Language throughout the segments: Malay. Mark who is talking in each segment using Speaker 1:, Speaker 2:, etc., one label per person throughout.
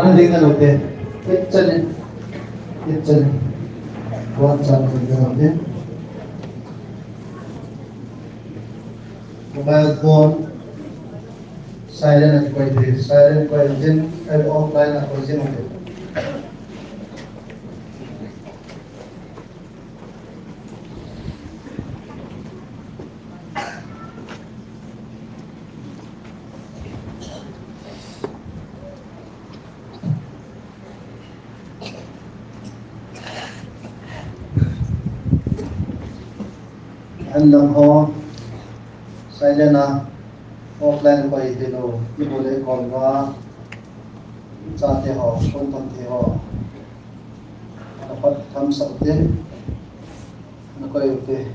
Speaker 1: Mana dengan hotel? Kitchen, kitchen. Buat satu dengan hotel. Mobile phone, silent question, and offline question hotel. Alam ko, silent na, offline ko itino, ibuli ko nga, sa ate ho, kontanti ho. Dapat thumbs up din, ano ko ito.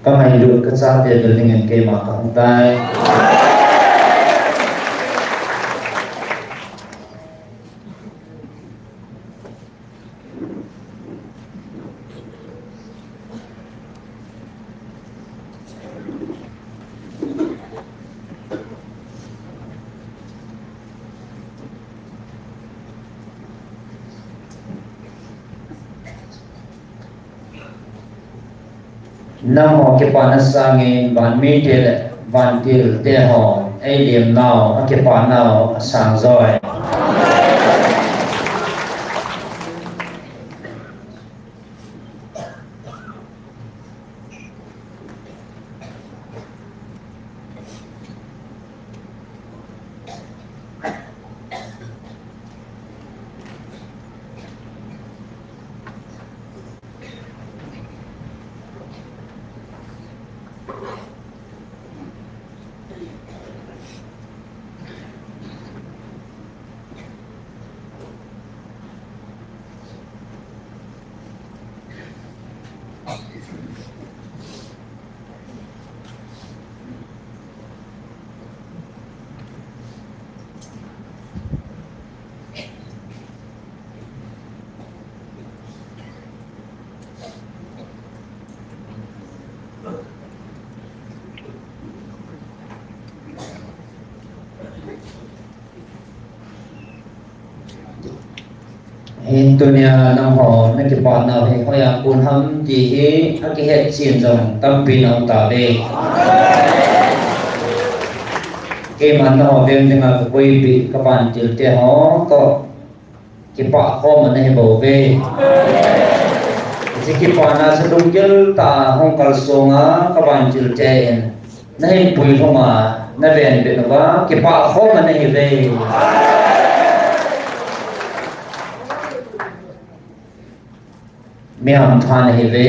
Speaker 2: Các hành lượng cất ra tiền được ngành kê mà không tay Nam ho ke panasangin ban metel van til te ho ai điểm nào ke pan nào sang rồi hin tunia nam ho na ki pa na he ho ya kun ham ti hi a ki het chin jong tam pi na ta ve ke man na ho ven dinga ko koi pi ka ban til te ho ko ki pa ho man he bo ve ji ki pa na sa dong gel ta hong kal songa ka ban til te en na he pui ho ma na ven be na wa ki pa ho man he ve mi ham than he ve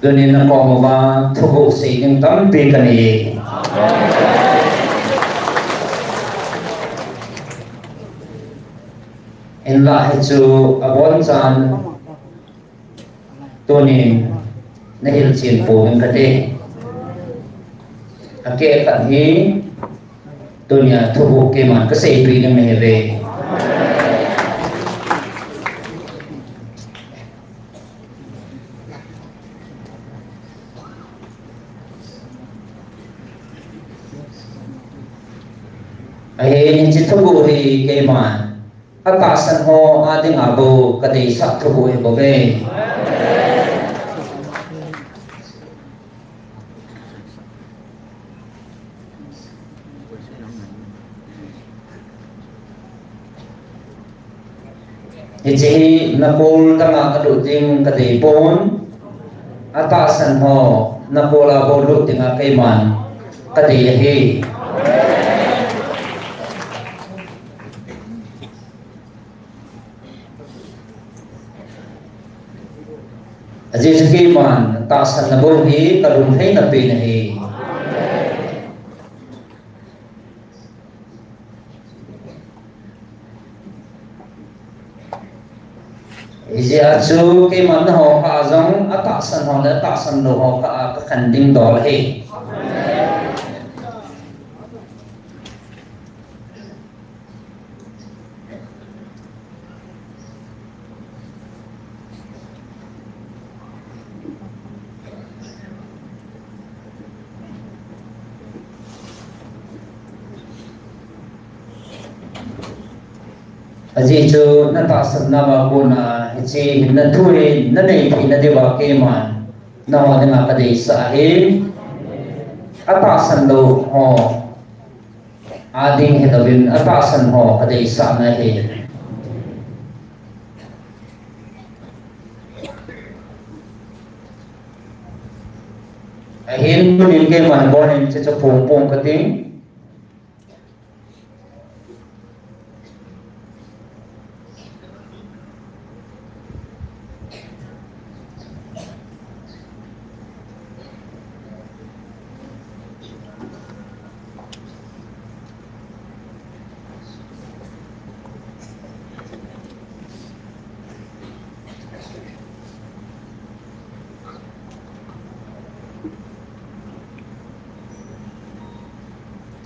Speaker 2: Dunia na ko mo ba thugo sa inyong tampi kani in la hechu abon san tuni na hil chin po ng kate ake kan hi dunia thugo ke man ka sei pi ng mehre ai chỉ thu thì cái mà các san ho ading abo cái sắc thu hi bo ve chỉ na pol ta ma ka du ting cái pon ata san ho na pola bo lu ting cái man cái hi Aji segi man ta san na bo hi ka dum thei na pe na hi Ije achu ke man ho ka jong ata san ho la ta san lo ho ka khan ding do la hi Aji chu na ta san na ba ko na chi na thui na nei thi na de ba ke man na wa de ma ka de sa he ata san lo ho ading he da bin ata san ho ka de sa na he a hin bu nin ke man bo nin che cho pong pong ka ting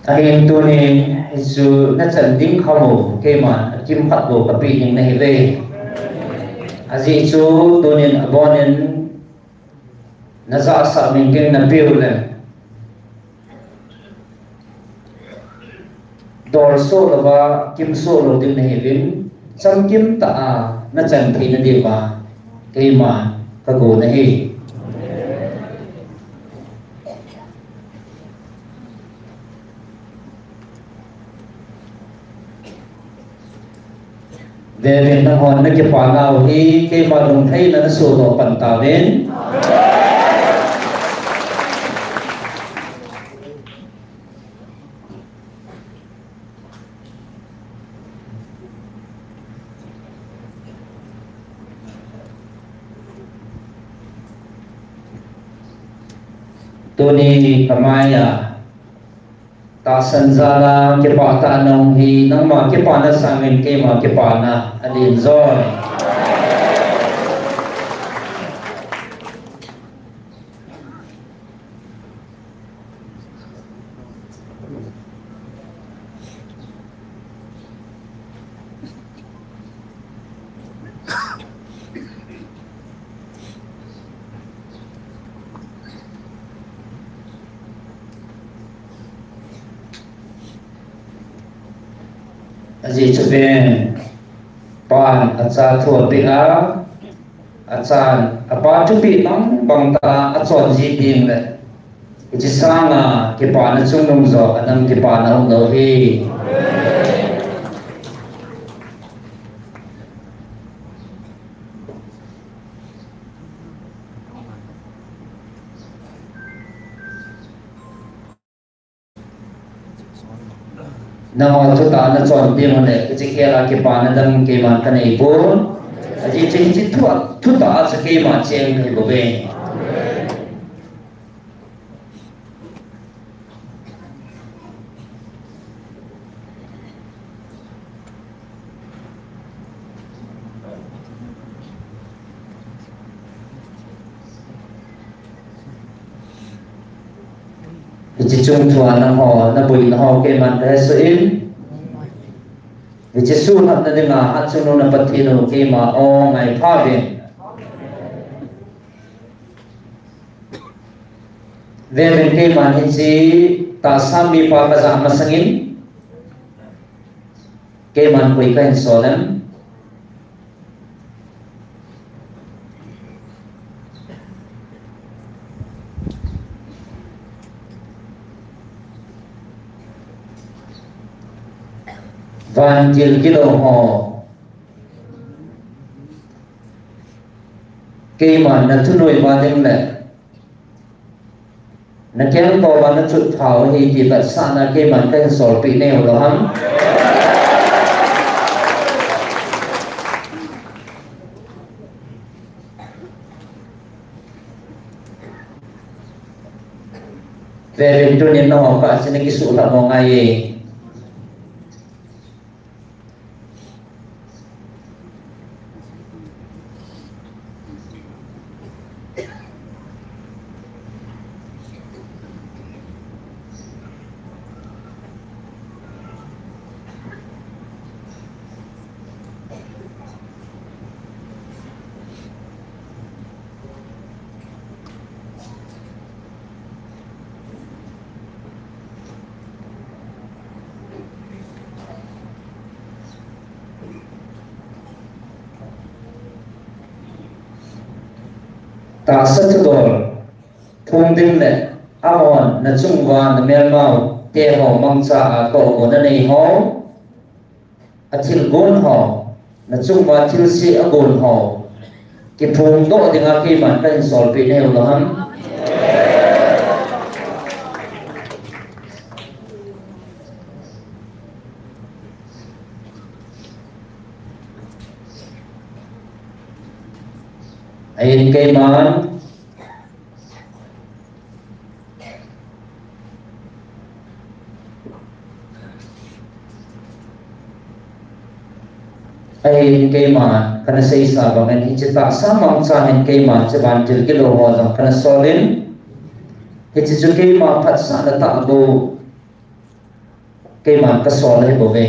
Speaker 2: Ahin tu ni Yesu na chanding khamu ke man kim khat bo kapi ning na hive aji chu tunin abonin na za sa min king na piule dor so lo ba kim so lo din na hivin sam kim ta na chan thi na di ba ke man ka go na hi về việc năng hồn nó kịp quả nào thì cái mà đồng thấy là nó sửa đổi phần tạo đến tôi đi cầm ai à ta sanjana ke pa ta nong hi nang ma ke pa na sangin ke ma ke pa na alin zoi aji chuben pan acha thua pi a achan apa chu pi nang bang ta achon ji ding le ji sanga ke pa na chung nong zo anam ke pa na no hi namo chu ta na chon pi mo le ji ke la ke pa na dam ke man ka nei bo aji ji thu ta sa ke ma cheng ni bo be chỉ chung thua na ho na bui na ho ke man ta so in chỉ su hat na dinga hat chu na pathino ke ma o ngai pha bin ve ben ke man hi chi ta sami pa ka za ma sangin ke man koi ka solam van jil kilo ho ke man na thu noi ba ding le na ken to ba na chut phao hi ti ba sa na ke man ka sol pi ne lo ham ve tu ni no ka sin ki su la mo ngai ta sa thu dor thung ding le amon na chung wa na mel mau te ho mang cha a to ko na nei ho a thil gon ho na chung wa thil si a gon ho ki phung do ding a ki man kan sol pi ne lo ham ai ke man ai ke man kana sei sa ba men hi ta sa mang cha hen ke man che ban til ki lo ho za kana solin hi chi chu ke ma phat sa na ta bo ke man ka sol he bo ve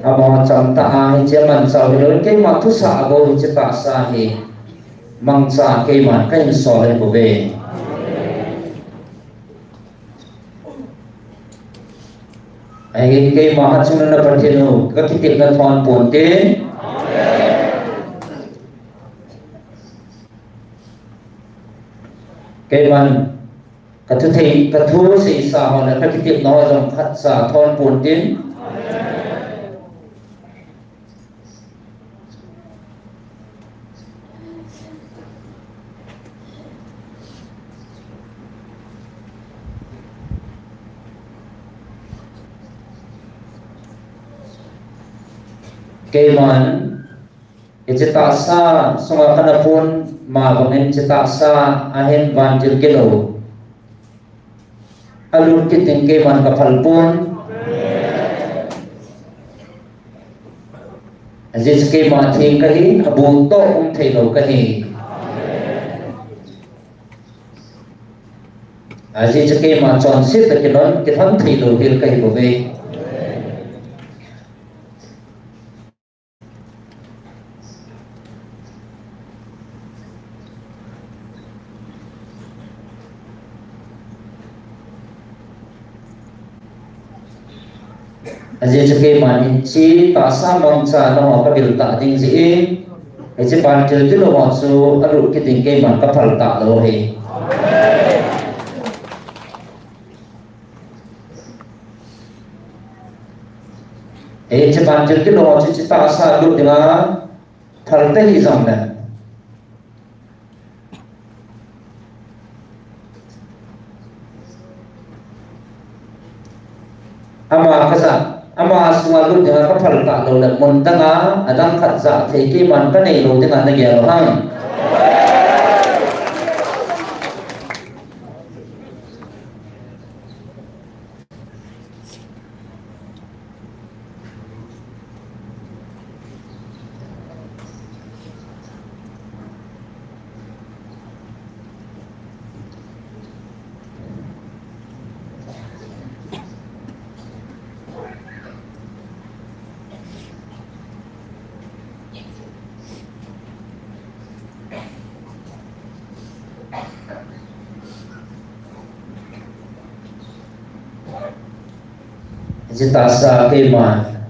Speaker 2: amo cham ta a hi che man sa lo ke ma thu sa bo hi che ta sa hi mang cha ke man ka hin sol he bo ve ai ke ma ha chung na pathinu ka ti ti na thon pon te ke man ka thu thei ka thu si sa ho na ka ti ti no jong khat sa thon pon tin ke man ijita sa sunga kana pun ma bangen cita sa ahen banjir kilo alun kiting ke man kapal pun aji ke ma thing kahi abu to thei lo kahi aji ke ma chon sit ke don ke thon thei lo hil kahi bo ve aji ke ma ni chi ta sa mong cha no ka bil ta ding ji aji ban til ti lo ma su alu kiting ke man kapal ta lo he Cepat jadi lo cita asa lu dengan thal te hi zam na ama kasa ama sunga lu dengan kapal tak lo le mon tanga adang khat za thei ki man ka nei lo dengan na ya lo hang cita sa ke man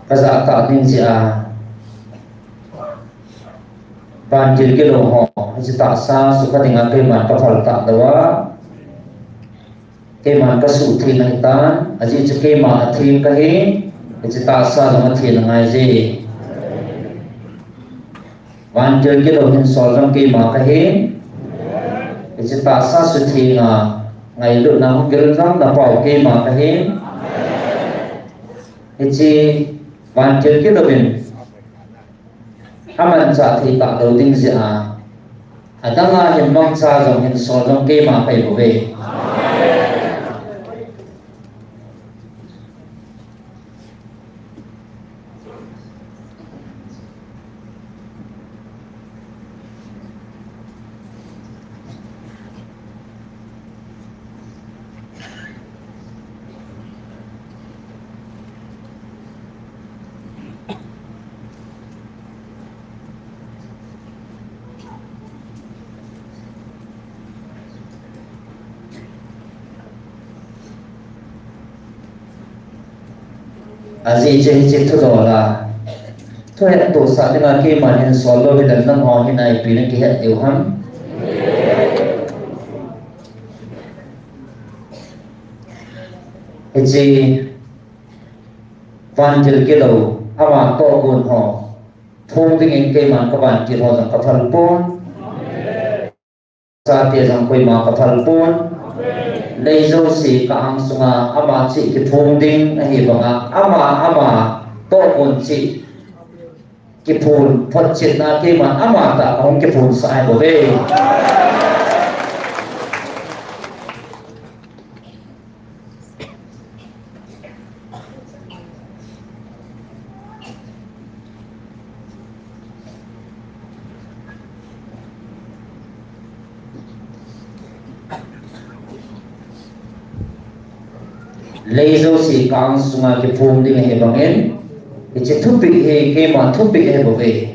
Speaker 2: kaza ta ding sia ban jil ke lo ho cita sa suka dengan ke man ka phal ta dawa ke man ka su thi nang tan aji ke ma thi ka he cita sa ma thi nang ai je ban jil ke lo hin sol ram ke ma ka he cita sa su thi nga ngày lúc nào cái răng là bảo kê mà cái hết thì chỉ hoàn chỉnh cái đầu mình mình trả thì tạo đầu tiên gì đang là hiện mong xa dòng hiện số dòng kê mà phải bảo vệ aji je thu do la thu het to sa dengan ke man hin solo bi dan nang ho hin ai pi na ki het eu ham aji van jil ke lo awa to gun ho thong ding ke man ka ban ki ho jang ka thal pon sa te jang koi ma ka thal pon lấy dấu sĩ cả hàng sunga ama chị cái phun đinh hay bằng ama to con chị cái phun phật chết na cái mà ama ta không cái phun sai của đây lấy dấu sĩ càng sunga cái phun đi hay bằng em cái chế thúc bị hay cái mà thúc bị hay bảo vệ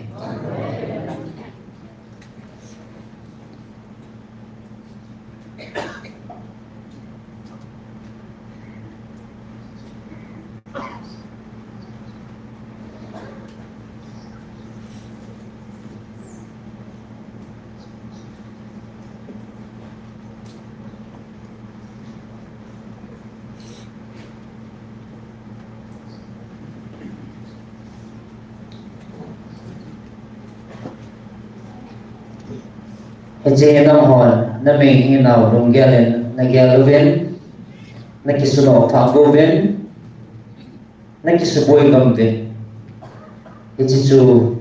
Speaker 2: je nam hon na me hi naw rung gelen na gel ven na kisuno fa go ven na kisuboi gam ven ichichu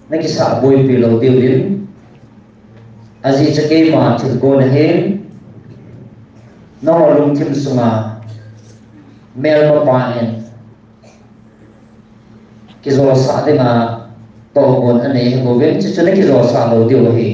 Speaker 2: na kisa boi pi lo tiu din aji chake ma thil go na hen no lung tim sunga mel pa pa en ki zo sa de nga to bon ane bo vem chu chu ne ki zo sa lo dio hi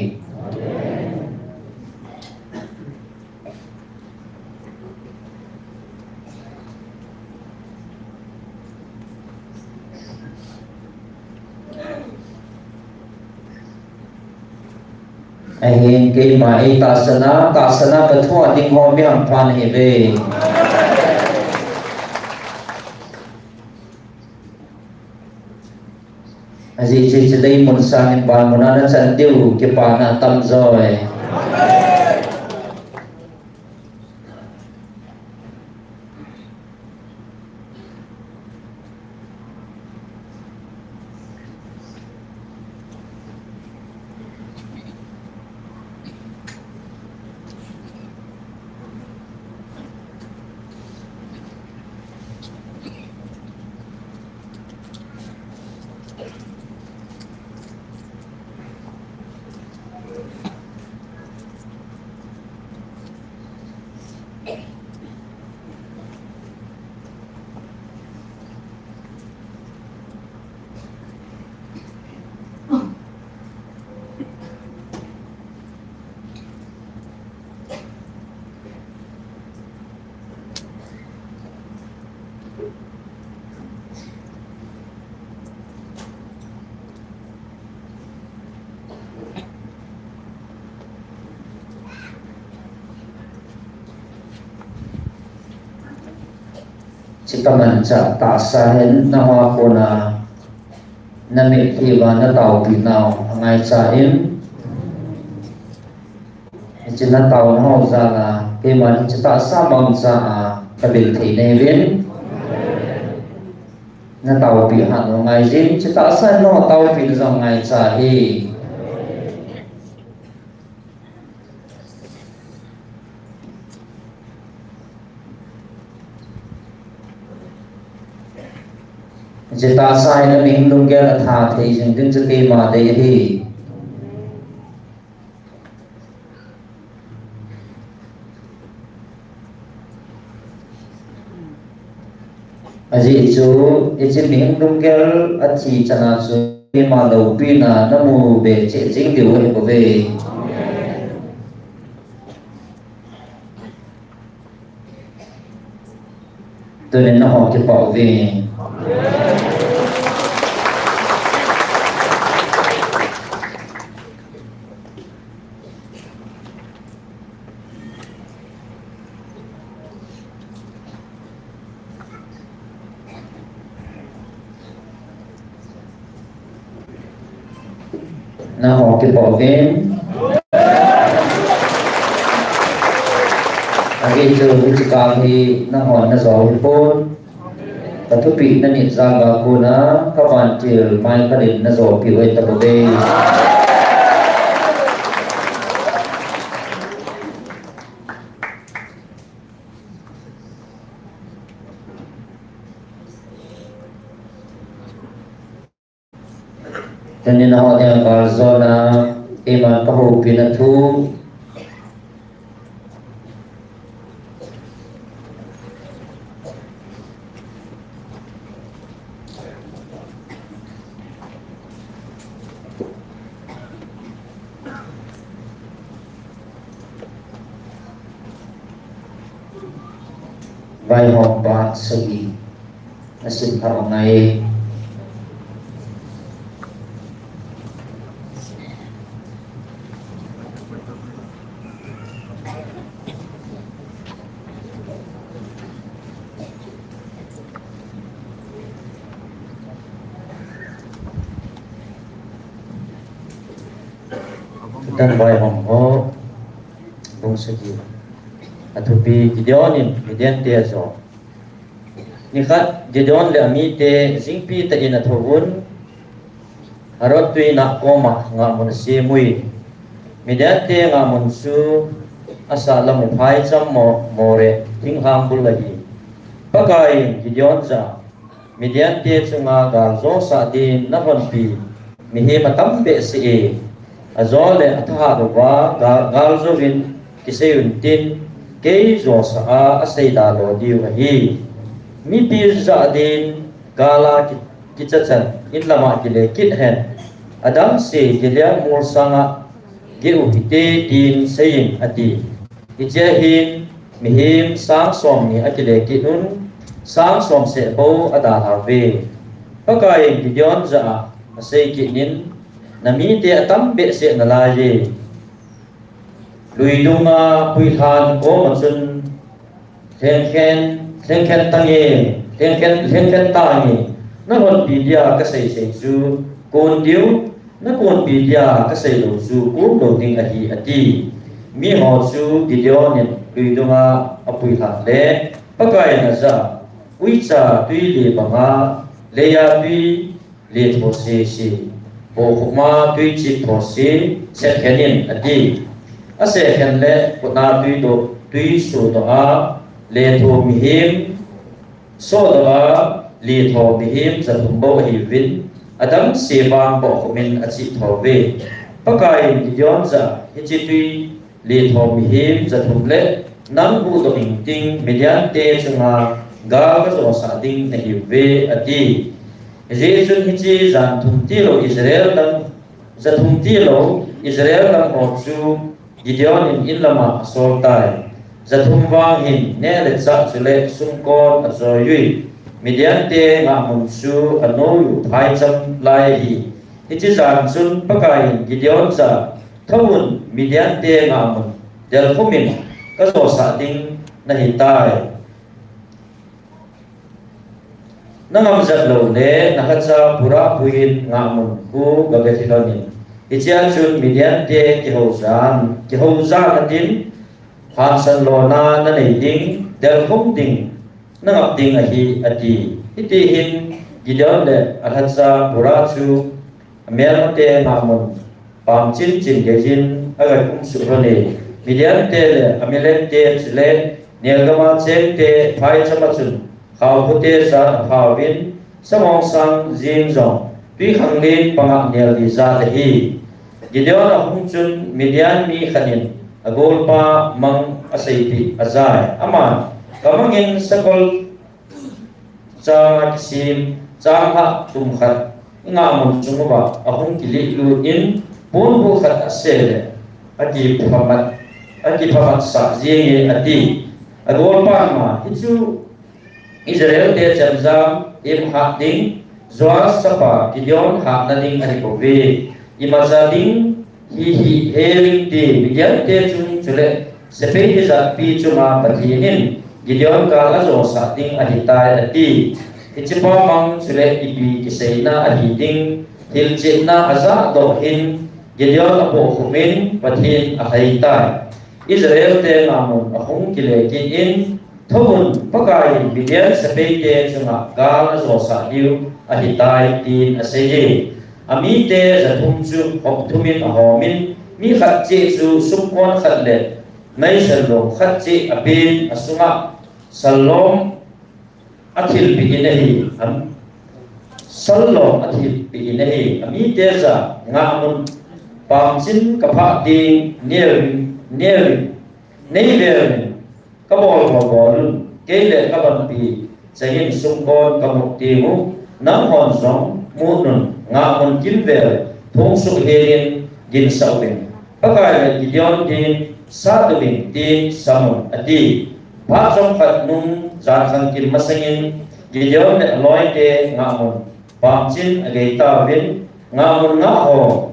Speaker 2: ai cái mà ai ta sana cái thua đi ngon mới làm quan hệ về gì chỉ đây một sang bàn một nó chân tiêu cái bàn là tâm rồi chỉ cần mình chả tạ sa hen na hoa cô na mẹ khi và na tàu bị nào ngày cha em chỉ na tàu nó hậu ra là khi mà chỉ tạ sa bằng ra cái bệnh thị này biến na tàu bị hạn vào ngày gì chỉ tạ sa nó tàu bị rằng ngày cha hi chỉ ta sai nó mình luôn kia là thà thì dừng đứng trước kia mà đây thì gì chú chỉ mình luôn kia là chỉ cho nó chú khi mà đầu tiên là nó mù về chế chính điều này của về cho nên nó họ cái bảo vệ nó họ cái bảo vệ cái từ cái chỉ càng thì nó họ nó giàu cái phôn và thứ bị nó nhận ra và cô nó các bạn chỉ mai cái định nó giàu kiểu ấy tập về cho nên họ theo vào do là khi mà các hồ bị nó thu vài hộp bạc sợi nó sinh hoạt ngày dan vài hộp ho bông sợi athupi Gideonin Midian te zo ni khat Gideon le ami te zingpi ta ina thowun harot tui na koma nga mun si mui Midian te nga mun su asa lam phai cham more thing ham bul lahi pakai Gideon za Midian te chunga ga zo sa din na hon pi mi he matam be se azole atha do wa gal zo vin kiseyun tin ke zo sa a sei da lo diu hi mi pi za din gala ki cha chan in lama ki le kit hen adam se gilia mur sanga geu hite tin sein ati ije hin mihim sang som ni akile ki nun sang som se bo ada harve pakai gideon za sei ki nin nami te atam be se na la ye lui dunga pui than ko ma chun khen khen tangi tangi na hon pi dia ka sei sei chu kon diu na kon pi dia ka sei lo chu ko lo ding a hi ati mi ho chu gideon ni lui dunga apui than le pakai na za ui cha tui le banga le ya tui le tho se si bo khuma tui chi tho se se khenin ati ase khen le kona tui do tui su do a le tho mi him so do a le tho mi him za thum bo hi vin adam se bang bo khumin a chi tho ve pakai gideon za hi chi tui le tho mi him za thum le nam bu do ing ting median te chunga ga ga zo sa ding na hi ve ati Jesus hi chi zan thum ti lo Israel dang za thum ti lo Israel dang ho chu Gideon in lama sol tai za thum wang hin ne le cha chu le sum kon a zo yui median te nga mun chu ano yu phai cham lai hi chi zan chun pakai Gideon za thawun median te nga mun del khumin ka zo sa ding na hi tai nangam zat lo le nakatsa pura puin ngamun ku gagasilonin ichian chun median te ki ho zan atin hansan lo na nei ding del khum ding nangap ding a hi ati iti hin gideon le akatsa pura chu mel te ngamun pam chin ge jin agai kum su rone median te le amelen te chile nelgama chen te phai chama chun khao pute sa khao bin samong sang jim zong tui khang lin pangak nel di za te hi gideon a hung chun median mi khanin agol pa mang asaiti azai aman kamangin sakol cha kisim cha ha tum khat nga mun chungwa a hung kili lu in pon bu khat asele ati phamat sa jie ati agol pa ma hichu Israel te chamzam im hak ding zwa sapa Gideon hak na ding ani ko ve imaza ding hi heling te bigyan te chung chule sepe iza pi chuma pathin Gideon ka la zo sa ding ani tai ati ichipa mang chule ipi kiseina ani ding hil chena aza do hin Gideon apo khumin pathin a hai tai Israel te namun ahung kile kin in thôn pakai bidian sepe te chunga gal zo sa diu a hitai tin a seje ami te za thum chu hok thumin a homin mi khat che chu sumkon khat le mai sallo khat che apin asunga salom athil bi nehi am salom athil bi nehi ami te za nga mun pam sin ka pha ding nei ver các bộ mà có kế lệ các bạn bị sẽ hiện xung con các một tiêu nắm hòn giống muốn nôn ngã hòn chín về thôn số hiện gìn sầu bình các cái là chỉ do tin sát được bình tin sầm adi phát trong phật nung giàn khang kim mà sinh chỉ do để nói để ngã hòn phạm chín gây ta biến ngã hòn ngã hồ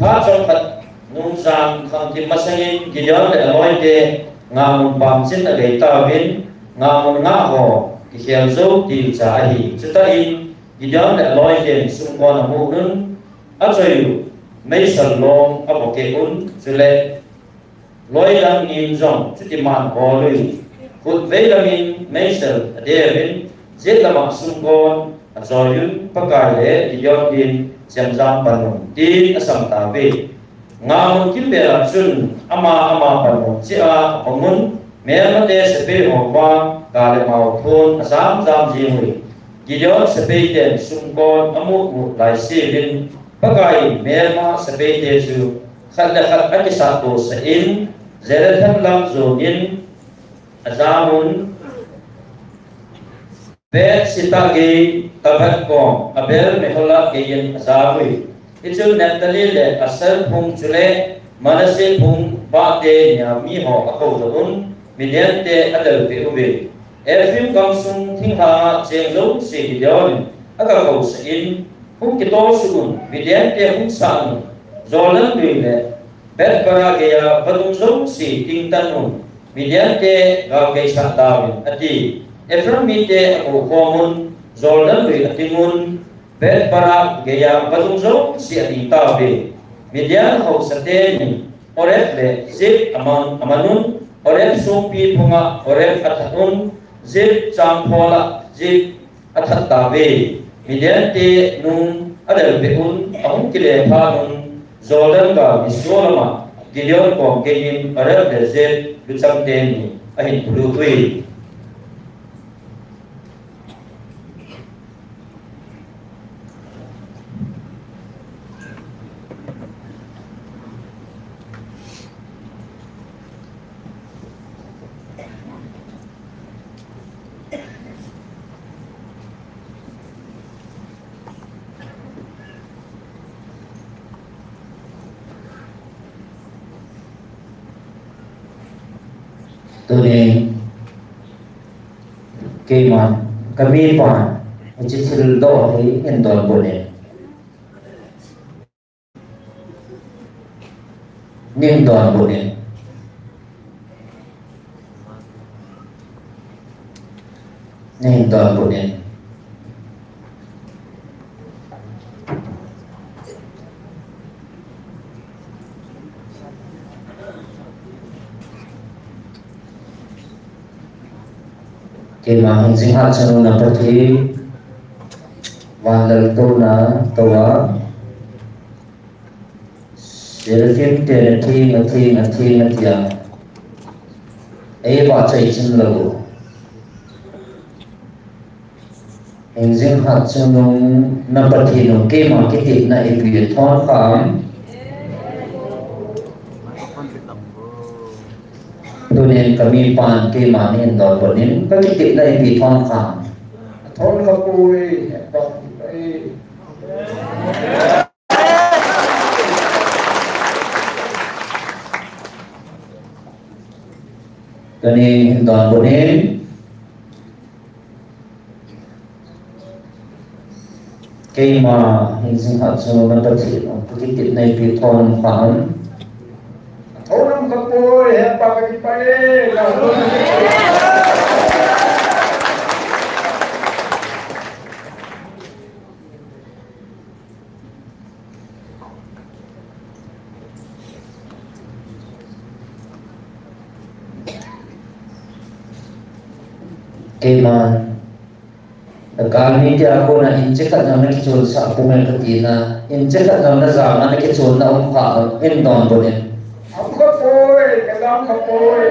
Speaker 2: phát trong Phật nung giang khang kim masangin gideon le loi de ngam pam sin a le ta vin ngam nga ho ki khial zo ti cha hi chuta in gideon le loi de sum kon mu nun a choyu mai sal long a bo ke un chule loi lang nim zong chuti man ho lui khut ve lang in mai sal de vin zet la ma sum kon a choyun pakai le gideon din Jamzam Panung di asam tabe ngamun kimbe chun ama panung chia omun me mate sepe hokwa cả lệ màu thôn dám gì người Gideon sẽ bị tiền xung con amut một lại xì bên bác gái mẹ mà sẽ bị tiền dù khát là khát ách sát tổ sẽ in dễ là thân lâm dù in azamun bé sitagi tabat kong abel mehola keyen azabui itu Naphtali le asal phung chule manasin phung ba te nya mi ho akau dun Midian te adal pe ubi Ephraim kam sung thing ha cheng lo se Gideon aka kau se in phung ki to sun Midian te phung san zolan bi le bet para ge ya padung zo si ting tan hun Midian te ga ge sa dawin ati Ephraim mi te aku komun zolan bi atimun bet para ge ya padung zo si ati ta be Midian ho sa te ni Oref le zip amanun Oref sumpi punga Oref athatun zip champola zip athat tabe Midian te nung adal beun ahung kile pha nung Jordan ga misolama Gideon ko kenin Oref le zip lucham te ni ahin pulu tui Tuni keman kami pan ucil do hi endol bone nim don bone nim don bone Kema hingzing hat sanu na pati wandal to na tawa Seraphim te na tiya ay ba chay chin lago hingzing hat sanu na pati no kema kitip na ipi thon kam Tunin kami pan ke manin dor bonin kami tip na ipi thon kham thon kapui Tunin dor bonin ke ma hingzing hat sunu na pati kami tip na ipi thon kham Orang kapoi hepa kaki pae Keman kami dia aku na incekat na nakicul sa pumel katina incekat na zaman nakicul na umka indon bonin kapoi, kadang kapoi.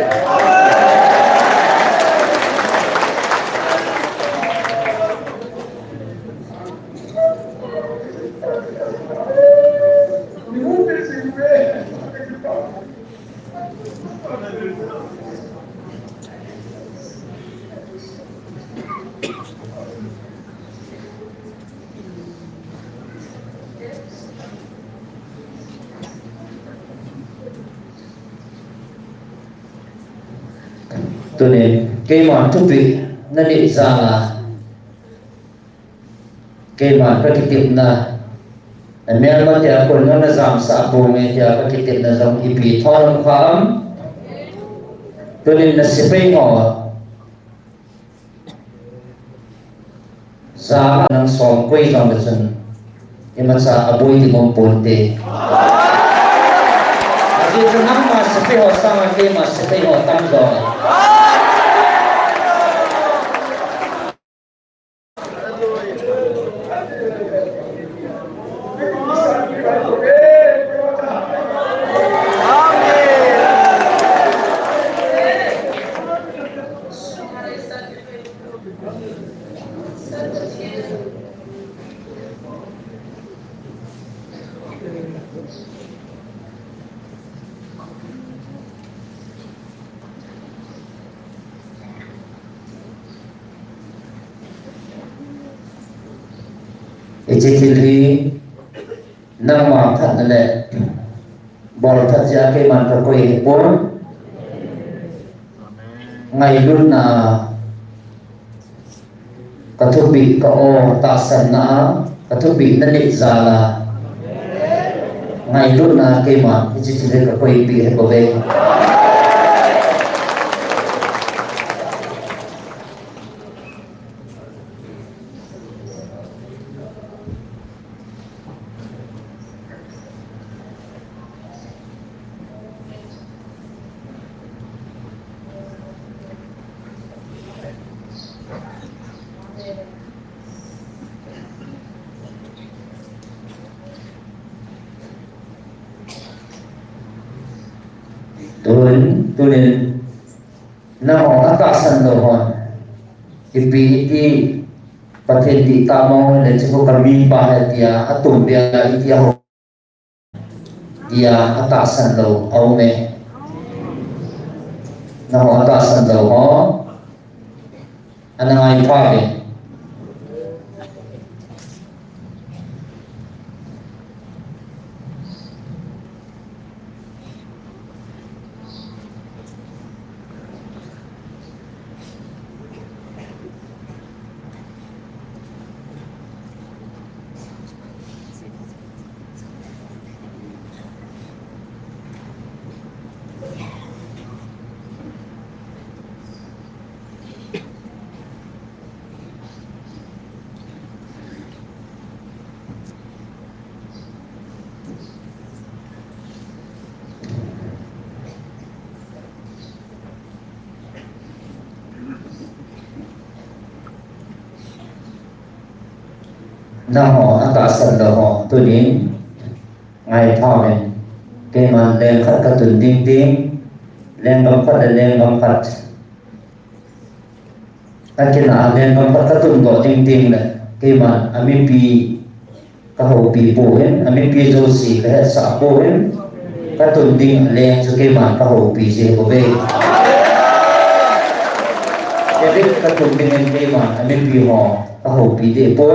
Speaker 2: Cho nên cây mòn thúc vị nó định ra là cây mòn các cái tiệm là mẹ mà thì còn nó giảm xạ bồ mẹ thì các cái tiệm là dòng y bị thon không khám cho nên là sẽ phải ngỏ giá năng sòng quay dòng được dần nhưng mà sa bôi thì không bồn tê vì chúng mà sẽ phải họ sang cái mà sẽ phải họ tăng rồi Ejekili nama thật lệ bol thật ra cái màn thật quay bốn ngày luôn là các thiết bị có ô ta sẵn nã các thiết bị nó định ra là ngày luôn là cái màn ejekili các quay bị hết về tulen na ho atasan do hon ipi pathe di tamong le chu kami pa dia atum dia itia ho dia atasan do aume na ho atasan do ho anangai pa be na ho atasan do ho tunin ngai thao ne ke man len khat ka tun ding ding len gam khat len gam khat akina len gam khat ka tun do ding ding le ke man ami pi ka ho pi po hen ami pi jo si ka sa po hen ka tun ding len chu ke man ka ho pi je bo be ke ka tun ding ke man ami pi ho ka ho pi de po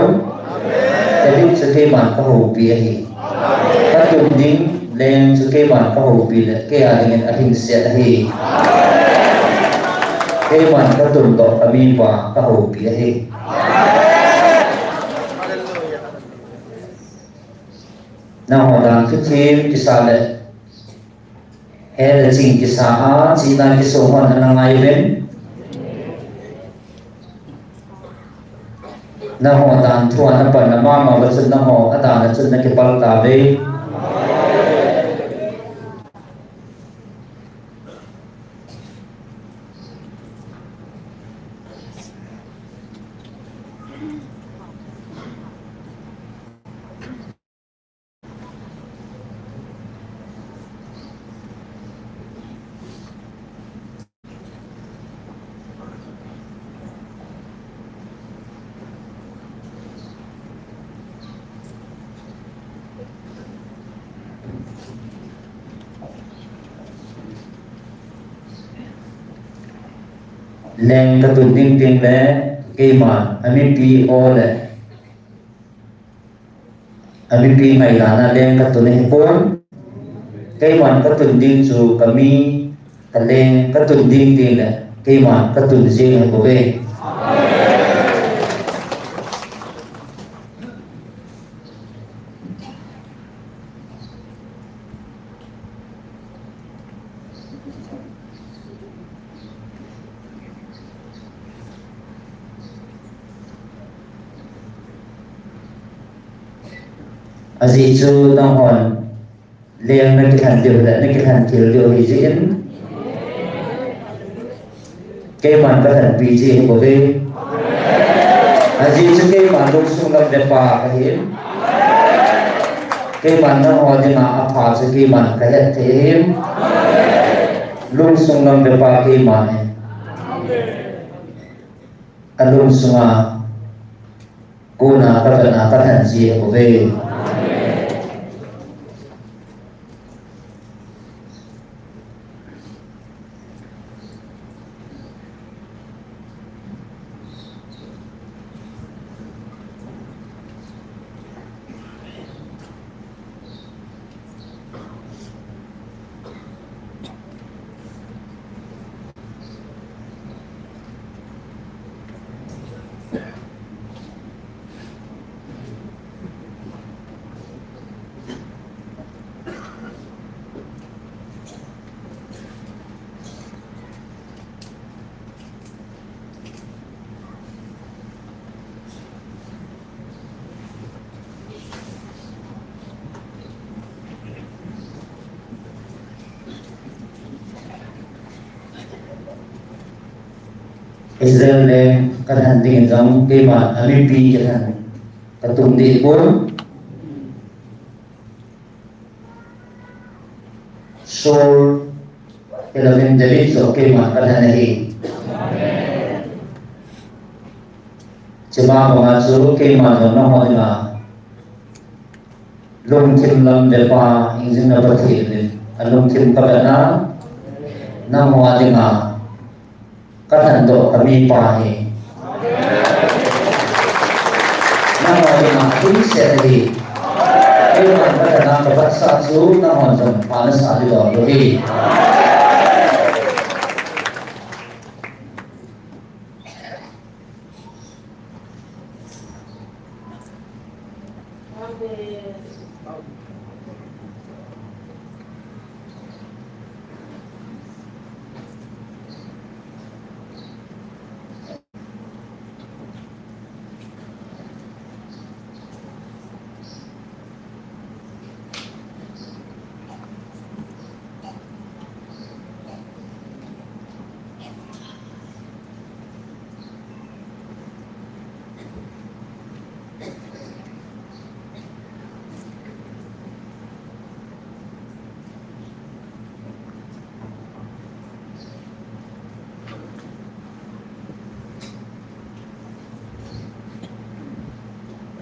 Speaker 2: jadi sekeman kahupi ahi. Katong ding len sekeman kahupi le kaya dengan ahing siat ahi. Keman katong to kami pa kahupi ahi. Nah orang kecil kisah le. Hele sing kisah cina kisohan anang ayben. Na ho dan thuan na pan na mama ba chun na ho ada na chun na ke pal ta ve len katun ding ding le keman ami pi o le ami pi ngai lana len katun he pon keman katun ding chu kami kalen katun ding ding le keman katun jing he ko be azi chu nang hon leng na kihan dio la na kihan til dio hi jin ke man ka han pi ji ko ve azi chu ke man lu sung lam de pa ka hin ke man na ho de na a pha chu ke man ka het them lu sung lam de pa ke man alum sunga cô na các bạn na các hành gì của về Israel le kan han ding jam ke ma ami pi kan han ka tum di pun sol element David so ke ma kan han hi chima ma su ke ma no no ho na lung thim lam de pa ingin na pathi ni alung thim ka na mo adinga các hành động kami pahi, nama lima ini sendiri, kita berkenaan kepada satu nama jam panas adi dohi.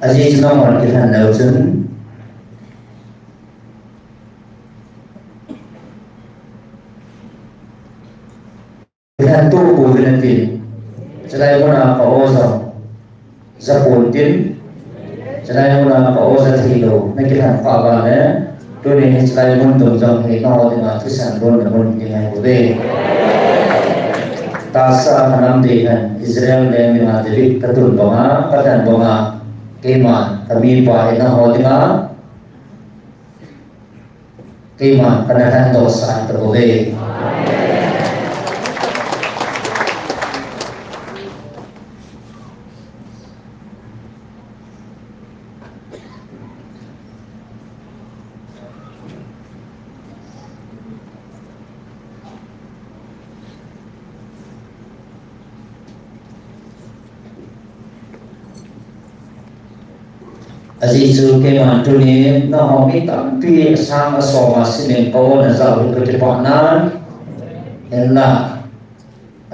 Speaker 2: Aziz nomor kita nausun kita tubuh nanti selain mana kauza zapuntin selain mana kauza hilo nanti kita pabane tu ni selain untuk jam ini kau dengan tulisan bon dengan dengan bude tasa kanam dengan Israel dengan jadi ketun bonga katan bonga keman kami pakai na hodinga keman kanakan dosa terboleh Azizu ke mantu ni na homi tampi sang asoma sinin kau na zau ke depanan ella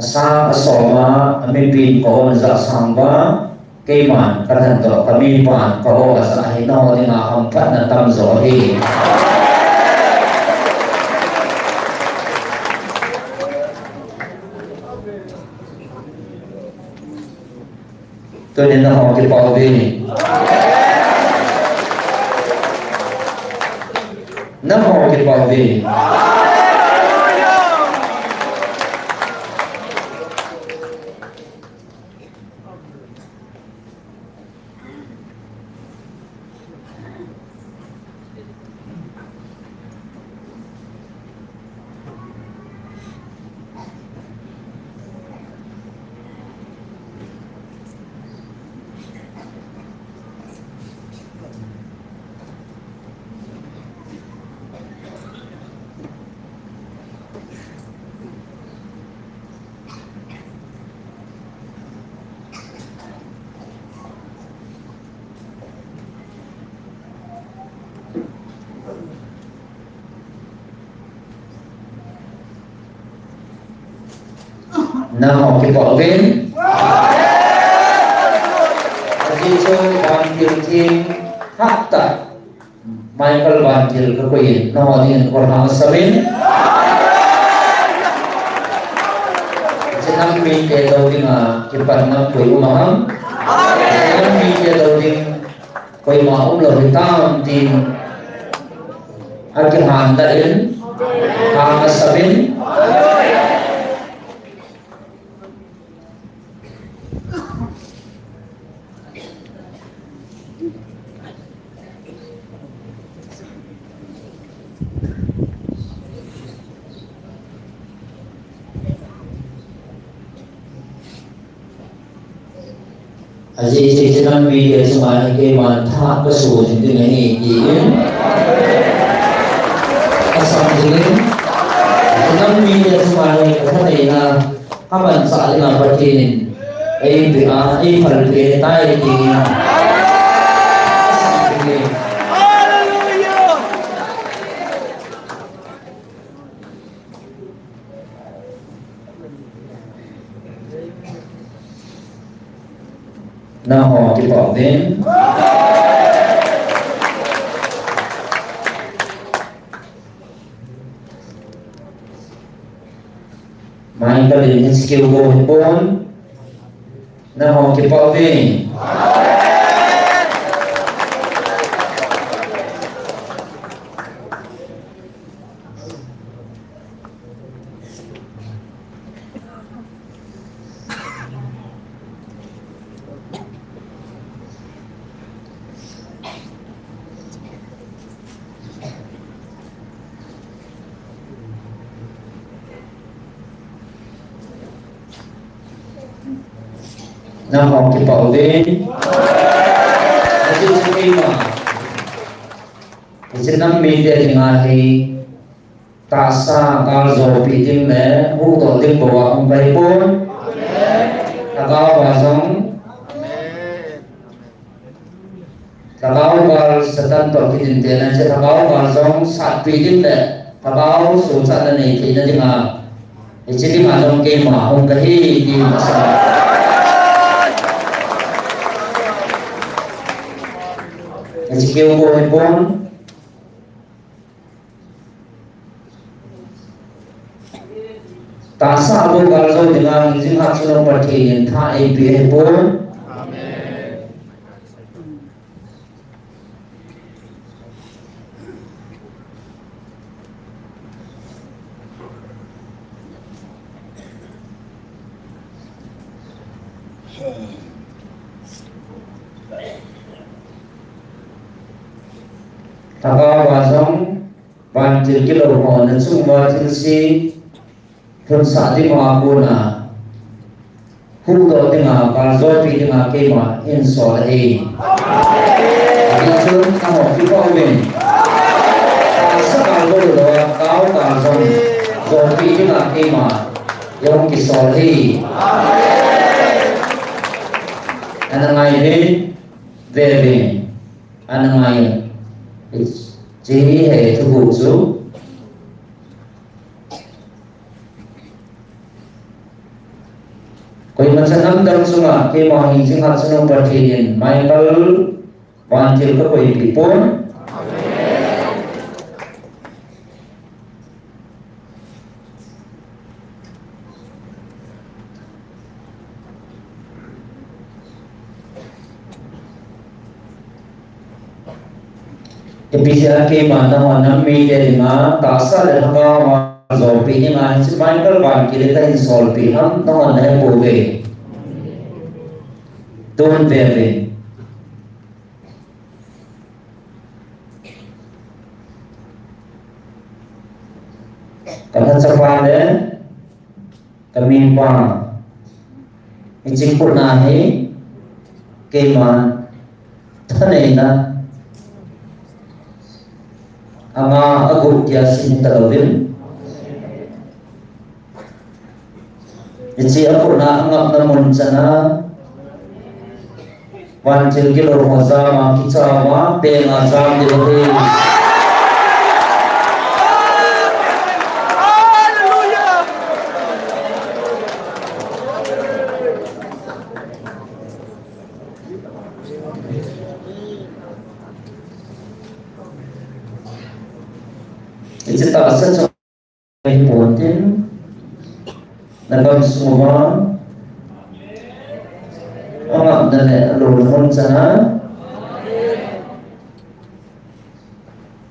Speaker 2: sang asoma amipin kau na zau sangba ke man kanan to kami pan kau asa hina ni na hampat na tam zohi tu ni na homi pau ni Namo ke pavi. Namo ke pavi. Azizu bantil tim hakta Michael bantil ke kuyin no din korang sabin senang mite daw din kipan na kuy umaham senang mite daw din kuy maum lo hitam din akihan dain hang sabin Aziz senang mite semua ke man thak kesu jeng ni yin asam jeng senang mite semua ke thadai na kaman sa na patin ai phal ke tai ki na ho ki pa din mai ka din skill go pon na ho ki pa din na ho ki pa din Aziz sekima senang mite ngahi tasa kal zo pitim le hu to dim bawa ong bai pon tagaw bazong tagaw kal setan to pitim te na se tagaw bazong sat pitim le tagaw su sa na nei ki na jinga ichili ma dong ke ma ong kahi di masa skill go pon tasa abo kalzo dengan jinga suno patin tha ai pi pon tagaw bazong bantil kilo ho na sumba tilsi thun sa di ma puna hu do dinga kalzo pi dinga ke ma in so le di chun ka ho ki ko ben sa ka go do kaw ka zong zo pi dinga ke ma yong ki so le anangai he ve anangai chỉ hệ thu hút số कोई मसला हम कर सुना के माही सिंहासन पर थे माइकल वांचल का कोई report Bisa ke mana mana media dengan dasar dengan zombie dengan Michael Van kita install piham tahu anda boleh don't worry kalau cepat kami pang ini pernah keman tanai na ama agut ya sin talawin isi aku na angap namun sana wancil kilo mazama kicawa pengazam dilahi Itu tak sesuatu yang penting. Dalam semua orang dan lulusan sana,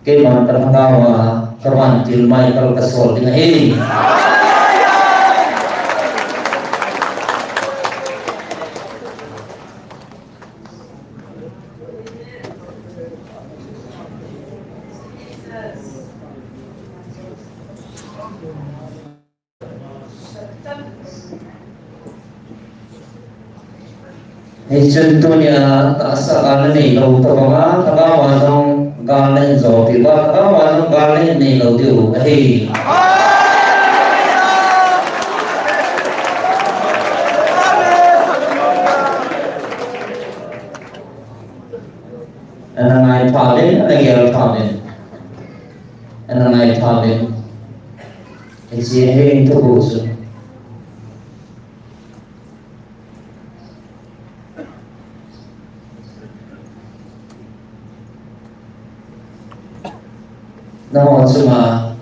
Speaker 2: keman terhawa kawan jilmai kalau kesol dengan ini. Contohnya tak sekarang ni kalau terbawa terbawa dong galen zo tiba terbawa dong galen ni kalau dia hei anangai paling agel paling anangai paling isi hei itu busu. Namun cuma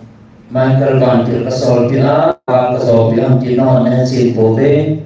Speaker 2: Michael bantil kesol pina kesol pina kino nensi bobe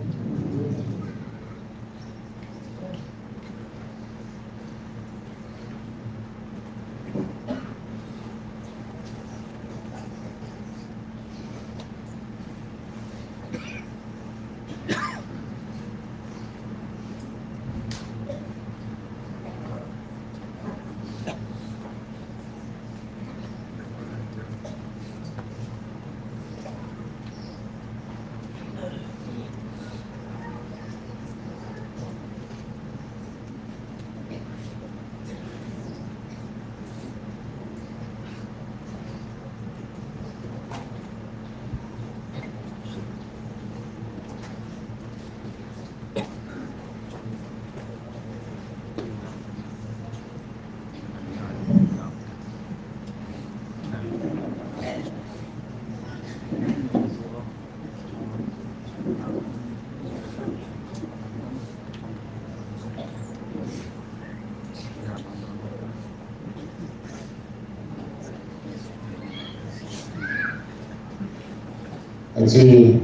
Speaker 2: Jadi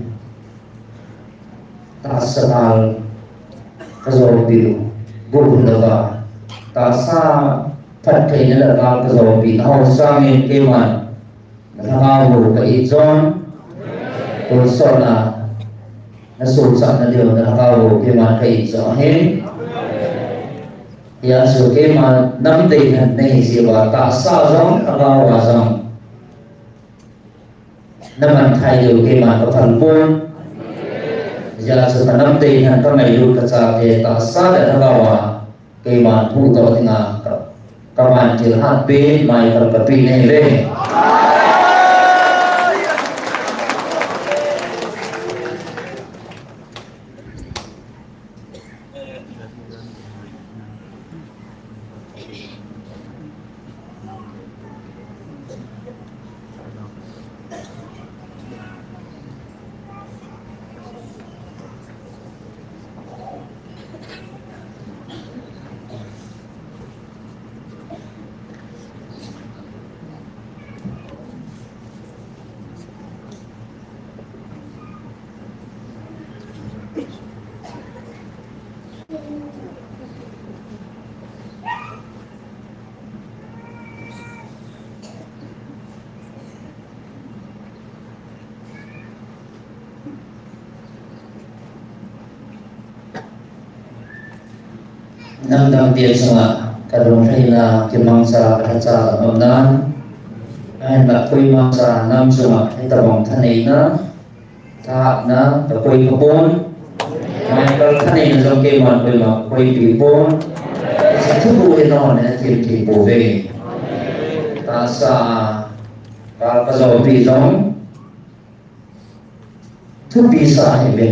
Speaker 2: tak sekal kesol biru bukan lega tak sah pakai lega kesol biru harus sangin keman nakau ke izon kursona nasulsan na dia nakau keman ke izon he ya so keman namde nahi siwa tak sah zong nakau azam naman tayo keman kapanpun ya setanam te han kamay lut kaca ke ta sa da gawa keman pu to tinga kaman jilhat be mai kar kapi ne le nang dang dia sama kadung hina kimangsa kaca mamnan ai ba koi mangsa nam sama hita bang thaneina ta na ta koi khopon mai kal thaneina jong ke man koi ma koi pipon sa thu e no ne tim ti bo ve ta sa ka zo pi jong thu pi sa he be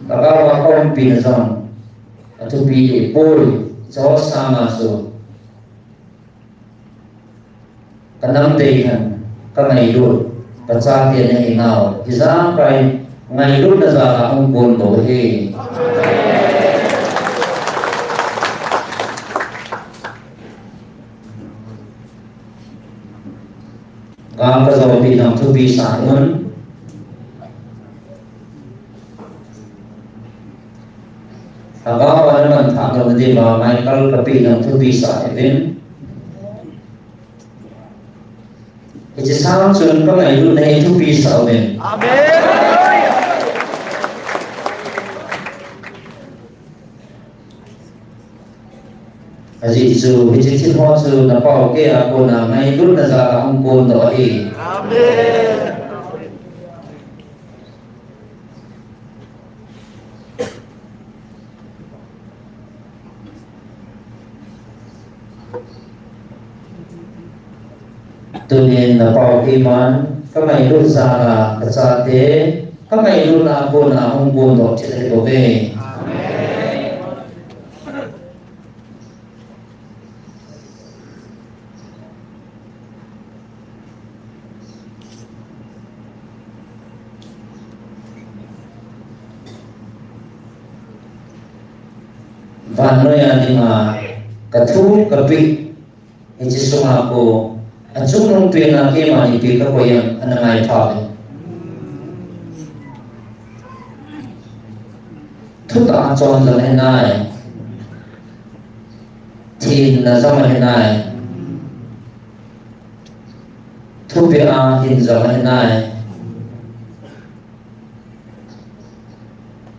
Speaker 2: ka wa kon pi na jong thu pi pol so sama so kanam dehan kangai lut pacha tiền này nào thì ra cái ngày lúc là giờ ông buồn đổ he bị nằm thu bị xã hơn agak pada manfaat kalau dia bawa kalau tapi nằm thu bị xã đến itu sang sun có ngày lúc này thu bị xã đến Aji su hiji chin ho su na pao ke ako na ngay lúc na za ang ko no hi. Amen. Tunin na pao ke man kamay lúc za la kasate kamay lúc na ako na ang ko no chile ko be. Van noi adinga kathu kapi inchi sunga ko achung nong tuina ke mani pi ka koyang anangai thabe thuta chon la henai thin na zama henai thupi a hin zama henai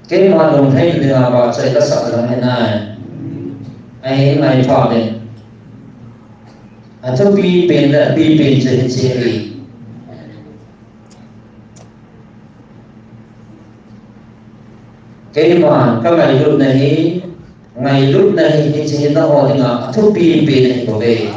Speaker 2: cái mà đồng thấy được là bảo chạy ta sợ rằng thế này anh này thọ đấy cho bi bên là bi bên chơi chơi cái mà các ngày lúc này thì chỉ nó hỏi là cho bi bên này của về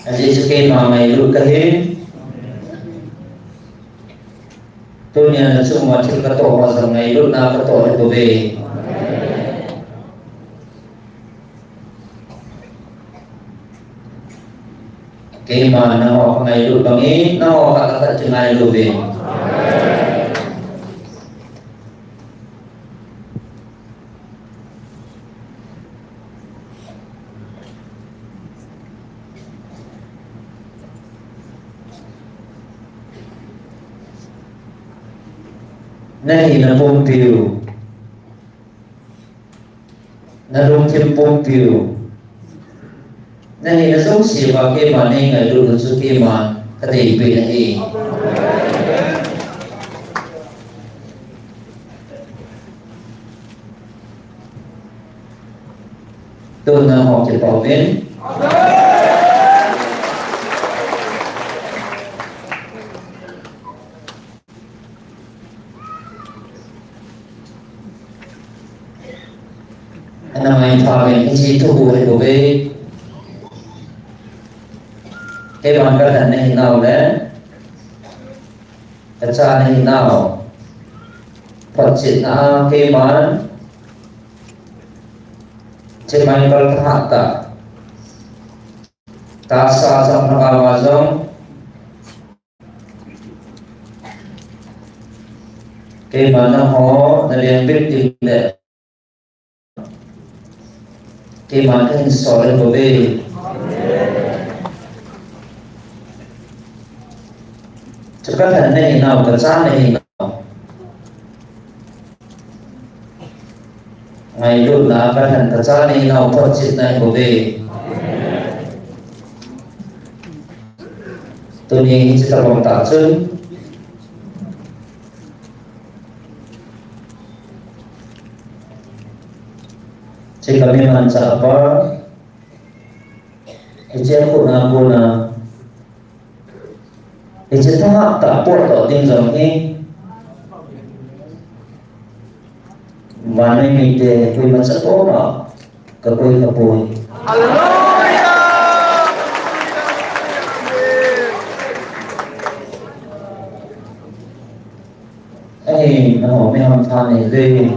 Speaker 2: Aji suke mamai lu kahin tunya na semua cerita to pasal ngai lu na kato itu be ke mana ho ngai lu bangi na ho kata cengai lu be Nahi na pompiu na rung thêm pompiu nahi na sống xì vào cái mà nên ngày luôn su cái mà cái gì bị nahi tôi na họ chỉ bảo bên namai thawin inchi thu hay của về cái bàn cái thần này nào đấy cái cha này nào Phật chuyện là cái bàn trên máy cái hạt ta sa trong nó vào trong cái bàn nó họ là liền biết tìm để cái mà cái sỏi của về cho các thần này nào cả cha này nào ngày lúc là các thần cả cha này nào Phật chuyện này của về tôi nhìn chỉ tập vòng tạ chân Jika kami mengancam apa, ijazah kuna, ijazah tak pot tak tinggal ni, mana ni deh, kau macam apa, kau. Haleluya. Nó mới làm than này đi.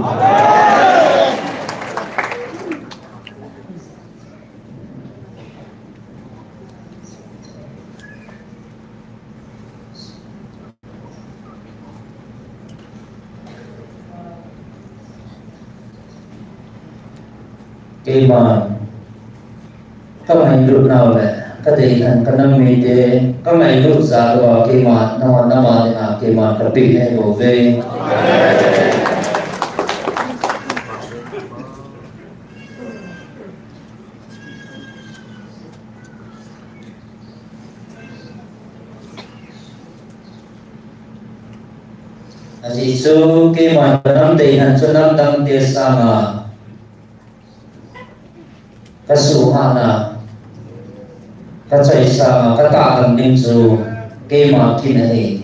Speaker 2: cái mà các mày lúc nào vậy các thầy thành các năm mình thì các mày lúc ra rồi cái mà nó mà cái mà cái bị này của về Jisu cái mà năm thầy thành cho năm năm tiệt sang cái số hana cái chạy sang cái tạ thành ninh dù cái mà kia này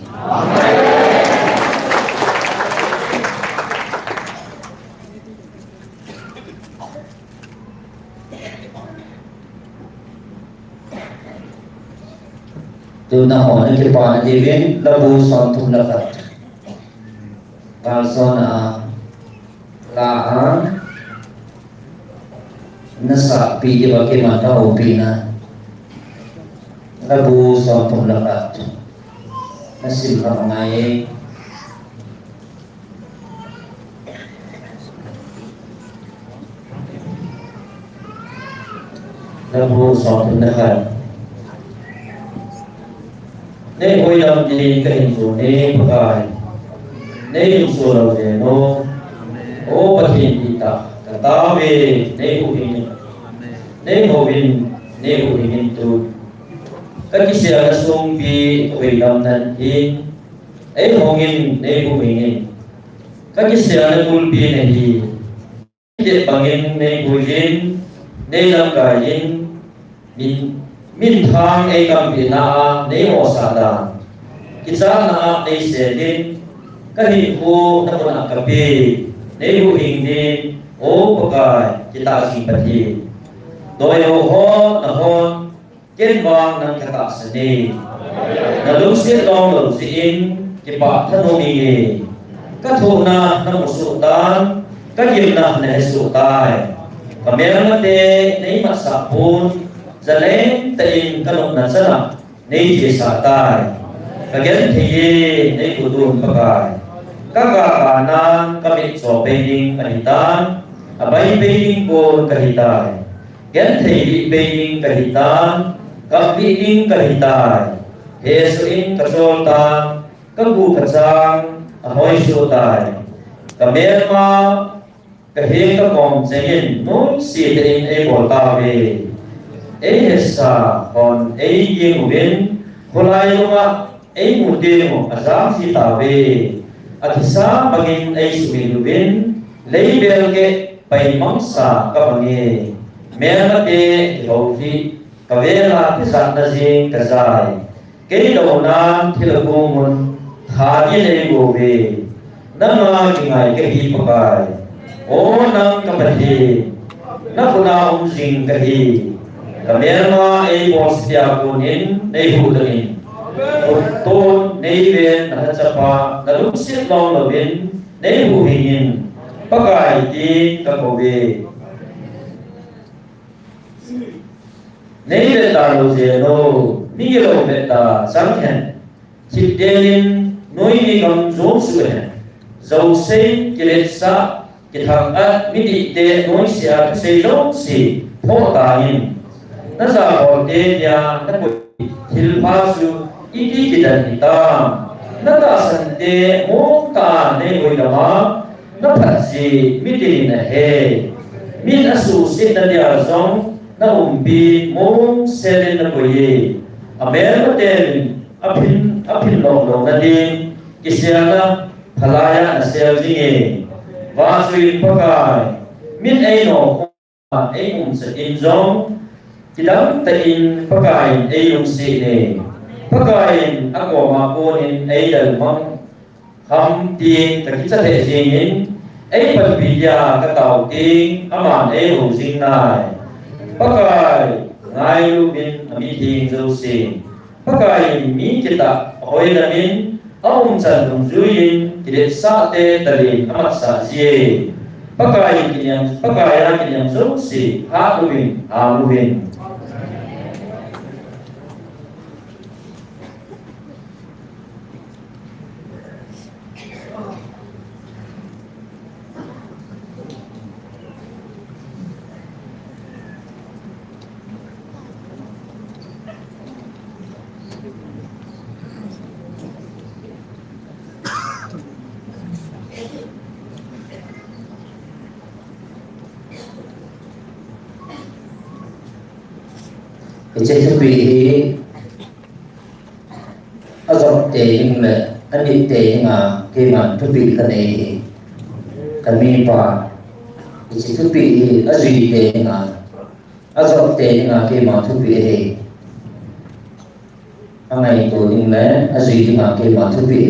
Speaker 2: tu na ho na ke pa na divin labu son thum la khat kal son la na sa pi de ba ke ma ta ho pi na labu son thum la khat na sim ka ngai labu son thum la khat nên hồi năm thì cái hình số này có cái nên hình số đầu tiên nó ô bất hình thì ta về nên hữu hình nên hữu hình nên hữu hình tu các cái sự là sung bị hồi nămนั้นthì ấy hữu hình nên hữu hình các cái sự là mul bị này thì để bằng hình nên hữu hình nên làm cái hình min thang ai kam bi na nei mo sa da kitsa na nei se din ka hi hu na ko na ka bi nei hu ing ni o ko ka kita si pati doi ho na hon ken wang nang ka ta se ni na lu se long lu si in ki pa tha no ni ka thu na mo su tan ka yim na ne su tai ka me na te nei ma sa pun giờ lấy tiền các đồng nà sana nei chỉ sa tai cái kiến thì nei cụ tuôn bạc cái các bà nan các bị sổ beijing cái hitan bay beijing cô cái hitai kiến thì bị beijing cái hitan các bị đinh cái hitai he su in cái sol tan các bu cái sang hoi su tai cái mẹ ma cái he các con sinh nối xì tiền ai bỏ ta về ấy sa còn ấy yên biển holai luma ấy một đêm một azam si ta về sa bagin ấy suy lubin lấy bel ke pai mangsa ka bangi mera te haufi ka vela te sat na jing ka zai ke do nan thilagu mun tha ye le go ve nama ki ngai ke hi pakai o nang ka pati na kuna jing ka hi Kamerma ay posya kunin ay hulanin. Ton ay ben nahatsapa naluksit long labin ay huhingin. Pagay di kakobe. Nay beta lo zeno nigelo beta sanghen. Chipdelin noy ni kam zom suhen. Zau say kiletsa kithang at midi de noy siya say long si photayin. nó ra hồ tê nhà nó bụi thil pha su ít ít cái đàn ta nó ta sanh tê muốn ta nên bụi đó nó thật gì biết đi nè he biết nó su xin nó đi giống nó bi muốn xe lên nó bụi à bé nó tên áp hin lồng lồng nó đi cái xe nó thalaya nó xe gì nghề và suy bác ai biết ai nó ai cũng sẽ in giống Kidang tain pagkain ay yung sini. Pagkain ako makunin ay dalmang hamting kakita tesingin ay pagbigya katauting aman ay husing nai. Pagkain ngay lubin amiting zusin. Pagkain mi kita ako'y namin aung san tungzuyin kilit sa te talin amat sa siye. Pagkain kinyang zusi haluin. เจ็ดปีอาจจะเตะยังเลยอันนี้เตะยังที่มันทุกปีกันเองกันมีป่าเจ็ดทุกปีอาจจะเตะยังอาจจะเตะยังที่มันทุกปีเองอะไรตัวยังเลยอาจจะยังที่มันทุกปี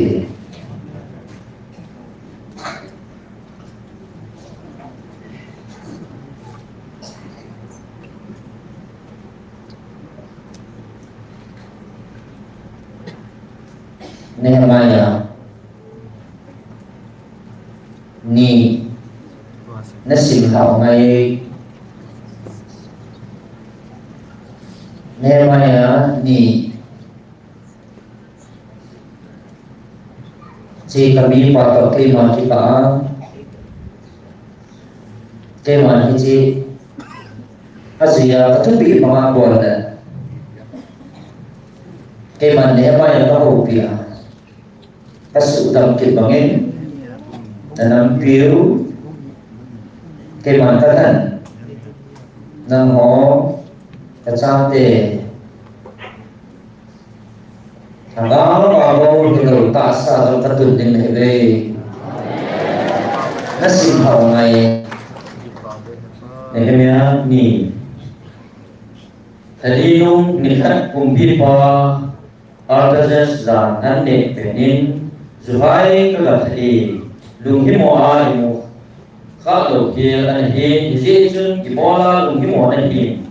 Speaker 2: Nehemiah ni nasim hao ngay Nehemiah ni chỉ kami patut terima kita terima hiji Asia ketupi pengakuan dan keman Nehemiah tahu dia kasut dalam kebangin dalam biru kemantakan nang ho kacate hanggang bago hilaw tasa dalam katun din hebe nasim hao ngay Nehemiah ni Hadinung nihat kumpipa Artajas dan ane penin Zuhai kelahri Lunghi mo'a imu Khalu kil anahin Izijun ibola lunghi mo'a anahin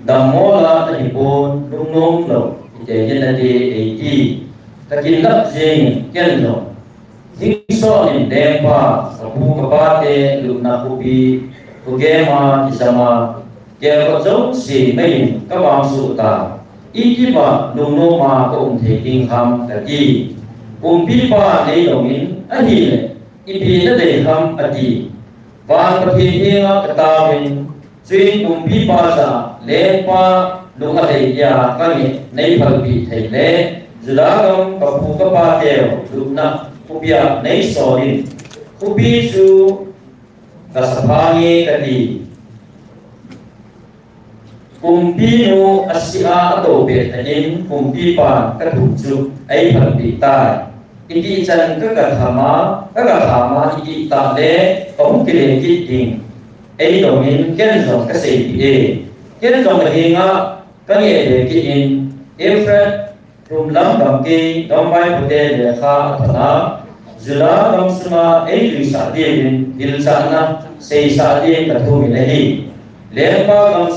Speaker 2: Damola anipun Lungnung lo Ite jenadi eiti Kakilap zing kenzo Hingso in dempa Kapu kapate Lugna kubi Kugema isama Kaya kacau si main Kabang suta Iki ba lungnung ma kaung teking ham kaki Kumpi pa nei longin ahile ipi na dei ham ati Van papihinga katawin Suin kumpi pa sa lepa lunga dei ya kangi nei pagpi thaile Zulagam kapu kapateo lugna kupya nei sorin Kupi su kasapangi kati Kumpi nu asia atau betanin kumpi pa katujuk ay pagpitai Iki chan kagathama iki tale pamukile kiting ay dongin kenzo kasay pie kenzo mahinga kanye de kiin Efrat rumlam gamki dombay pute lekha atana zula gamsuma ay luisa din dilsana say sa din katumilahi lepa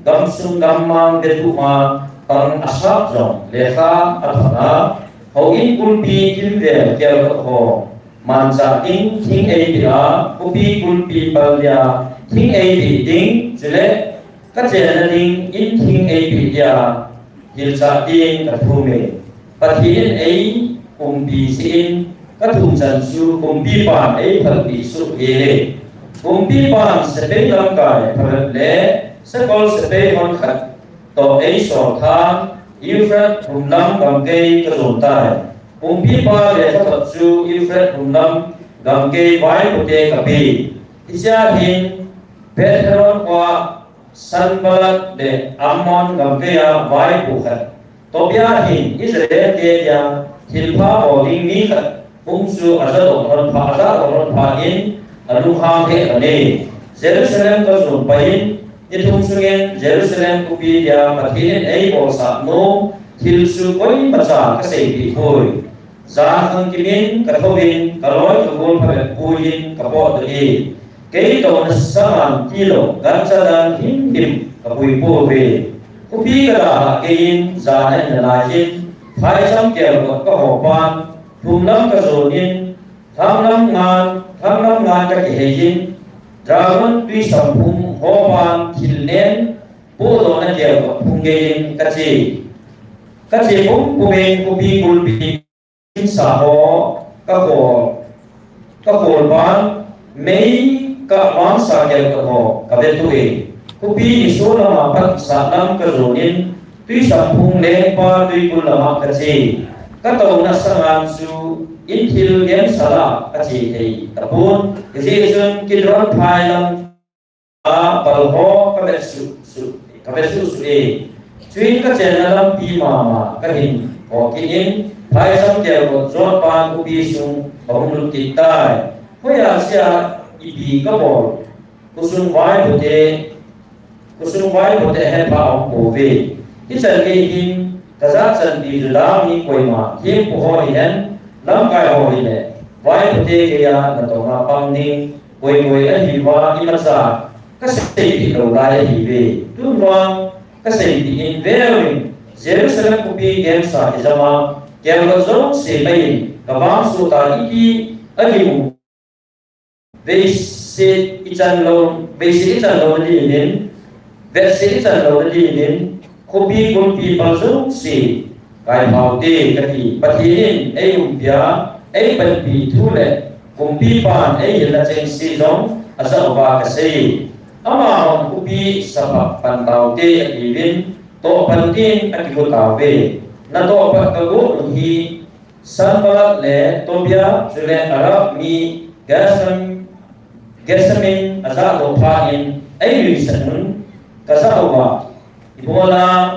Speaker 2: gamsum gammang detuma pang asap zong lekha atana Hogin kulpi kilde kel ho mansa ting ai bira kupi kulpi palya ting ai bi ding jule kachena ding in ting ai bi ya hilsa ding kathume pathin ai kumpi sin kathum san su kumpi pan ai phalpi su ele kumpi pan sepe lamkai phalatle sakol sepe hon khat to ai so than Euphrates rumlam gamgei kazontai Kumpi pa le katsu Euphrates rumlam gamgei vai pute kapi Isya hin Bethlehem kwa Sanballat le Ammon gamgea vai pukhat Tobia hin Israel ke ya Hilpa oling ni khat Kumsu azad oron pa in Anuha ke ane Jerusalem kazon pain Itung sungen Jerusalem kupi dia matinin ay bosa no hilsu koi maca kasay bihoi za ang kimin katawin kaloy kagol pagat kuyin kapot dali kay ito nasasaman kilo gansa dan hindim kapuy pobe kupi kala kayin za ay nalajin paisam kaya kahopan tumlam kazonin thamlam ngan kakihayin Dragon tui sampung hoban kilnen bodo na dia punggein kaci pun kuben kubi kulbi saho kahol ban mei ka mangsa dia kaho kabetui kubi isola mapat sanam kazonin tui sampung lepa tui kulama kaci katau nasangan su Inhil yang salah kaci hei tapun kezisun kidron phailam palho kabesu chuyên các chén là làm pi mà các hình có cái in hai trăm kèo của giọt pan của pi sung bóng lục tít tai hồi à xia ipi các bộ của sung vai của thế hệ bảo của về cái chân cái hình ta giác chân đi rồi đó như quay mà thêm của họ hiện lắm cái họ hiện vai của thế cái là tổ hợp bằng ninh quay ở thì vào im sa các xây thì đầu lại thì về đúng không các xây thì in very Jerusalem cũng bị game sa thì mà kéo nó giống xây bay các bang số ta đi ở đi về xây chân lâu đi đến về xây chân lâu đi đến cũng bị bao giống xây cái màu tê cái gì bắt hiện ấy bia ấy bắt bị thu lệ cũng bị pan ấy là trên xây giống ở sau và cái xây ama cũng bị sabab pan tàu tê ở bên to pan tin ở cái tàu về na to pan cái gỗ hi sanbalat le tobia julen arab mi gasamin azal lo phain ấy reason cái sau và ibola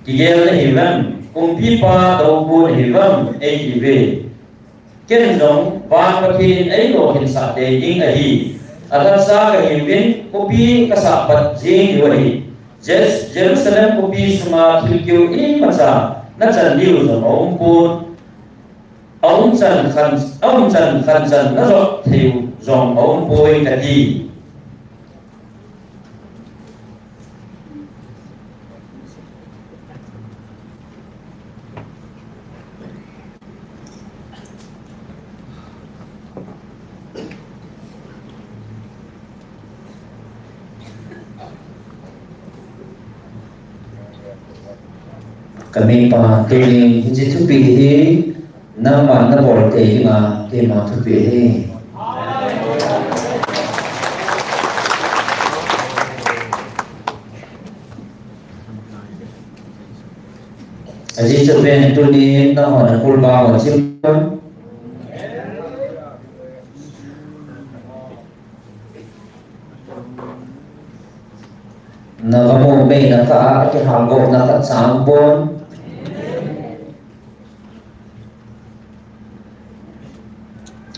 Speaker 2: kigel hivan kumpi pa do bun hivam ấy về kiến giống van bậc hin ấy lo hin sa de ding ahi akan sa ka hivin kumpi kasapat jing wali Jerusalem kumpi suma kilkiu in masa na chan liu zo ông pun ông chan khan na zo thiu zong ông poi ka di kami pa tuling hindi tupihi naman na bolte nga tema tupihi aji tupihin tuling na hona kulba wa simpan na kamu may naka at hangok naka sambon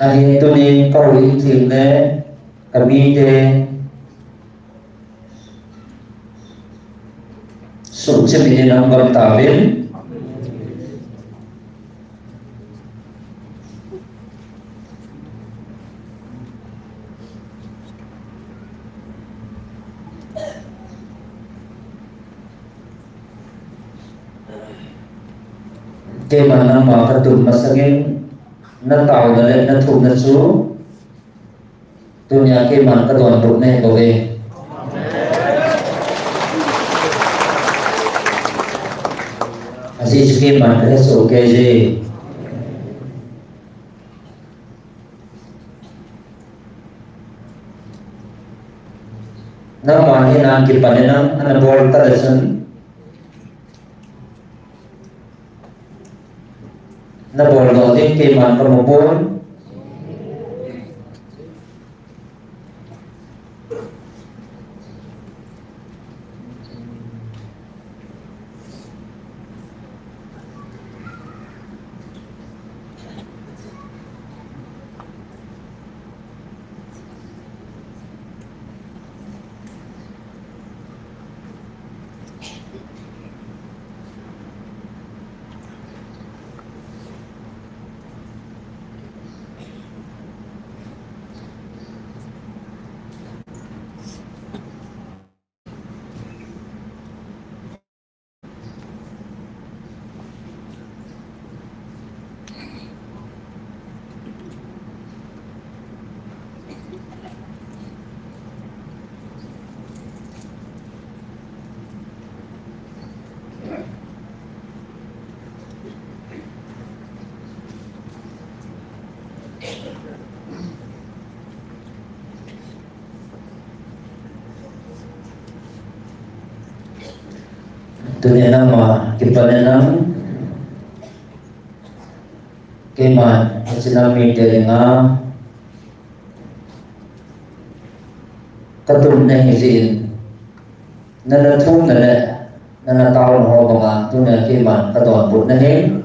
Speaker 2: ahi tuling kawi timne kami de sumsipin ng gamtawin ke mana ma katum masagin na tao na le na thum na chu dunya ke man ka don ru ne ko ve asi ke man ka so ke je na man hin an ki panen an bol ta lesan na bol do din ke man promobon dunia nama kipanenam keman sinami denga katum na hizin na nathum na na taon ho mga tunay kiman katon but na hin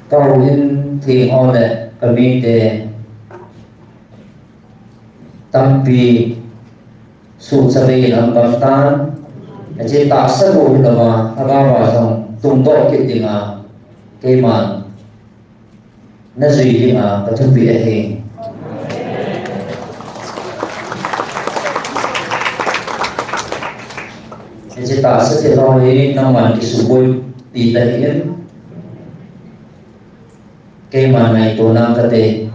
Speaker 2: câu in thì ho ne kami te tampi su sabi ng bangtan jadi tak seru nama agawa sang tunggu kita kiman nazri katumpi ahe jadi tak seru ini nama disebut di dahin kiman na ito nang kate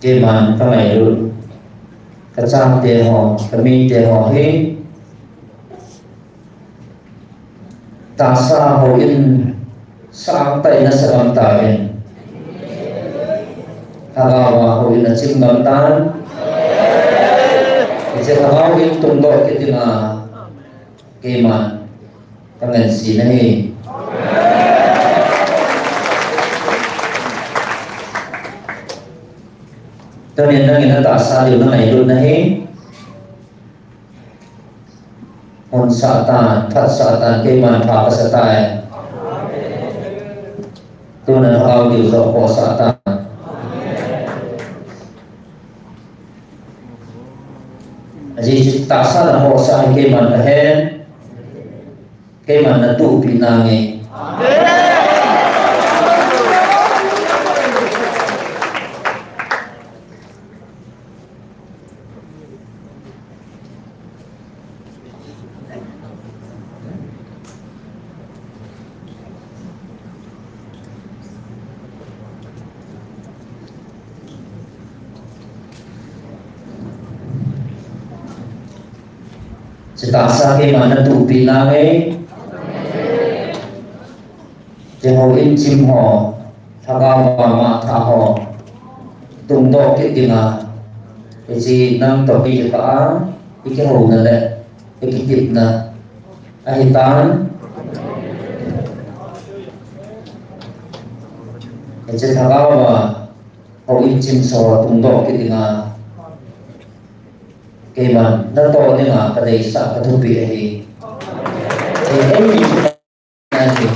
Speaker 2: kiman kamay ru kacang teh ho kami teh ho he tasa ho in sang tay na sa kamtahin hagawa ho in na simbantan kasi hagawa in tungdo kiti na kiman kangen sinahi cho nên nó người ta sa điều nó này luôn này hồn Satan thật Satan cái màn phá Satan tôi là họ điều rõ của Satan gì ta sa là họ sai cái màn là hết cái màn là tụ bị nàng ấy Setasa ke mana tu pinangai jeho in chim ho thagawa ma tha ho tung do ke dinga ji nam to bi ka ke ho na le ke kip na ahitan je thagawa ho in chim so tung do ke dinga cái mà nó to nhưng mà cái đấy sợ cái thông bị thì ấy thì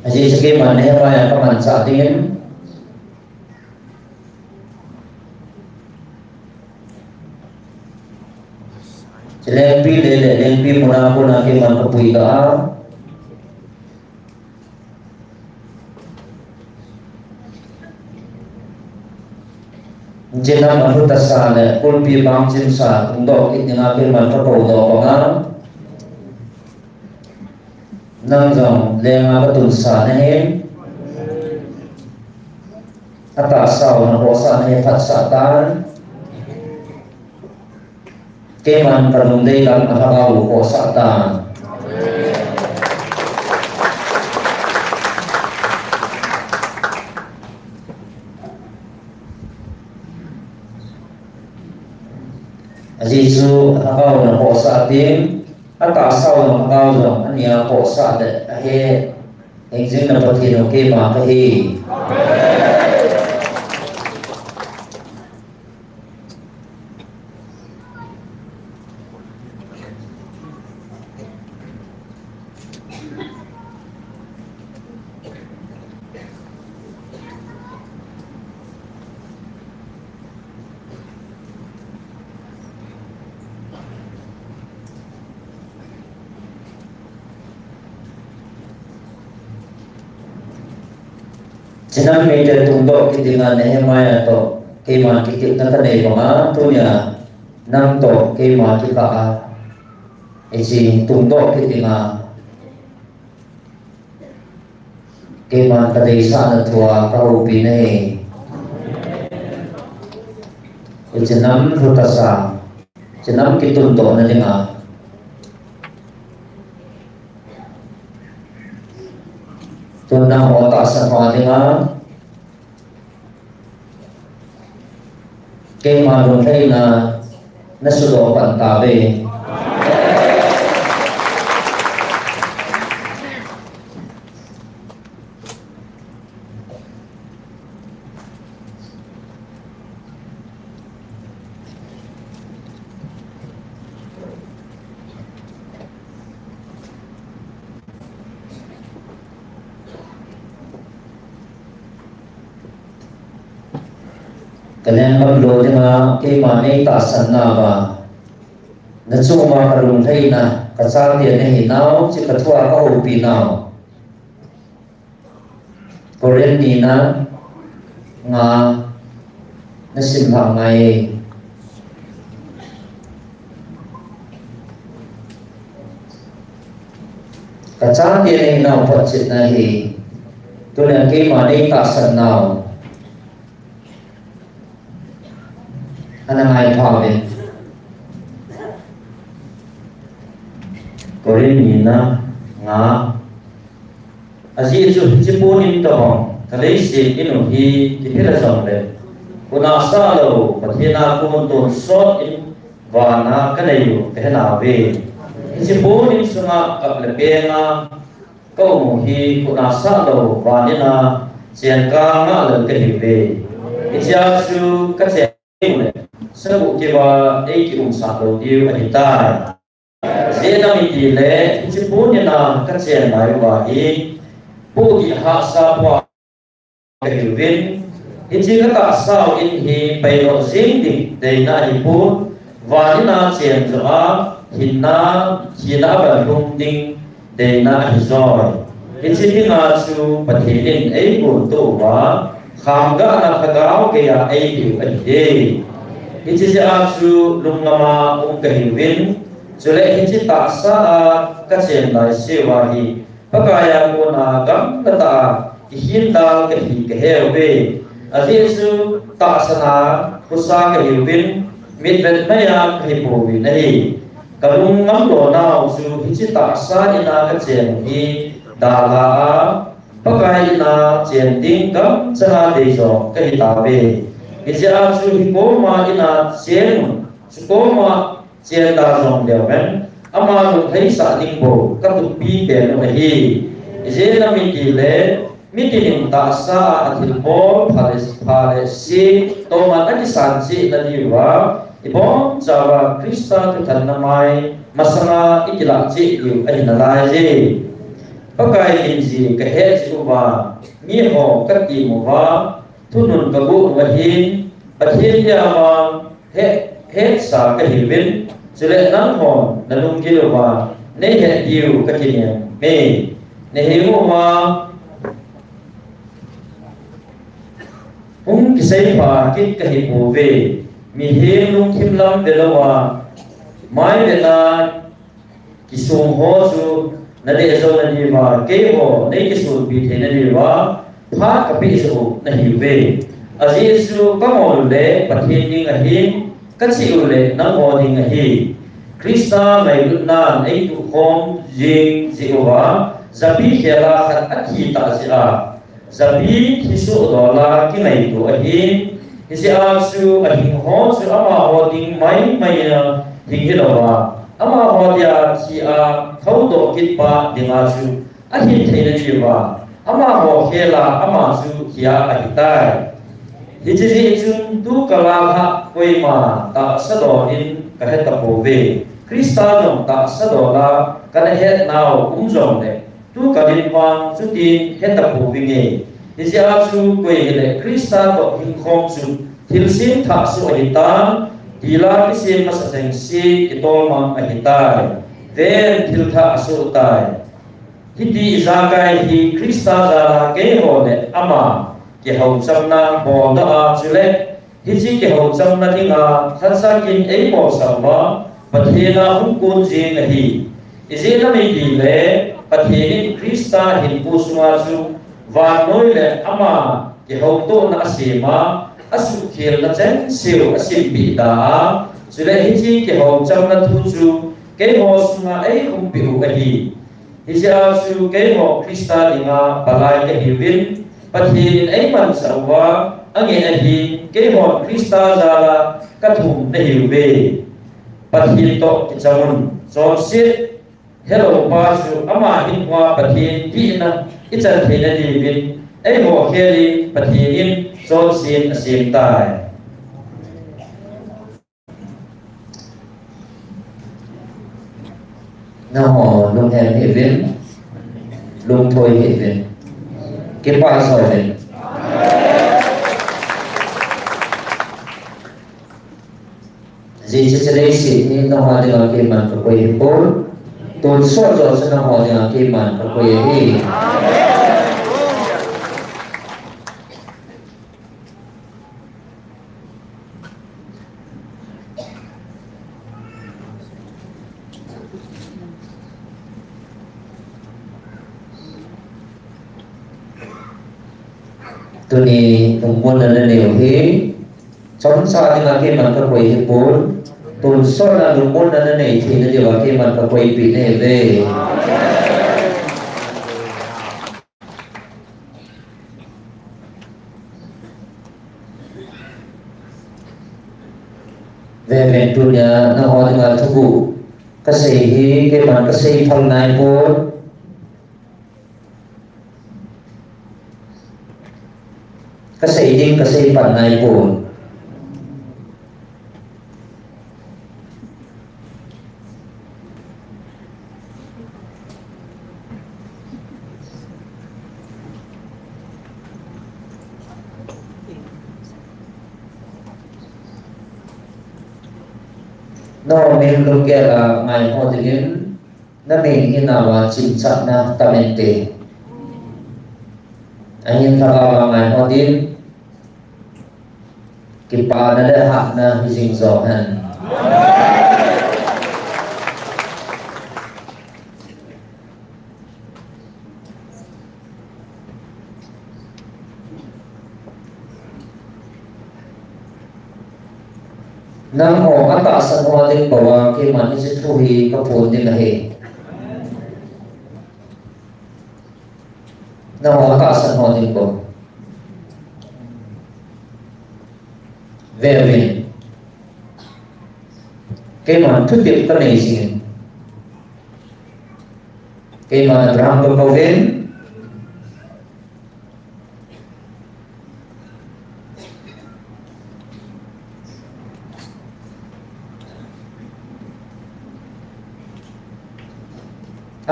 Speaker 2: jadi cái mà này là các bạn sợ tiếng chỉ lên pi puna cái mà có bụi đó jena manhu tasale kulpi bang jimsa ndo kitna ke man pho do nga nang jong lenga ba tun sa ne ata sao na ho sa ne phat sa tan ke man pranung dei lam ha ba ho sa tan Jesu hakaw na po sa ating at asaw na hakaw na niya po sa atin ahe engzing na patino kay mga kahi Jangan meja tunggu kita Nehemia to kema kita nak ni banga tu ya nam to kema kita isi tunggu kita kema tadi sana tua kau bine jenam rutasa jenam kita tunggu nanti tuần nào họ ta sa hoa đi ngã cái mà rồi đây là nó sửa đổi bản tả về cái này bắt đầu thì mà cái mà này ta sẵn nào và nó chung mà cả luôn thấy na cả sao tiền này nào chỉ cả thua các hồ pin nào Korean đi na ngà nó xin hàng ngày cả sao tiền này nào phát triển này thì tôi là cái mà này ta sẵn nào anh hai phao về có đến nhìn na ngã aji chu chipu nim to thale si inu hi kithela song le kuna sa lo pathina kun to shot in wa na ka nei yu te na ve chipu nim sunga kap le pe nga ko mu hi kuna sa lo wa ni na chen ka nga le ke hi ve icha su ka che le sơ bộ kia và đây chỉ cùng sản đầu tiêu ở hiện tại dễ nam thì lẽ chỉ bốn nhân nào các trẻ lại và ý bộ thì hạ sa qua cái hiểu viên chỉ các cả sao in thì bày lộ riêng thì đây là hình bốn và những nào trẻ rõ thì na chỉ đã vào công tinh đây là hình rồi chỉ những nào su bật hiện lên ấy buồn tổ hóa khám gã là khá gáo cái ấy thì ở đây Hiji asu lungama kehivin jule hiji taksa kachen lai sewahi pakaya kona gam kata kihinda kehi kehewe azisu taksana kusa kehivin mitvet maya kehipovi nahi kalung ngam lo nao su hiji taksa ina kachen hi dala pakaya ina chen ding gam sana dejo kehitawe Ija su hikoma ina chen sukoma chen da rong deo men ama lu thấy sa ning bo ka tu pi be no hi ije na mi ti le mi ti ning ta sa athil bo phale si to ma ta ki san si na ni wa ibon jawa krista tu than na mai masanga ikila chi yu ai na lai je pakai in ji ka he chi wa mi ho ka ti mo wa tunun kabu wahin pathin ya ma he sa ka hilvin sile nan hon nanung kilwa ne he diu ka tinya me ne he mo ma kisai pa kit ka hi po ve mi he lung kim lam de lawa mai de na kisung ho su na de zo na ni ma ke ho ne kisu bi the na ni wa pha ka pi su na hi ve azisu kamol le pathin ni nga hi kasi ule nang ho ni nga hi krista mai lunan ai tu khom jing jehovah zabi khela khat athi ta sia zabi hisu dola ki mai tu a hi hisi asu a hing ho su ama ho ding mai na ding hi lawa ama ho dia chi a thau do kit pa dinga su a hi theina ji wa ama ho khela ama su khia a hi tai hiji chun tu kala kha koi ma ta sa do in ka he ta po ve krista dong ta sa do la ka he nao jong le tu ka din wang chu tin he ta po vi nge hiji a chu koi le krista do hin khom chu thil sim tha su a hi ta dila ki sim ma sa seng si ki to ma a hi tai ve thil tha su tai hiti zakai hi krista za la ke ho le ama ke hậu trăm na bò da chule hiji ke hậu trăm na dinga thansa kin ei mo sawa pathena hum kun je nahi ije na me di le patheni krista hin kusuma su wa noi le ama ke hậu to na sema asu khel na chen siu asim bi da chule hiji ke hậu trăm na thu chu ke ho sunga ei hum bi u hi Hizia su ke ho Krista dinga balai ke hivin pathin ai man sarwa ange ahi ke ho Krista zala kathum na hive pathin to kichamun so sit hello pa su ama hinwa pathin hi na ichan thena divin ai ho kheli pathin so sin asim tai na ho lung hem hivin lung thôi hivin ke pa so hivin Jadi secerisi ini nama dengan keman berkuih pun Tuhan sojo senama dengan keman berkuih ini Tuni tungguan dan nehi Trong sa dengan keman berkuih pun Tuần số là đúng môn là này thì nó điều khi mà có quay bị này về về tuần nhà nó hỏi là thú vụ cái gì cái mà cái gì phần này bốn cái gì phần này bốn no mình lúc kia là ngày hôm đến nó mình như nào là chìm sạch na tamente anh em thằng là ngày hôm đến cái bà nó đã hạt na hy sinh rõ hẳn Nang ho kata semua din bahwa keman itu tuhi kapun din lahi. Nang ho kata semua din bahwa Vervin keman tu tiap kali sini. Keman ram berkawin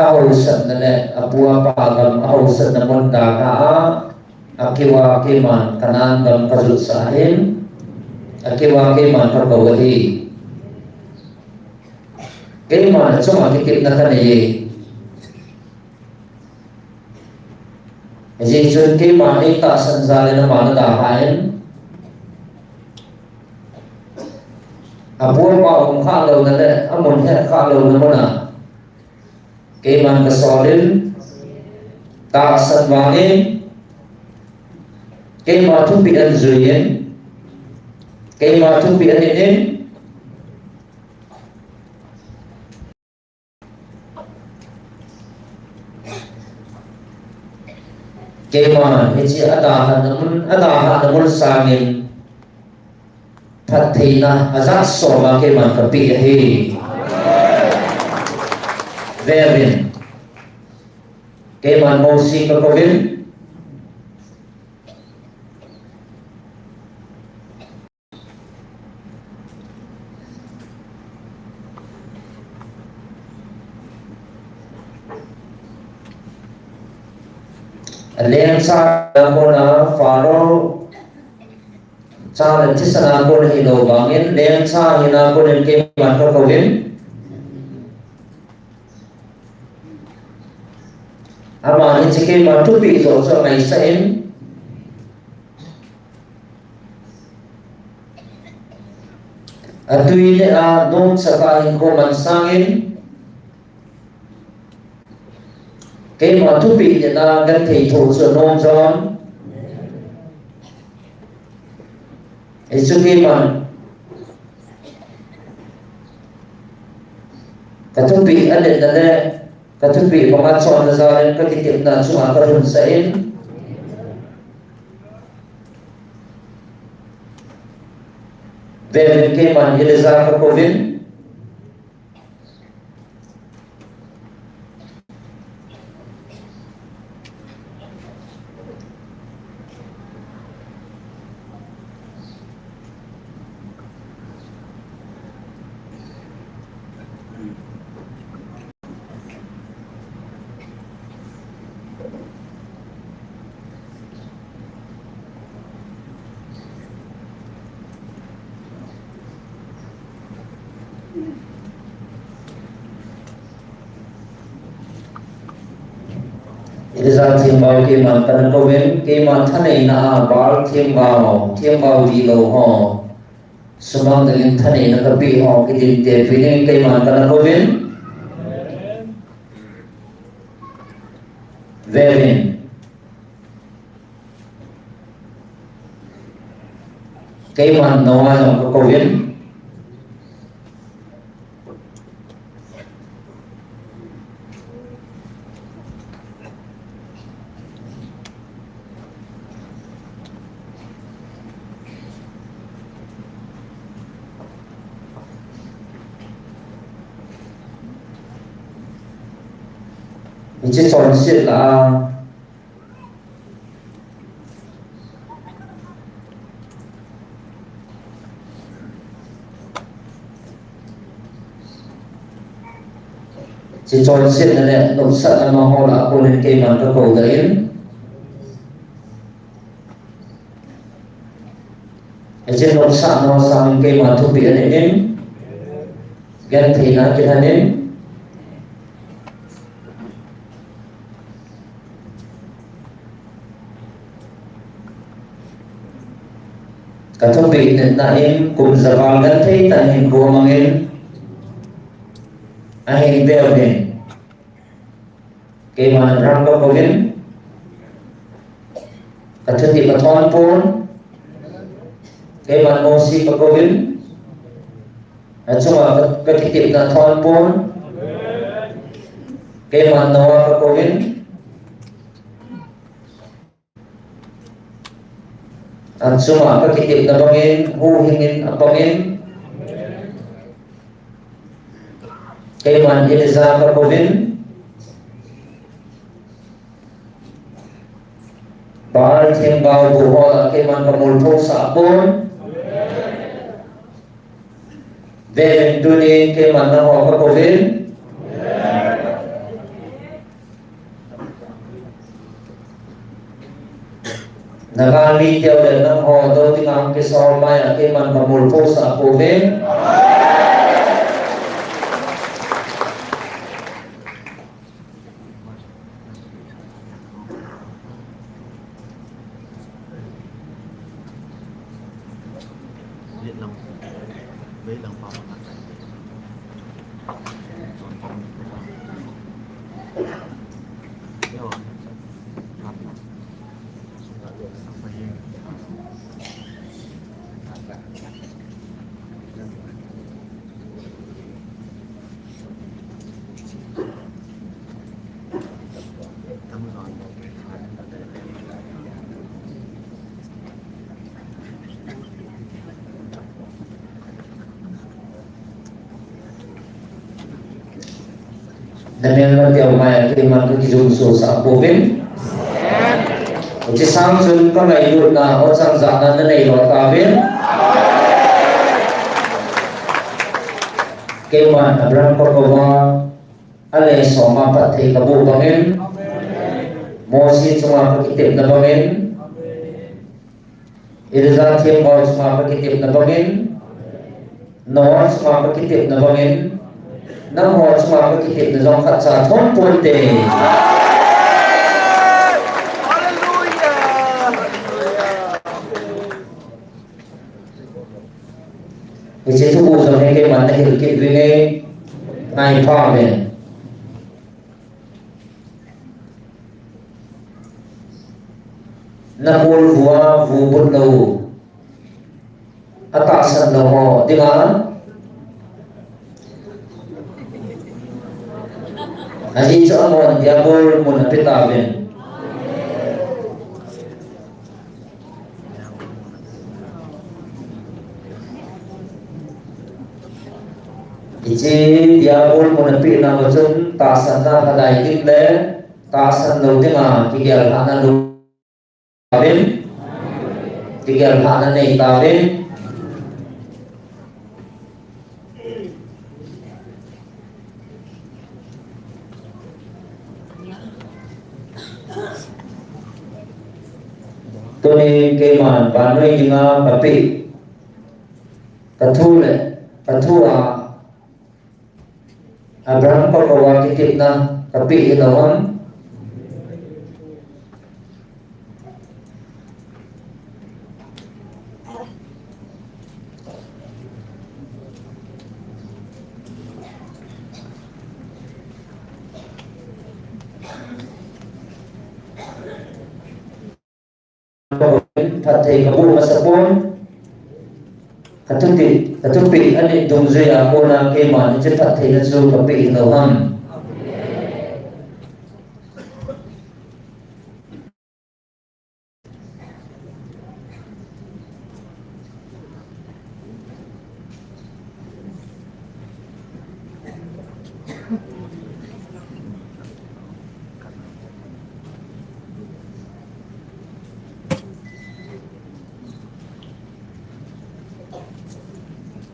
Speaker 2: Awusan nene apua pagam awusan namun daka akiwa keman kanan dalam kasut sahin akiwa keman perbawadi keman cuma kikip nakan ye jadi keman ini tak sensalin mana dahain apua pagam kalau nene amun kalau namuna keman kesolin tak senwangin keman tu pian zuyin keman tu pian ini keman hiji adahan namun sangin patina azak soba keman kepihi Vervin keman mosi kekovin lensa kona faro cara tisana kona hino bangin lensa hina kona keman kekovin ama ni cike ma tupi so mai sain atui ne a don saka in ko man sangin ke ma tupi ne na gan thei tho so non jon esu ke man ka tupi ade Katupi mga chon na zarin katitip na sumakarun sa in. Devin Keman Elizar Kakovin. Elizar Thiembao Keman Kanakovin Keman Thanei na Bar Thiembao Di Lo Ho Sumang Dalin Thanei na Kapi Ho Kitin Devin Keman Kanakovin Vevin Keman Noah Kakovin Chỉ chọn chuyện là chỉ chọn chuyện là nè nộp sợ là mà họ là cô lên kê mà các cầu đấy trên nộp sợ nó sang kê mà thuộc địa này đến gần thì nó kia thân đến các thông tin hiện tại cùng giờ vào gần thấy tại hình của mang em anh đều đến cái mà răng có đến các thông tin mà thon phun cái mà mosi có đến cho mà các thông tin là thon phun cái mà noa có đến semua ketitip na bangin, huhingin ang bangin. Kay man Elizar Kakovin, Bar Thiembao Buhol, kay man Pamulpo sa Apon, Devin Dunin, kay man Noah Kakovin, Nagali theo đến năm hồ tôi thì làm cái so mai ở cái màn mà một phố xã phố về dan yang nanti awal kiriman ke kijun so sa povin uci samsun ka mai lut na o sang zanan na nei lo kavin keman Abraham Korkova ale soma pathai kabu bangin mosi cuma pakitip na bangin Elizar Thiembao cuma pakitip na bangin Noah cuma pakitip na bangin Nam ho semua kita dong kata thon pun deh. Isi tu bukan hanya mana hidup ini ngai pamen. Nakul buah bubur lau atasan lau di mana? Aji so amon diabol mo na pitawin. Iji diabol mo na pi na macam tasan na kadai kitle tasan lo tinga kigel hana lo tawin kigel hana nei tawin. Tuni keman banoi dinga kapi kathule kathua Abraham ko kawa kitip na kapi ilawan Patay kabu masapon katupi ani dungzui ako na keman iti patay na su kapi ilawan.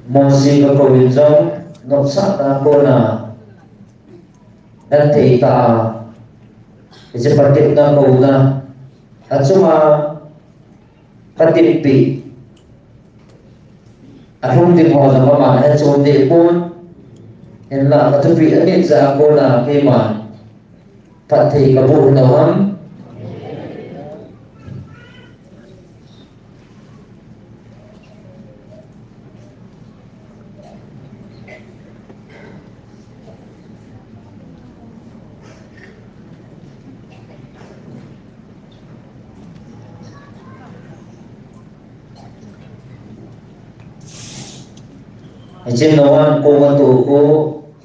Speaker 2: Mosi ka provinzong nopsa na ko na nanti ta isi partit na ko na at suma patipi at hindi mo na mama at sundi pun en la katupi anit sa ko na keman pati kabu na ham. Ijin nawan ko mantu ko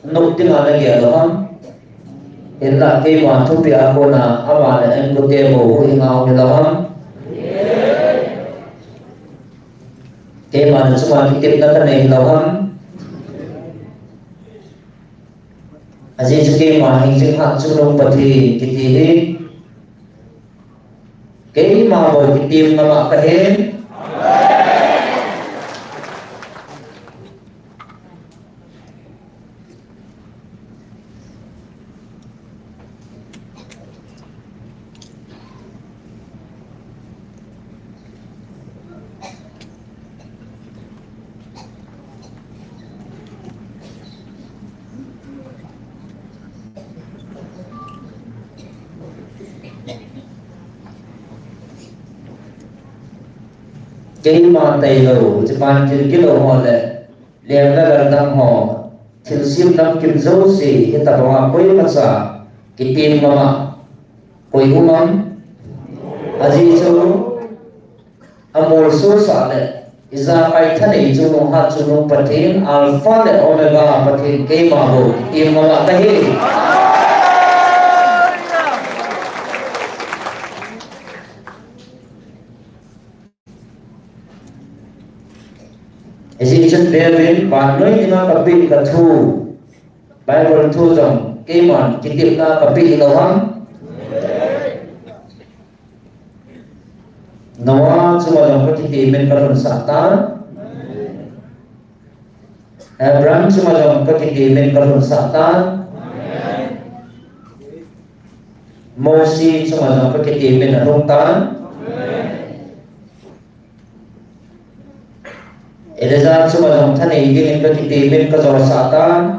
Speaker 2: nukti nga lagi alam illa kay mantu pi ako na amala en ko temo hingaw ni alam kay man suma kitip na kanay alam ajin kay man hingjing hat sunong pati kitili kay maboy kitip na makahin. Cái mà tây lầu chỉ ban trên cái lầu họ lệ liền ra gần năm họ thiên xiêm năm kim dấu gì hiện tại họ quấy mặt xả cái tim mà quấy u mắm aji số amol số xả lệ iza pai thân ấy chú nông hạt chú nông patin alpha lệ omega patin cái mà hồ tim mà cái gì Ezekiel David banoi ina kapi kathu Bible thu jong keman kitip na kapi ilawang Noah cuma jong katiti men karun satan Abraham cuma jong katiti men karun satan Moses cuma jong katiti men arungtan Elazar cuma jong thani ingin katiti men kazor satan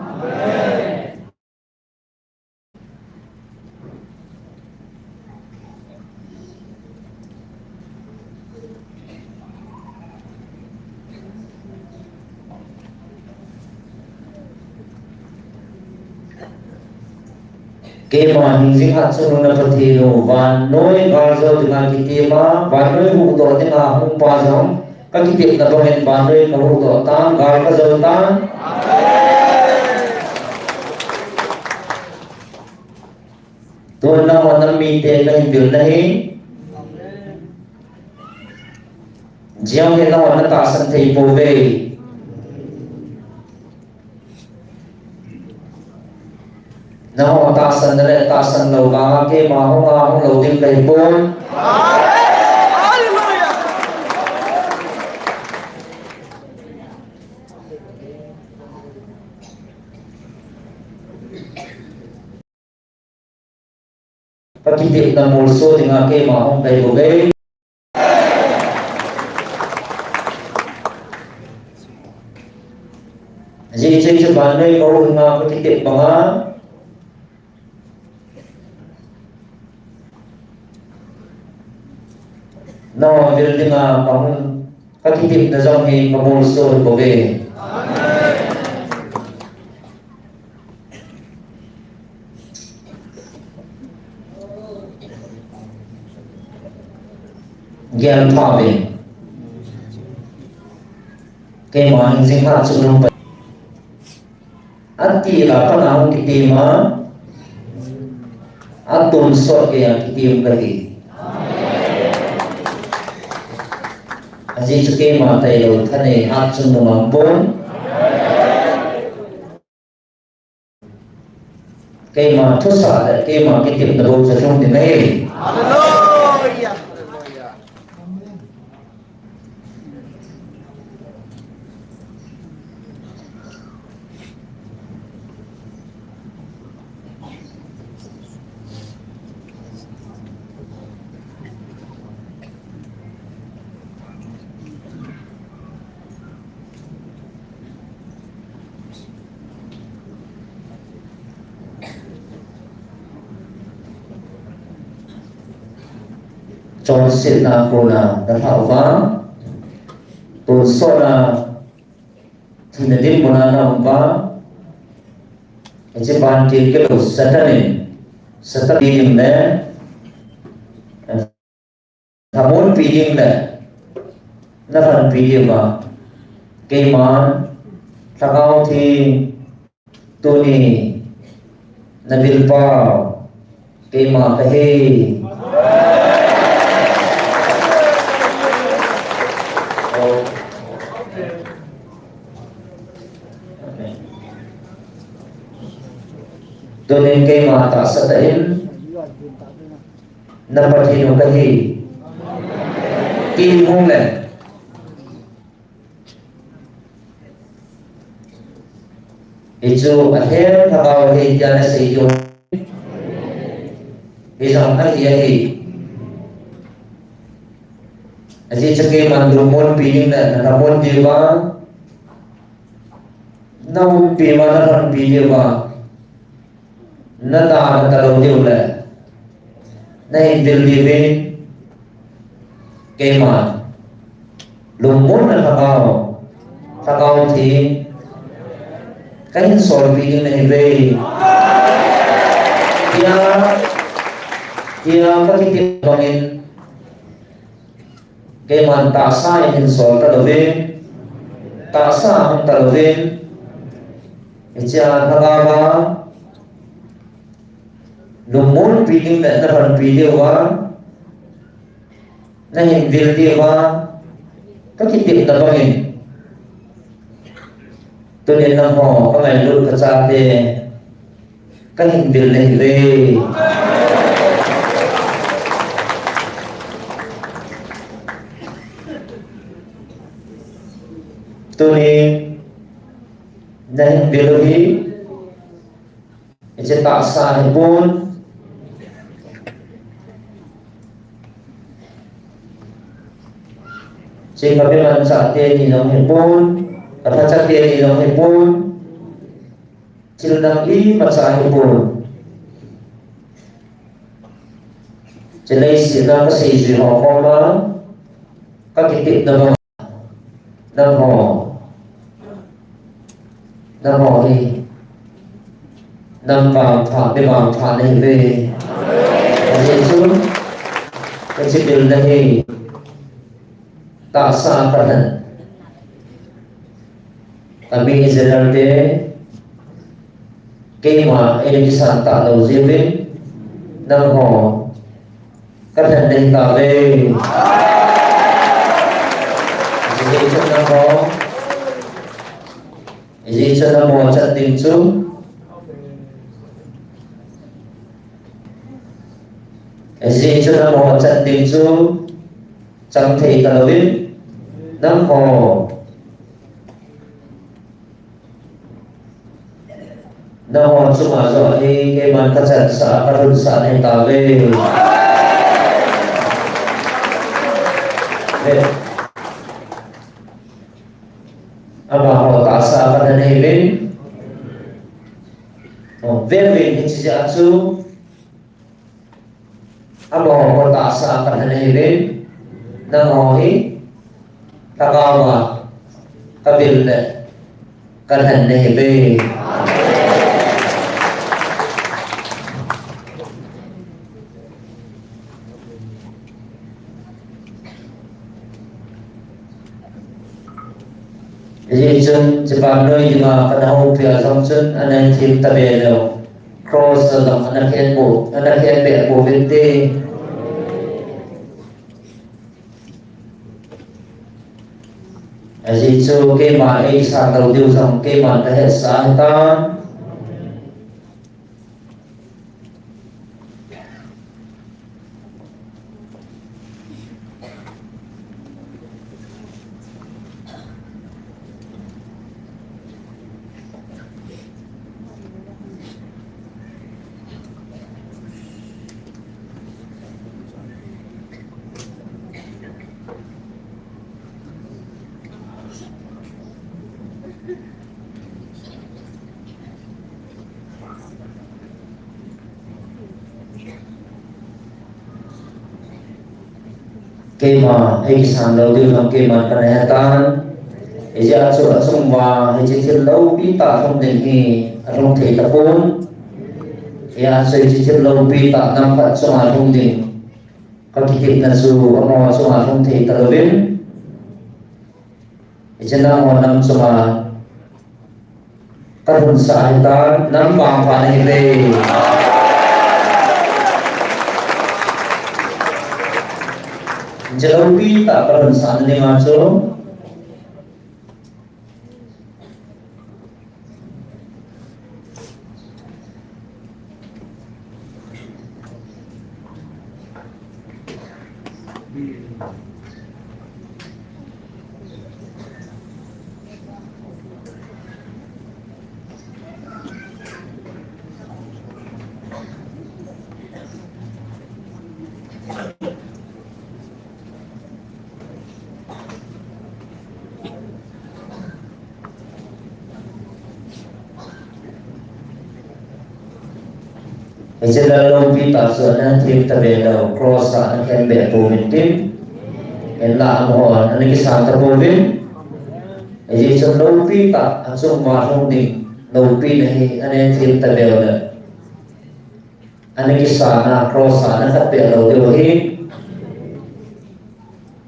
Speaker 2: Kema hingjing hat sunung na pathiyo van noi garzo dengan kitema van noi hukdo tengah humpa jong kakitip na rohen van noi ka hukdo tan gar ka zautan tuan na wana mi te ka bil na hi jiang he na wana ta san thei po ve na ho ta san lo ga ke ma ho nga ho lo ding kai pon pakitip na mulso tinga ke ma ho kai po ve ji chei chu ban nei ko nga pakitip ba nga no building a pang pakitip na zong hi pamulso po ve gian pha về cái món sinh hoạt chung nông vật ăn tì là con nào cái tìm á ăn tồn sọt cái tìm cái gì gì cho cái mà thầy đầu thân này ăn chung nông làm bốn cái mà thuốc sọt cái mà cái tìm đầu cho trong tiền này trong sự na cô là đã thảo vá tôi so là thì là điểm của nó vá cái chế ban trên cái đầu sata đi điểm đấy thà muốn vì điểm đấy nó phần vì điểm mà cái món thà cao thì tôi này là viên vào cái mà cái hề cho nên cái mà ta sẽ đến năm bậc thì nó cái gì kim không này thì chú ở thế thà bao thì giờ nó sử dụng thì dòng cái gì thì cho cái mà đồ môn pin này là môn gì mà nâu pin mà nó còn pin gì mà nó ta đầu điều là này điều gì bên cái mà lùng muốn là thà cao thì cái sỏi pin này về kia có cái tiền bằng cái mà ta sai hình sỏi ta đầu bên ta sai không ta đầu bên cái cha thà cao lùng muốn video này nó phần video quá nó hình video quá các cái tiệm tập hình tôi nên làm họ các ngày luôn thật ra thì các hình video này về tôi nên hình video đi sẽ tạo ra hình bốn trên các cái lần trả tiền thì nó hình bốn và trả tiền thì nó hình bốn chỉ đăng ký và trả hình bốn trên đây sẽ ra các sĩ gì họ có đó các cái tiệm đâm họ thì nằm vào phản này về và dễ xuống cái sự điều này ta sa perhan kami Israel de kema elisa ta lo zevin nâng hồ các thần linh tà về di chân nâng hồ di chân nâng hồ chân tình chung di chân nâng hồ chân tình chung chẳng thể tà biết nâng hồ nâng hồ chung mà rõ đi cái bàn các trận xã các rừng xã này tà về ama ho ta sa pada nevin very ni sija su ama ho ta sa pada nevin na ho hi tagawa kabil kan neve jadi chân Jepang nơi nhưng mà phần hậu phía trong chân anh em team tập về đều cross dòng anh em bẻ bộ bên tê jadi cho cái mà ấy sang đầu tiêu dòng cái mà ta hết sáng ta cái mà ấy sang đầu tiêu dòng cái mà ta hết ta giờ chỗ sông và hay chỉ lâu bí tạ không đến khi không thể tập vốn ya chỉ lâu bí tạ năm phật sông hà không đến có thể hiện là dù ông sông hà không thể tập biến cho nên họ năm sông hà các hồn xã ta năm vàng phản này về jauh kita perasaan ni masuk Jadi dalam kita sebenarnya tim terbentuk cross akan berpuluh tim, enak mohon ane kisah terpulih. Jadi sebelum kita langsung masuk di lopi ni ane tim terbentuk, ane kisah na cross ane terbentuk dihoi.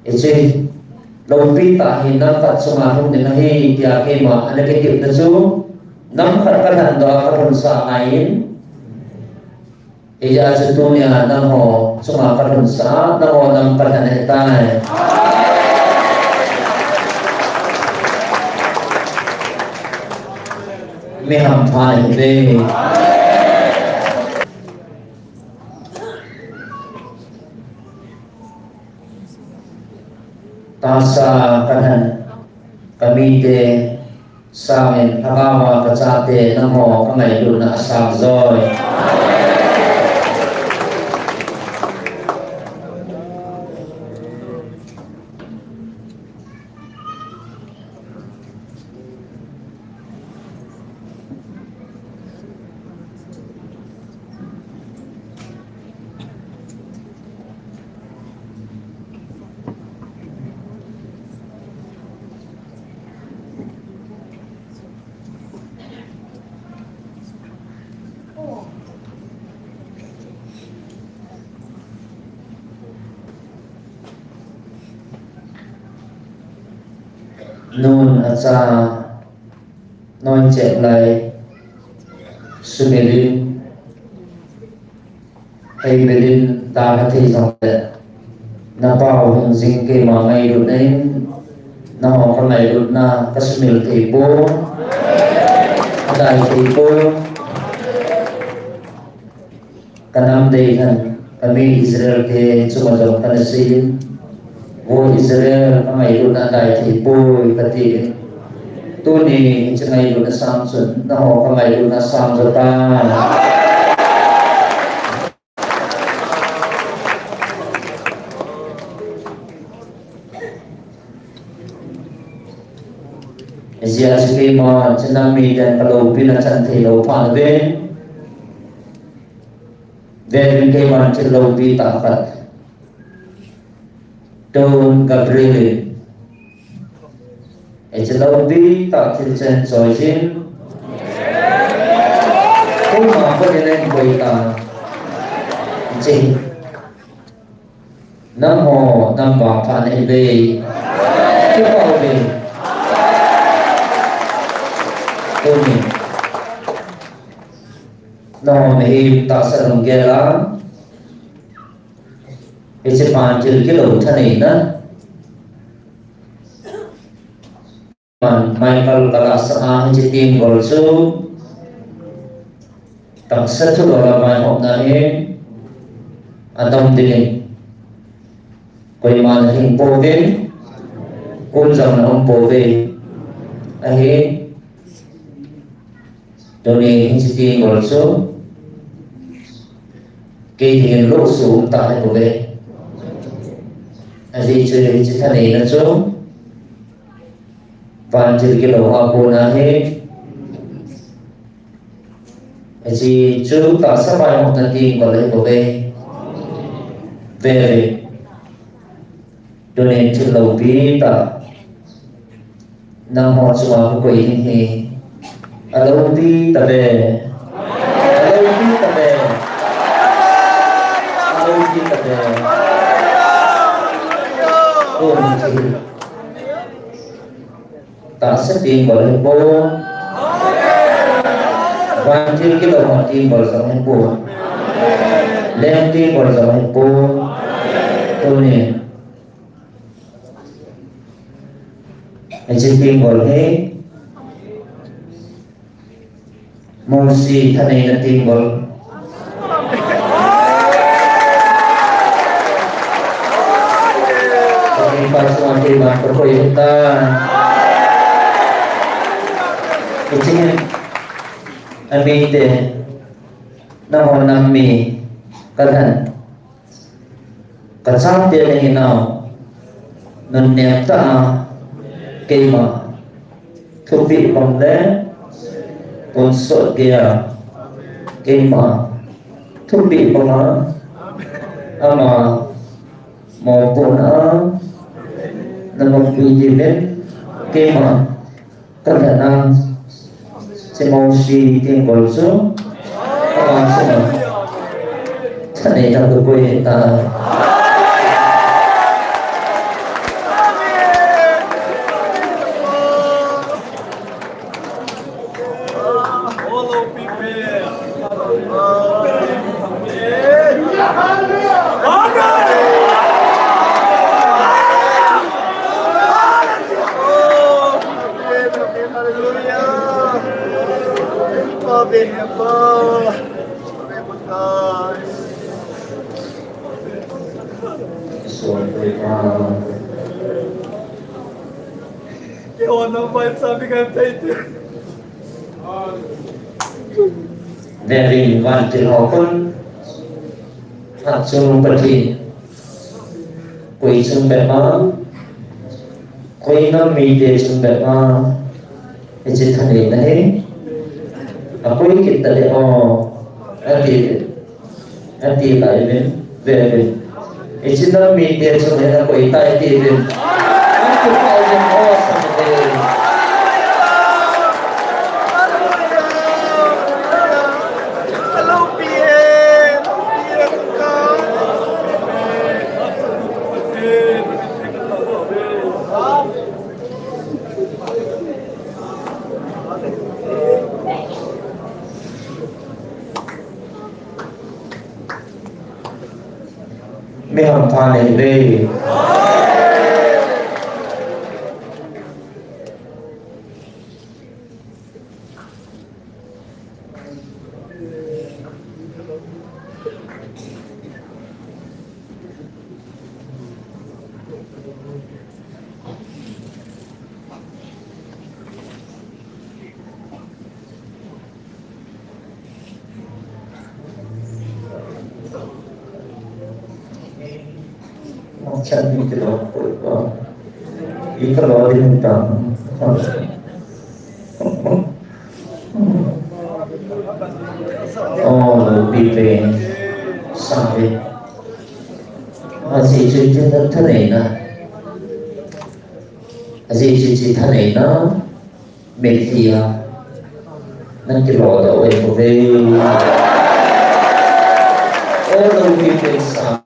Speaker 2: Jadi lopi tak hina tak semasuk di nahi dia kema ane ketip tesu, nampak kan doa kerunsa lain. Ija setunya namo semua perunsa namo nam perhanetai meham thai de tasa perhan kami de samen phagawa kachate namo kangai luna asam zoi nun acha non chep lai sumelin thầy Berlin ta có thể dòng lệ na bao hình dinh kê mà ngay đột nên na họ con này đột na Kashmir thầy bố đại thầy bố kanam day kan kami Israel ke sumadong kanasin wo Israel kamay đột na đại thầy bố kati tu ni ngay đột na Samson na họ kamay đột na Samson ta Asia sige mo tsunami dan kalau pinachan thelo phan ve then ke man chelo pi ta khat don Gabriel e chelo pi ta thil chen choi jin ko ma ko len koi ta ji nam ho nam ba phan e ve ke ba ve Tuni no me ta sa long ge la e se pan chil ke lo thani na man Michael kala sa a ji tim gol su tak sa thu la mai hop na he atom tin koi man hing po ve kun jam na om po ve a he Doni Institute also cây thiền lỗ xuống tại của về gì chơi chỉ thân này nó chỗ và chơi cái đầu hoa cô na hết gì chú ta sắp bài một thân tiền còn lấy của về cho nên chơi đầu bí ta năm họ xóa của quỷ thì Alauti tabe, alauti tabe, alauti tabe. Oh mungkin tak sedih boleh pun, banjir kita mati boleh sampai pun, lenti boleh sampai pun, tu ni, sedih boleh. Mosi thanai na timbol Kami paswa di bang perkoyota Kecingin Amite Nahon nami Kadhan Kasam dia na hinaw Nunyata Kema Thupi pangde Unsur dia kema thubi pama ama maupun namun pijimin kema kadang semosi timbul su ama semua tadi tak boleh ta Dari wantil hokun Hatsung pergi Kui sumbema Kui nami de sumbema Iji thani nahi Kui kita de o Ati lai bin Vere Iji nami de sumbema Kui tai ti bin Aku kau yang o sampai May hầm thoa này về. Chân như cái đó ý cái đó thì mình tầm bị về sao vậy gì chứ thế này nè gì thế này nó mệt gì à nên cái lò đó ấy của về đâu bị về sao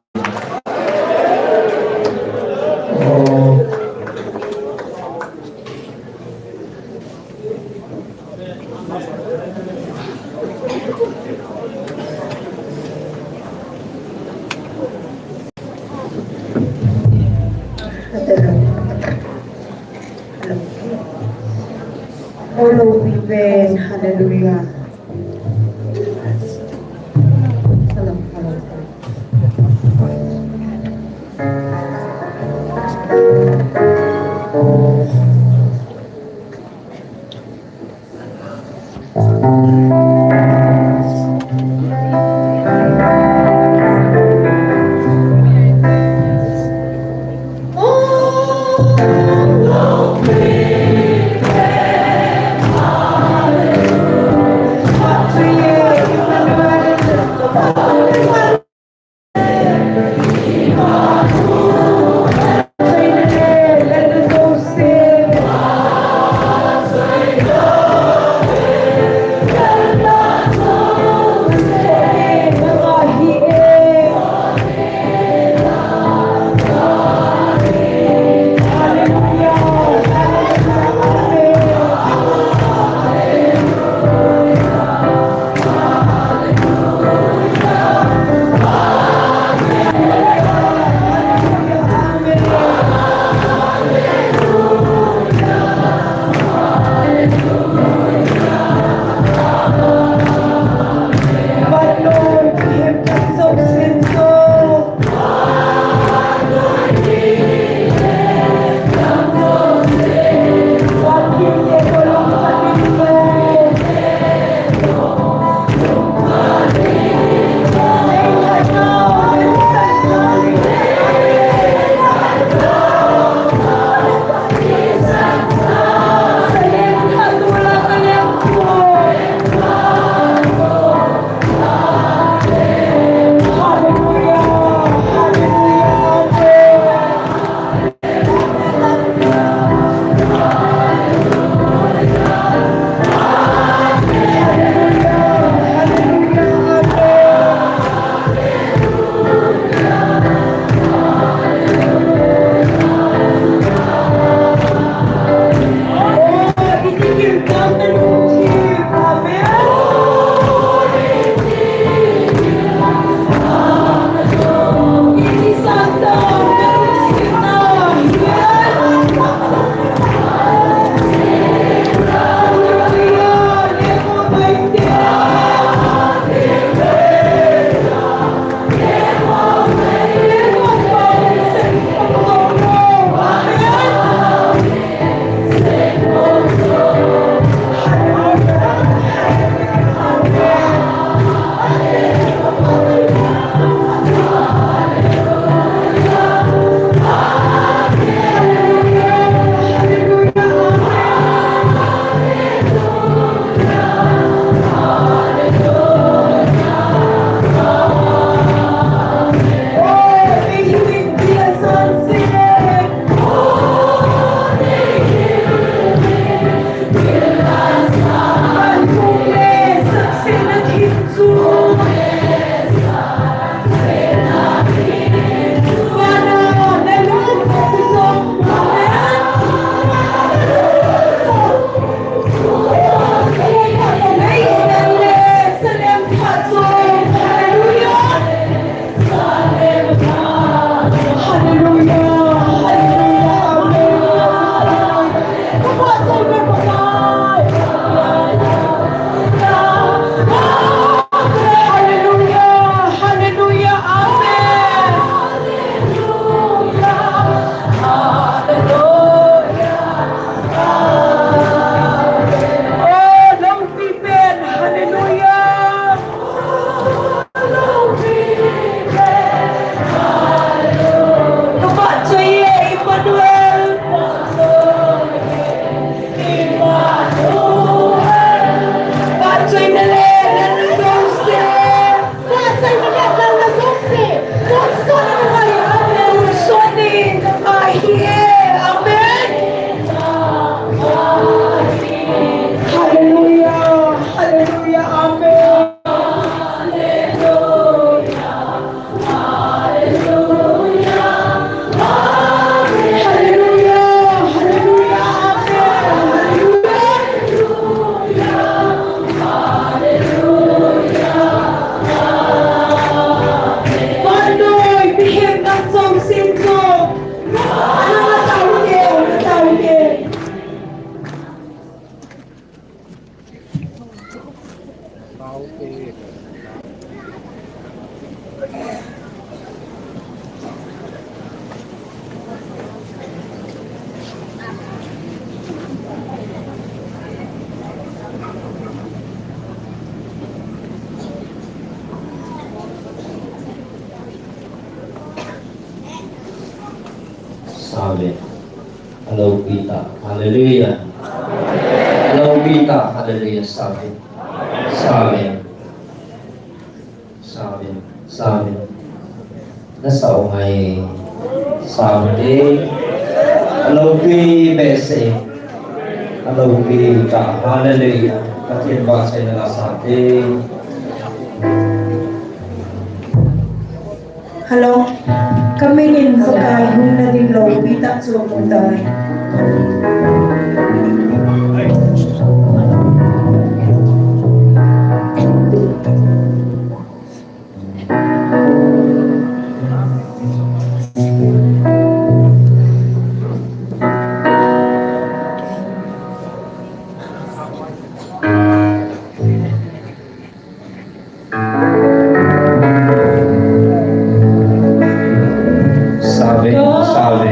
Speaker 3: Amen. Hallelujah. Salam.
Speaker 2: Salve. Hello, Pita. Hallelujah. Hello, Pita. Hallelujah. Salve. Salve. Salve. Salve. Nasa ngay Salve. Hello, Bese. Hello, Pita. Hallelujah. Katimba sa nila sa ating.
Speaker 3: Halo, kami nin pagkain na din lo, bitak sa mutay.
Speaker 2: Salve. Salve.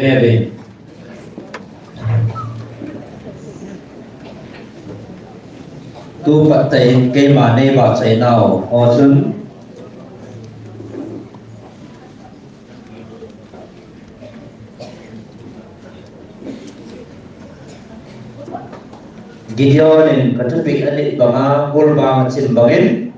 Speaker 2: Bebe. Tu Phật tệ cây mà nê bảo chạy nào ho dưng Gideon katupik alit banga kulbang sin bangin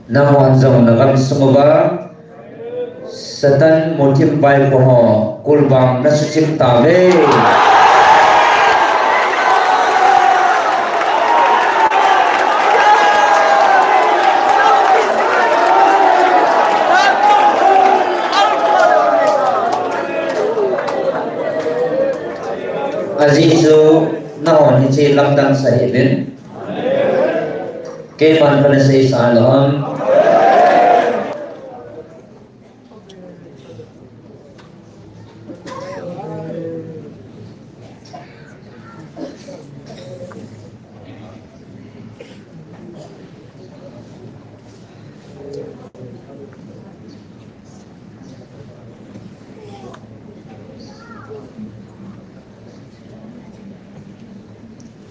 Speaker 2: Nahuan zong nagam sumaba Satan motim bai ko ho kulbang nasuchim tave Azizu naon hichi lamdang sahibin Keman kana sa isalon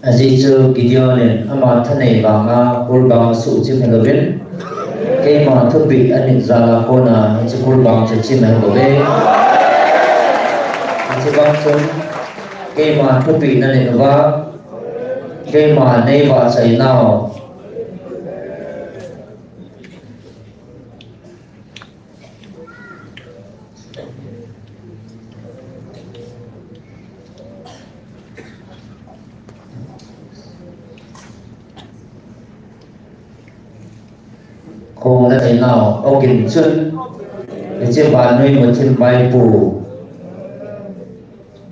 Speaker 2: Azizu Gideon ama thane banga kulbang su chim helobin Keman thubi anin zala kona hichi kulbang chim helobe Hichi bang chun Keman thubi nanin wa Keman nei ba sai nao Kung na tayo now, o kinsun, iti ba noy mo timbay po,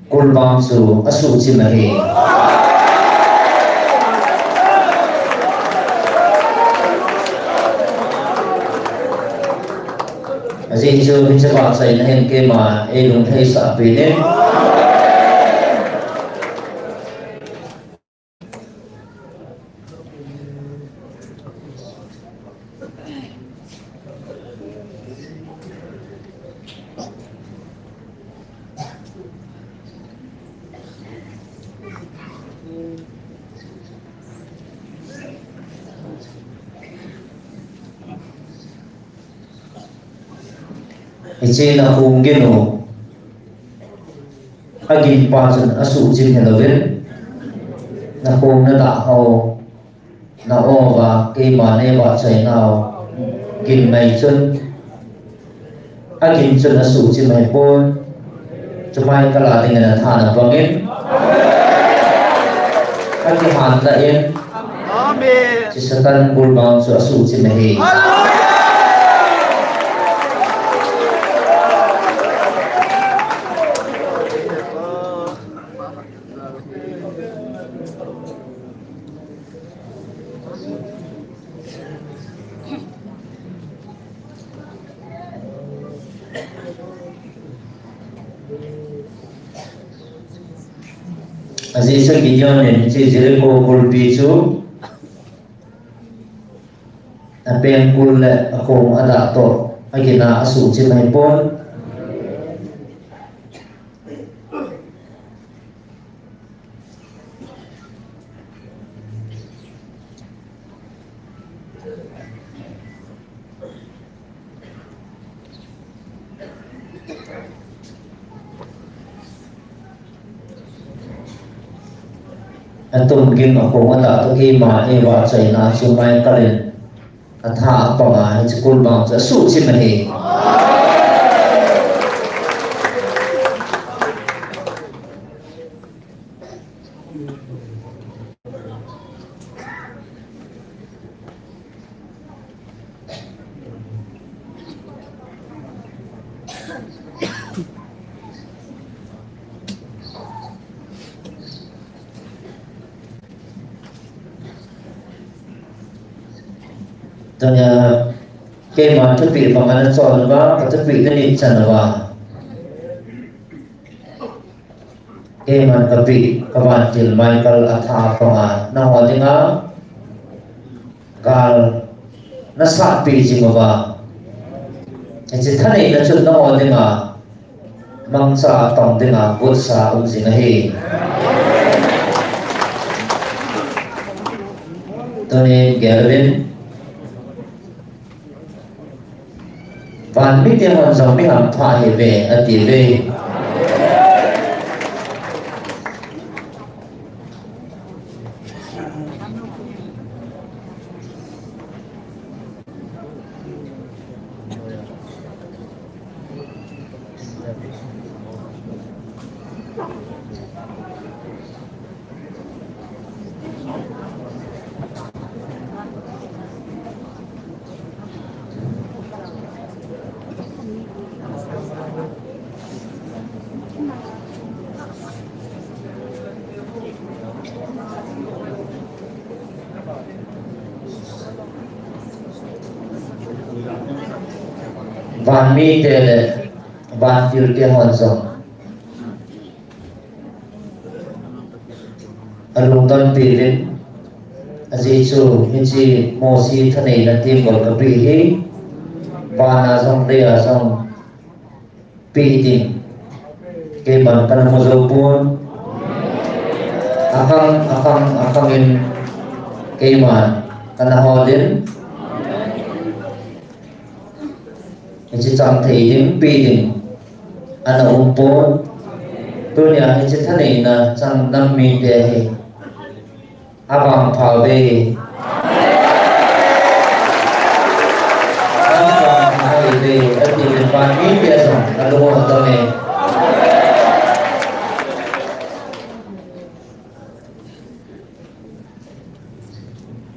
Speaker 2: kulbang su, asu si mahi. Asi isu iti ba sa inahin ke ma, ilong tayo sa apinin. Iti na kung gino aging pasan asu jim helawin na kung nadahaw na oba kay manay ba chay now gin may chun aging chun asu jim may pon chumay kalating na thana bangin aging handain si satan bulbang su asu jim may Aziz sa Gideon ni si Jericho kulpi su apeng kul akong adato ay kinaasu si Mahipon Atong gin akong adato kay maiwa chay na sumay karin at haak pa nga si kulbang sa su si Mahi Tanya kay ma thupi pangalan so ba kathupi ni chana ba kay man kapi kawan til Michael atha pa na holinga gal na sa pi jingwa chỉ thân này là chuyện nó ổn định à mang sa tổng định à vượt sa ông gì này tôi nên kể lên và biết tiếng hoàn dòng biết làm thoại về ở tỷ về van mi tele van fil te hon so alung don pilin azi chu hinchi mosi thane na tim gol ka pi hi vana song de a song pi tin ke ban kana mo zo pun akang in ke man kana holin chỉ chẳng thấy đến pi đến anh ở ông bố tôi nhà chỉ thân này là chẳng năm mình để abang phao về abang phao về ở địa bàn ban mỹ địa xong là đúng không tôi này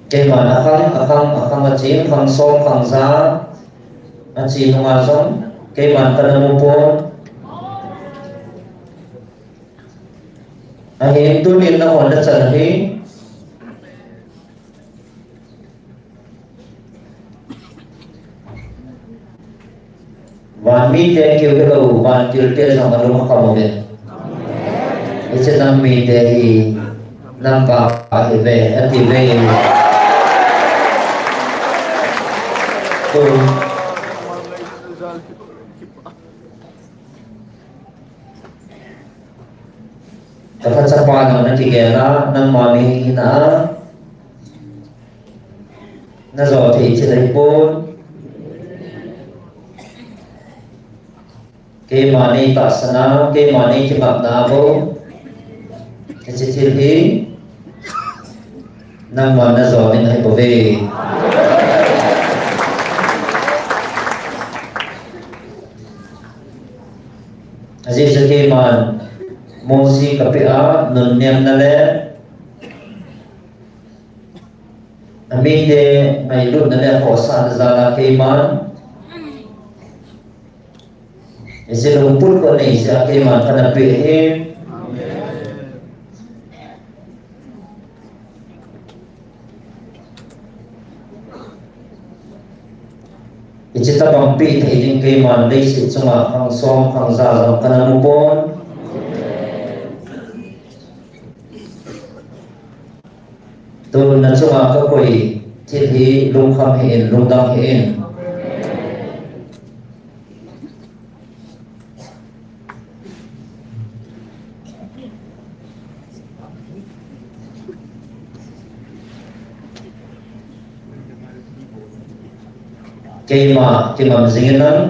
Speaker 2: cái mà akang là chỉ akang som akang giá anh chị không ai sống cái bản thân là một bộ anh hiện tôi nên nó còn rất là thế và mi để kêu cái đầu và kêu cái rằng là đúng không vậy cái chuyện làm mi để thì làm vào phải về anh thì về tôi Kapag sa paano na tigera ng mami na zoti sila po kay mani tasana kay mani kibab na po kasi silhi ng mga na zoti na ipobe kasi sa kay man mosi kapia nunyam nale amide may lut nale hosa zala kaiman isi lumpur ko ni sa kaiman panapihin isi tabampi thailing kaiman leisi chunga khang som khang zala kanamupon tôi là chung các quỷ thiên khí lung kham hiện lung đăng hiện cây mà dính lắm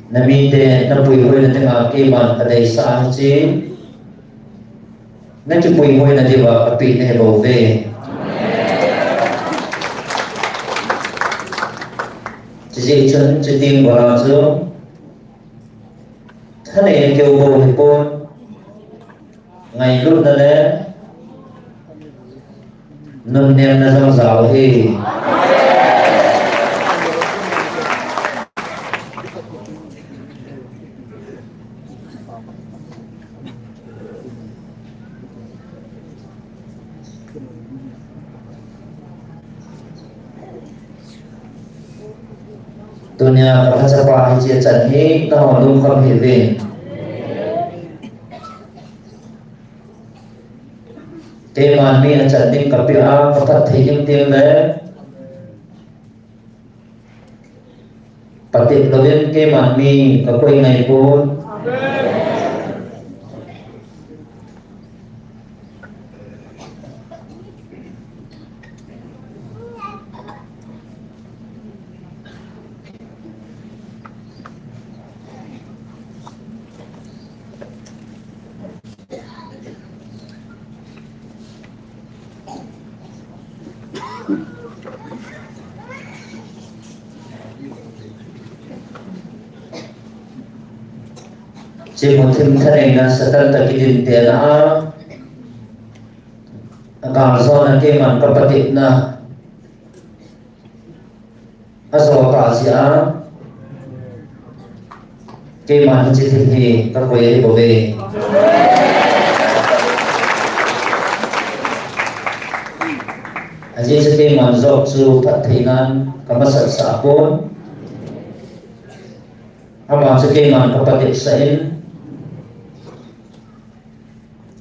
Speaker 2: nami te na bùi hôi là tiếng cây mà ở đây xa chứ nên cái bùi hôi là gì vào cái bị này bầu về chỉ chân chỉ tìm vào làm sao thế này kêu bồ thì bồ ngày lúc đó đấy nâng niệm là dòng giáo thì dunia bahasa bahasa chân hi tao luôn không hiểu về cái màn mi chân định cặp bia có thật thấy những tiếng đấy patip lovin ke mami kapoi ngai pun si mutim thaneng na satan takidin te na akang so na ke man kapatip na aso ka siya ke man chi thi hi kapoi bobe aji se ke man zok chu phat thainan kamasat sa pon ama se ke man kapatip sain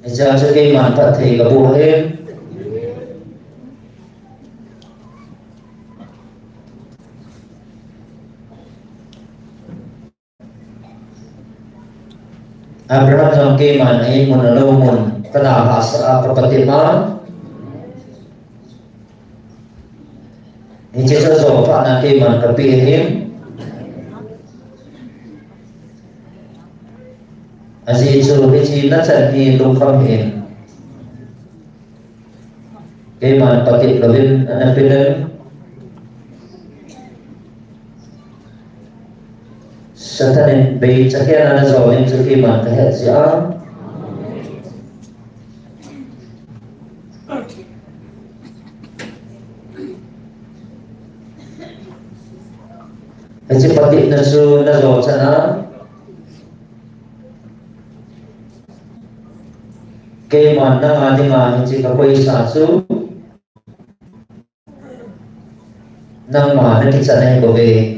Speaker 2: Ija sa kay man pat hay kabuhin Abraham jang kay man ay munalawon kanahas sa kapatiman Ija sa sopa na kay man kapihin Azi chu hi na chan hi lung kham hin ke man patip lovin ana pilen satanin bei chakya na zo in chu ke man ka het sia aji patip na su na zo chana ke man na nga di nga hinchi kapoi sa su nang ma na kitsa na hibobe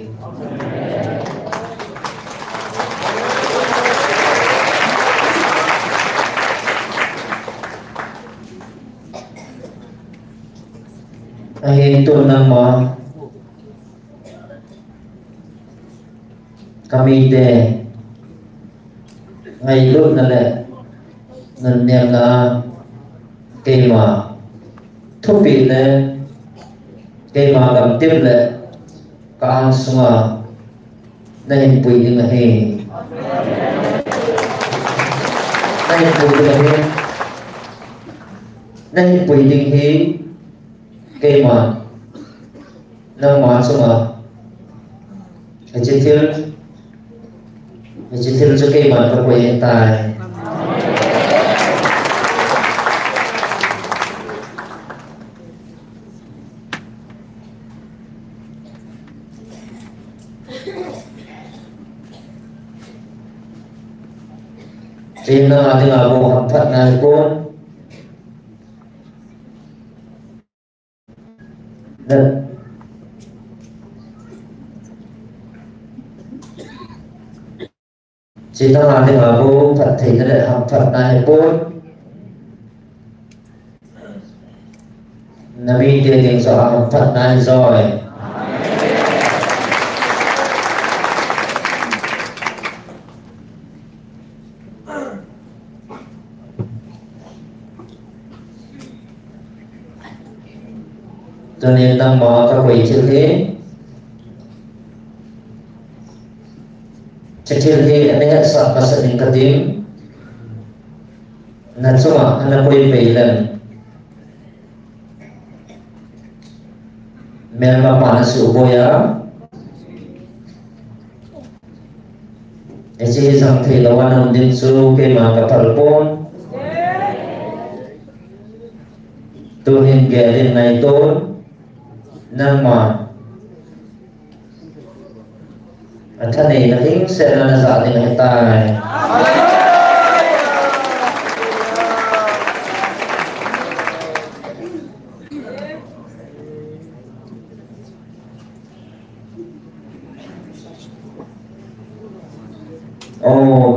Speaker 2: ay ito nang ma kami de ngay lúc na le ngân niệm là cây mà thuốc bị lên cây mà cầm tiếp lệ càng sung nên bùi đi mà hề nên bùi đi mà hề nên bùi đi hề cây mà nâng mà sung chỉ thiếu cho cây mà có quay hiện tại Trên là thì là bộ học thuật này con Nên Chỉ là thì là bộ thuật thì là học thuật này con Nabi dia yang soal học thuật này rồi cho nên đang mở các quỷ chữ thế chữ thế anh ấy sợ và sợ những cái tiếng là cuma anh ấy quay về lần mình mà mana sự bồi á anh chị rằng thì là quan hồng đến số cái mà gặp phải con tôi hiện ghé đến này tôi nang ma anh này là hình sẽ là giả định hiện tại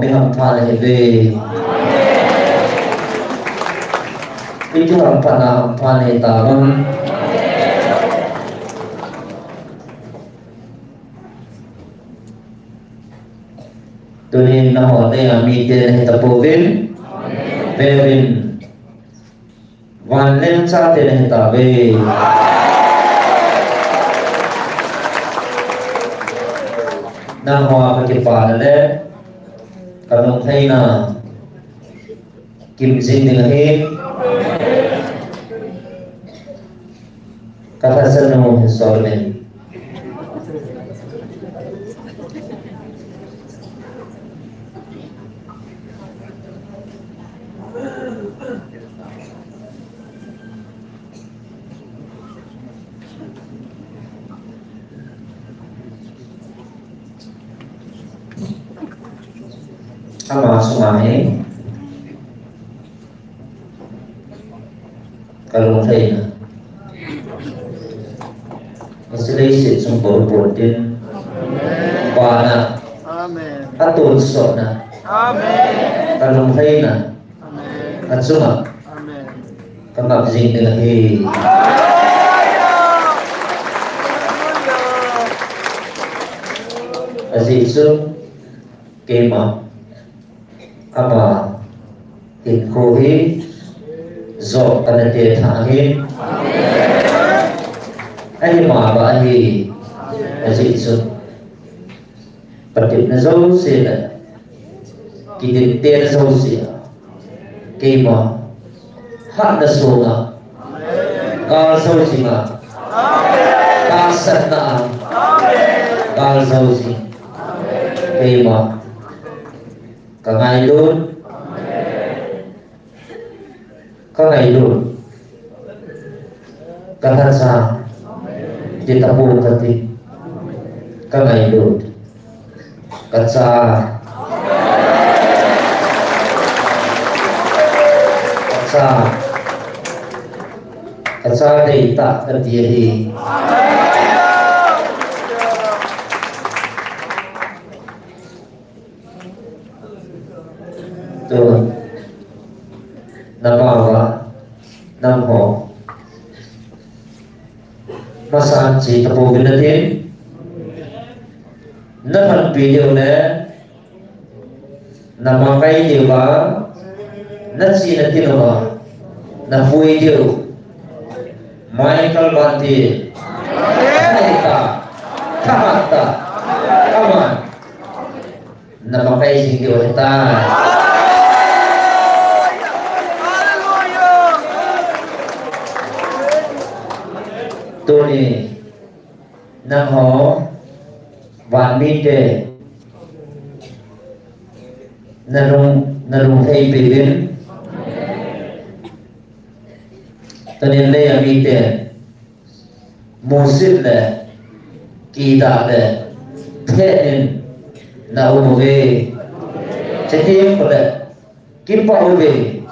Speaker 2: mình học pha là về itu học pha này ta vâng tunin na ho na mi te na tapovin verin van len sa te na tabe na ho ka ki pa le kanong thai na kim jing ding he kata sanu solmen ama sumahe kalau thầy na Israel sit sung bor din pa na
Speaker 1: Amen.
Speaker 2: atol so na
Speaker 1: Amen.
Speaker 2: kalau thầy na
Speaker 1: Amen.
Speaker 2: at suma
Speaker 1: Amen.
Speaker 2: kamag jing din he Aziz sung kema ama tin ko hi zo kanate tha hi ai ma ba hi Aziz sung patip na zo se na kidin te zo se kema hat na so na kal zo si ma kal sat na kal zo si kema kangai luôn kangai luôn kanhan sa di tapu kati kangai luôn katsa katsa katsa dei ta kati hi tu nabawa nam ho masan chi tapo ginatin naman video na namakai dia ba nasi na tinawa na hui dia Michael Banti Aita Kamata Kaman namakai sing dia ta Tony nang ho van mi te narung thei bibin tanin le mi te musit le kita le thein na umove chetim ko le kimpa uve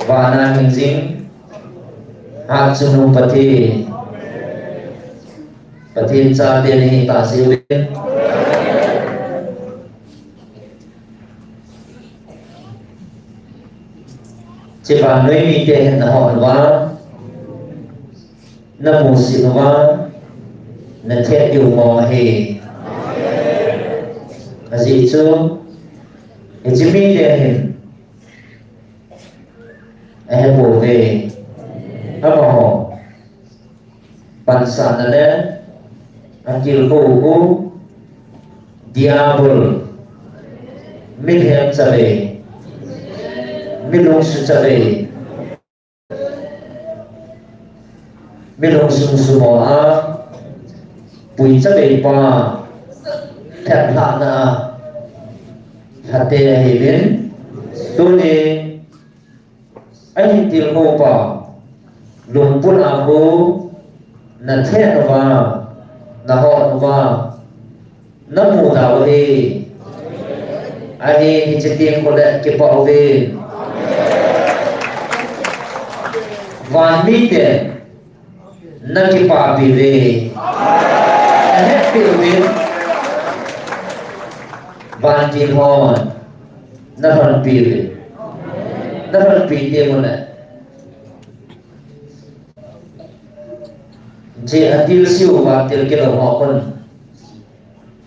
Speaker 2: vana hingzing hat sunu pati cha de ni ta siu chỉ bằng nơi mi te na ho wa na mu si wa na the yu mo he azi chu chỉ mi te hin ai bộ về apa ho pansa nale akil ko diabol milhem sabe milong su sabe milong su sumo a pui sabe pa thap la na hate heben tuni anh tìm hồ bảo lùng bún à bố nà thét nó vào nà họ nó vào nó mù đảo đi anh thì chỉ tìm có lẽ kịp bảo về và mi tiền nó kịp bảo bị về hết biểu biến và tìm họ nó còn bị về dapat pilih mana? Jadi adil siu batil kita mohon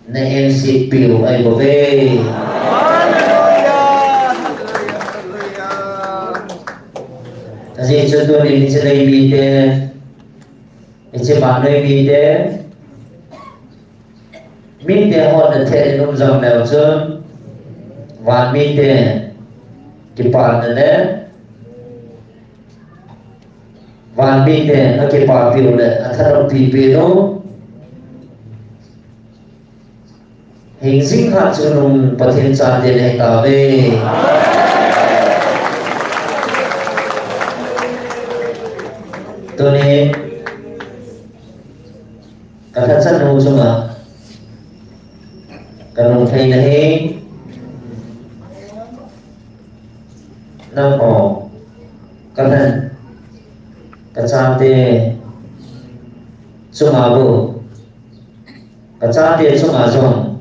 Speaker 2: na em si piu ai bo ve aji chu tu ni che dai mi de che ba noi mi de hot na the num jam leo chun van mi de ki pa na ne van mi de na ki pa piu le athar pi pi no hình sinh hạt chu num pathin cha de ne ta ve to ne ka tha chan no chunga ka nong thei na he nam ho ka than ka cha te chunga bu ka cha te chunga jong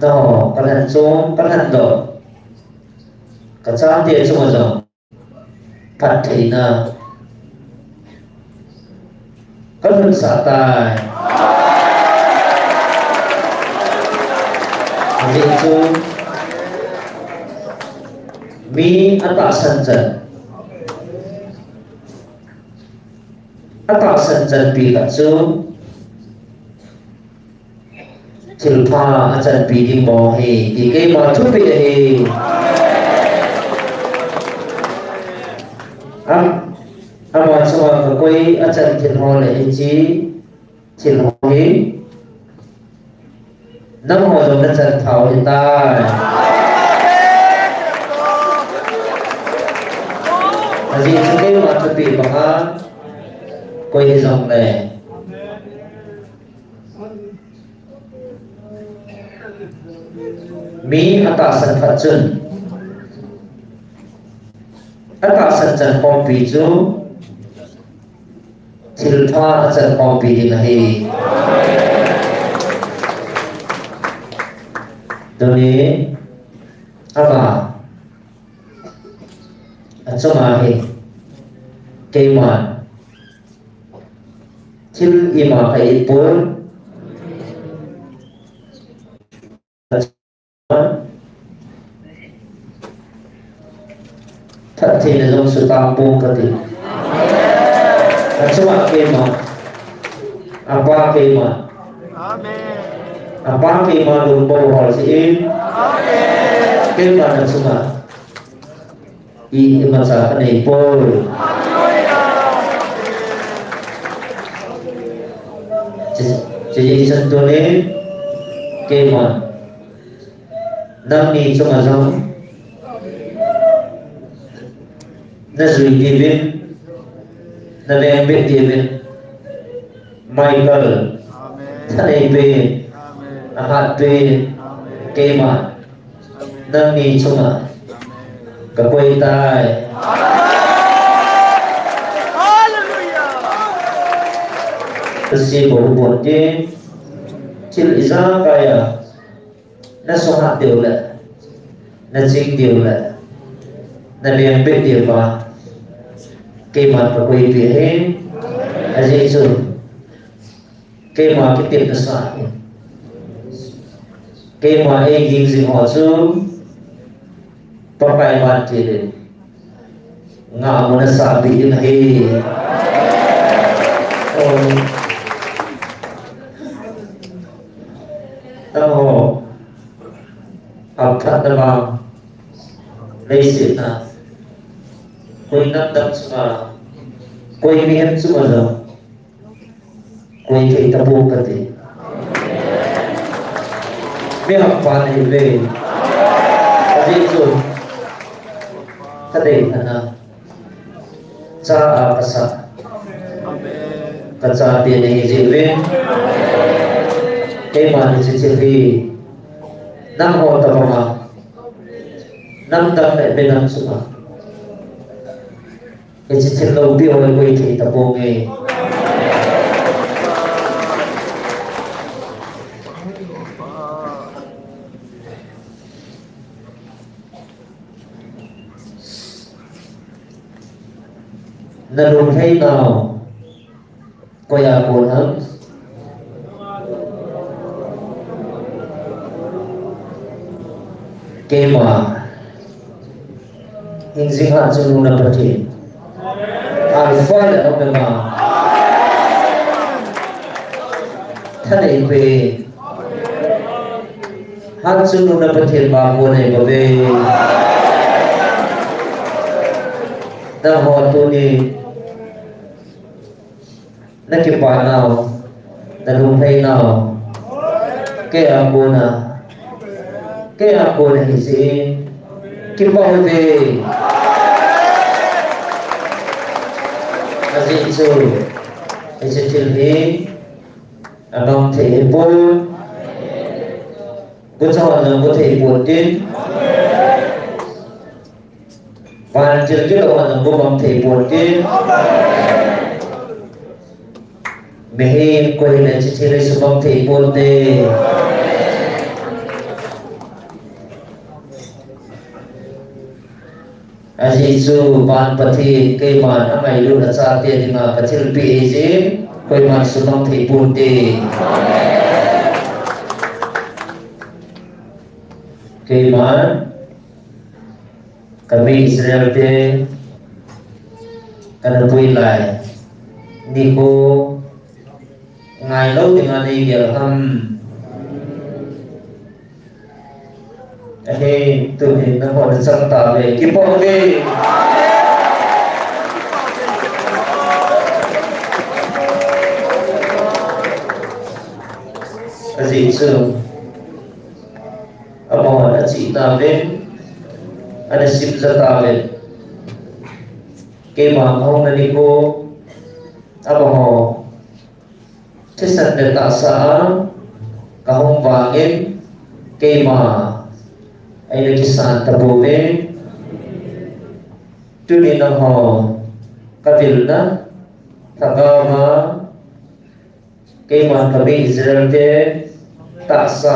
Speaker 2: đó các bạn xuống các bạn đó các cháu tiền xuống rồi phát thị na các bạn xã tài đi xuống mi ăn tạ sân dần bị cả xuống chil pha achan pi ding mo he ti ke ma thu pi he ama chwa ka koi achan chil ho le chi chil ho he nam ho jong na chan thau hi ta aji chu ke ma thu pi ba ha koi hi jong le mi atasan fatsun atasan chan pom pi chu thil pha chan pom pi ding hi tuni ama achoma hi keiman thil ima kai pur thật thì là do sự tam buông cơ thể cuma kema apa kema apa kema lumbo hol si kema na cuma i masa kanai pol jadi sentune kema nam ni cuma zong na zui David na lem biết David Michael thầy về hạt về cây mà nâng ni chung à cả quay tai si bộ buồn chứ chỉ lý ra cái à nó sống hạt điều lệ nó chính điều lệ nó lem biết điều mà cây mà cả quay về hết là gì rồi cây mà cái tiệm nó sai cây mà anh nhìn gì họ xuống papai man thì ngã mà nó sai bị như này tao học thật là vào lấy sự nào quay năm tập mà quay miếng xuống rồi quay cái tập buông cái gì biết học khoa này về cái gì rồi cái đấy là nào cha à cái cha tiền này gì về cái mà nó chỉ vì năm hộ tập mà năm tập lại bên năm xuống cái chỉ lâu biểu ấy quay thì tập buông nghề là đúng hay nào quay à buồn lắm Kema Hingzing Han Sunu na Pati Alpha and Omega Thane Pe Han Sunu na Pati Ba Bone Babe Na Ho Tu Ni Na Kipa Now Na Lumpay Now Kaya Bona Kaya ako na hisi Kipaw de Kasi iso Isa tilhi Abang teipon Gusawa ng teipon din Panjil kita ng bumang teipon din Mehin ko hinan sisiri sa bang teipon din Azizu ban pati keman amai lu na sa tia di ma kacil pi izin koi man sumang teipun di keman kami Israel de kana pui lai ni ko ngai lâu dengan ni dia Hey, tu ni nampak serta le, kipo le. Kasi so, apa ada cita le, ada sip serta le. Kema hong nani ko, apa ho? Tisan deta sa, kahong bangin, kema. Ay nagisan tabume Tuni na ho Kabil na Tagama Kaiman kami Israel de Taksa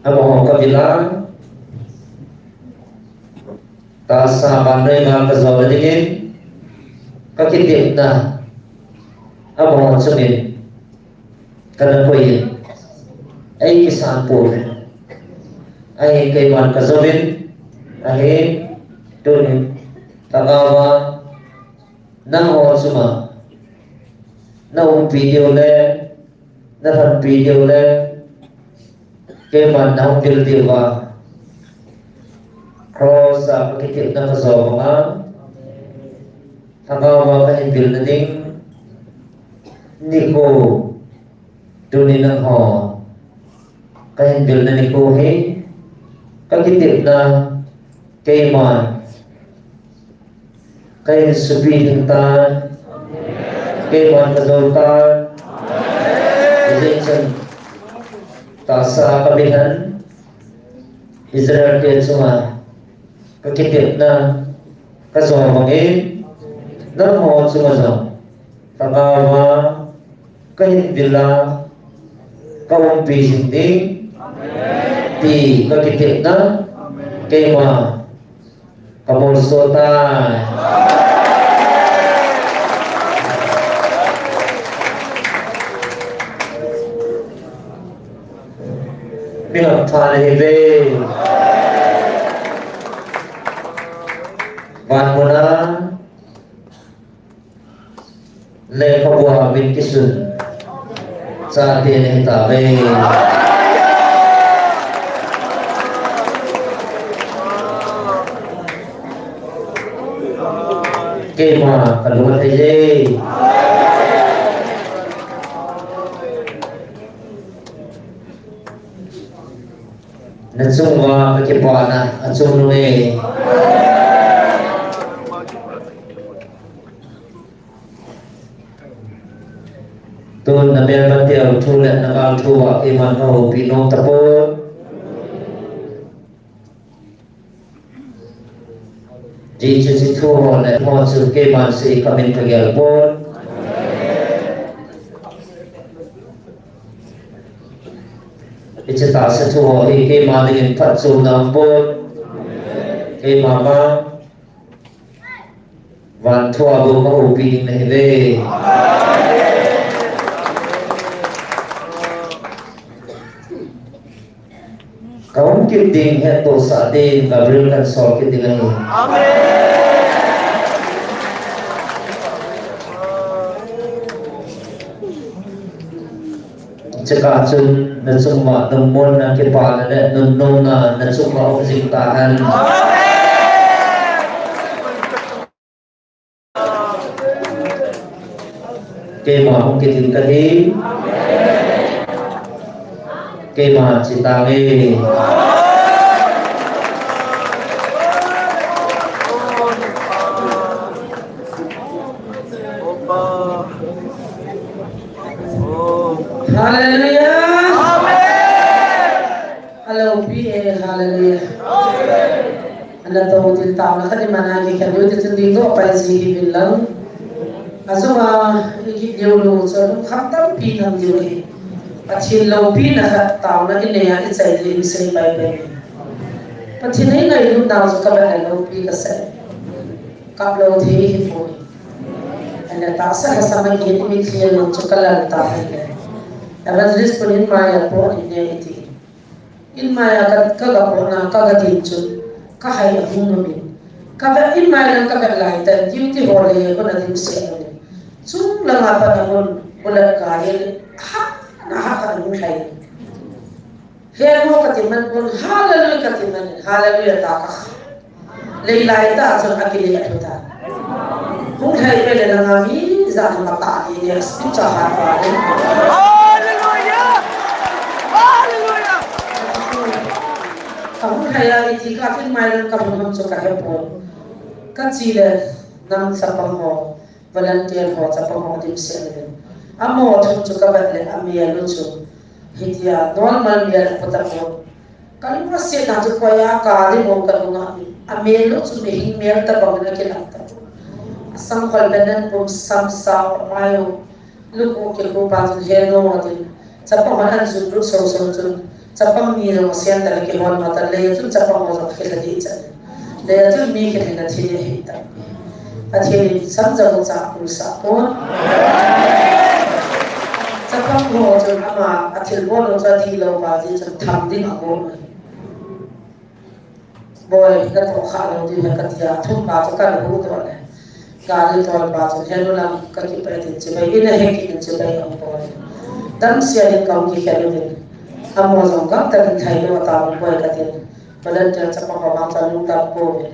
Speaker 2: Amo ho kabila Taksa Banday mga kazawa dingin Kakitip na Amo ho sumin Kanan ko yun Ay kisan po ay kaiman kazobin ay tunin tagawa na ho suma na video le na video le kaiman na dil diwa cross sa pakitip na kazoba tagawa ka bil na ding niko tunin ng ho kain bil na niko he kakitip na kaiman kain subihin tan kaiman kazoltan izin tasa kabihan Israel kaya suma kakitip na kazomangin narmon sumazong tagawa kain bila kawang pising ding di kakitip na kema kamulsotan pinagtan hebe ban mo na le kabuha bin kisun sa atin ang hitabe kema kalumat ay natsungwa kakipana at sumnungi Tun na meron tiyaw tulat na kaltuwa iman ho pinong tapon Jiju si tuho na mo su keman si kamin pagyalpon Ichita sa tuho hi keman dingin patso na ampon Keman ma Van tuwa bu mahupining na hibe kaum kiting heto sa din Gabriel kan sol kiting ani cakap cun na summa namun na kipala na nunong na summa o tahan kay mga kong kiting kadim kay mga citangi
Speaker 3: Hallelujah. Hello, PA. Hallelujah. Anda tahu tentang nak ni mana ni kan? Dia sendiri tu apa sih bilang? Asal dia dulu so khatam pinam dia. Pachin lau pinah tahu nak ini yang saya jadi saya baik. Pachin ini nak hidup tahu so kabar lau pinah saya. Kap lau thei hidup. Anda tak sah sama ini mikir yang cakalan tahu. Evangelist pun in maya po ini iti. In maya kaga po na kaga tinjun kahaya humumin. Kaga in maya ng kaga lahitan duty hole ko na din siya ni. Sung lang apa namun bulan kahil ha nakakanuhay. Kaya mo katiman pun hallelujah katiman hallelujah takak. Leilay ta sa akili atuta. Kung hay pwede na ngami sa mata ini speech ha. Kamu kaya iti kafir mayroon kamu ham so kahapon. Katsila ng sapang mo, volunteer mo sa pang din sila. Amo at so kabatle amiya lunso. Hitia normal miya puta mo. Kalau masih nak tu kaya kali mo kalunga amiya lunso may miya tabang na kinata. Asam kalbanan po samsa mayo luko kilo patun heno atin. Sa pamahan zulu so Sapang ni lo sian talaga kihon mata le tu sapang mo sa kila di chan le tu mi ke na chile hita athi samja mo sa pulsa pon sapang mo tu ama athi mo lo sa di lo ba di chan tham din ako boy na to kha lo di ka tia thum ba to ka lo to le ka le to ba to helo lam ka ki pa ti che bai ina he ki che bai ang boy dam sia ni ka ki ka lo Amo zongga tak thai lo ta boy katin badan jan chapa ka bang cha lu ta ko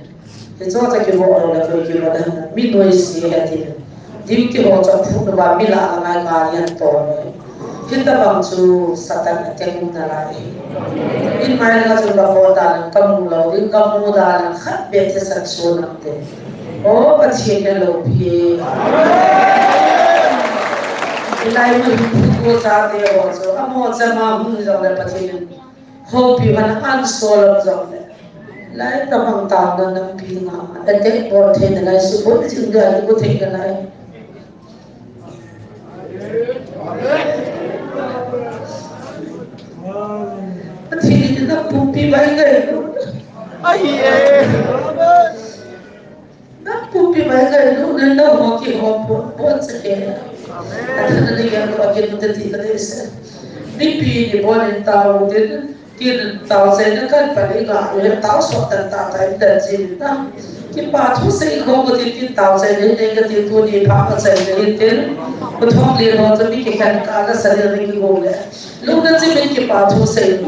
Speaker 3: he cho ta ki bo ro la ko ki ba dan mi noi si he ti dim ki ho cha phu ba mi la na ma yan to hinta bang chu satan te kum na la in mai la chu ba bo ta kam lo din kam mu da la khat be te sat so na te o pa chi ne lo pi Ilai mo ko sa te o so amo sa ma hu zo le patin ho pi man an so lo zo le lai ta bang ta na na pi na ate por the na lai su bo chi ga ko the ga lai patin na pu pi bai ga ai na pu pi bai ga no na ho ki ho bo sa ke Ada yang bagian menteri kerja, DP di bawah tahu dia tahu saya kan pada enggak tahu soal tentang dan cerita. Kita tu saya kau betul tahu saya ni betul tu ni apa saya ni betul lihat tu kita kalau saya ni kau le. Lu nanti kita tu saya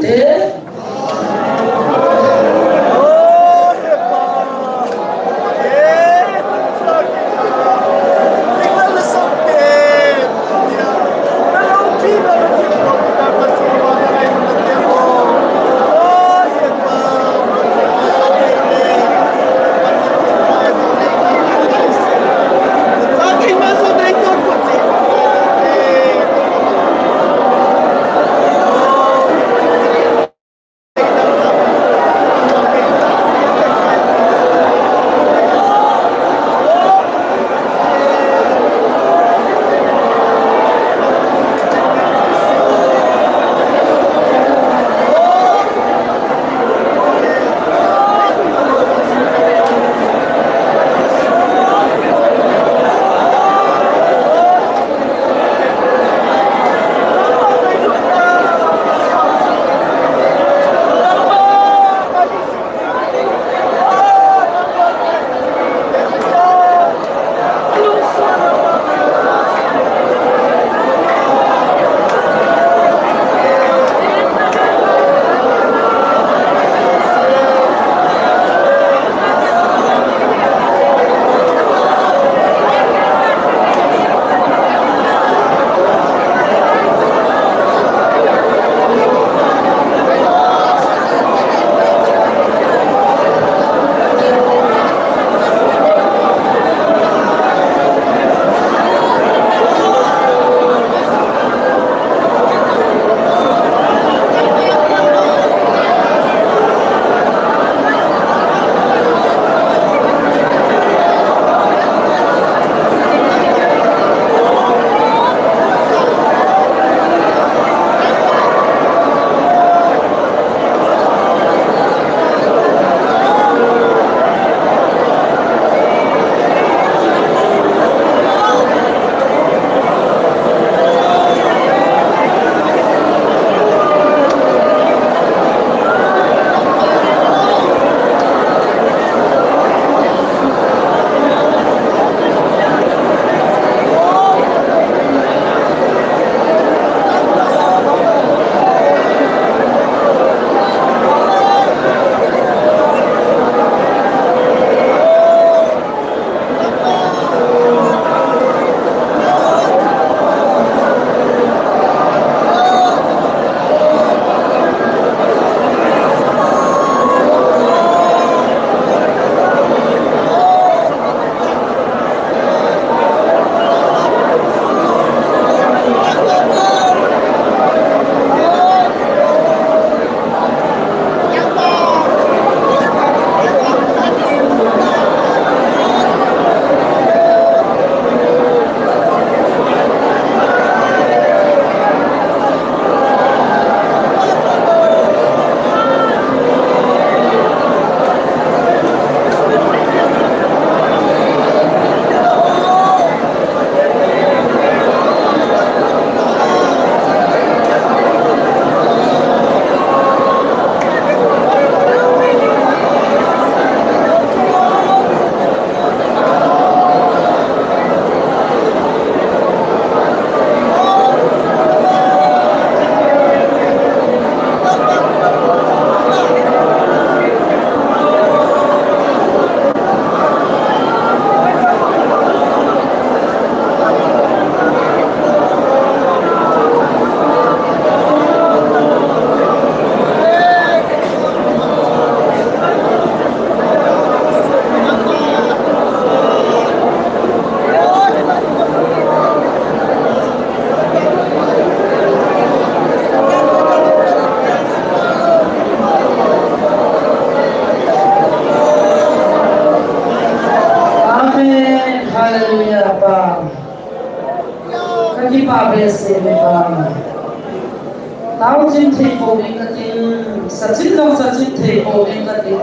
Speaker 3: tao chim thei ko mi ka tin sachin long sachin thei ko mi ka tin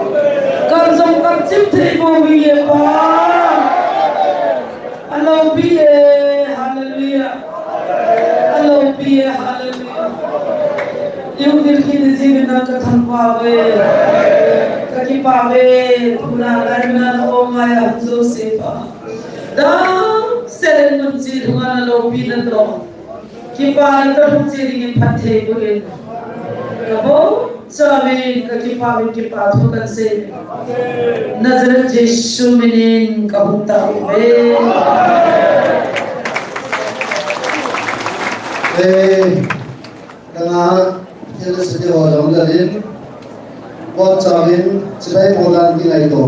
Speaker 3: kan jong kan chim thei ko mi ye pa alo bi ye hallelujah alo bi ye hallelujah yung dil ki dizin na ka tham pa ve ka ki pa ve pura garna o maya jo se pa da seren mun chi dhunga lo bi na do ki pa na ro chi ri phat the ko in kabo sabe ka ki pa tho kan se nazar jesu minin ka hunta ve
Speaker 1: kana ele se ho jong la din ko chawin chibai molan ki lai to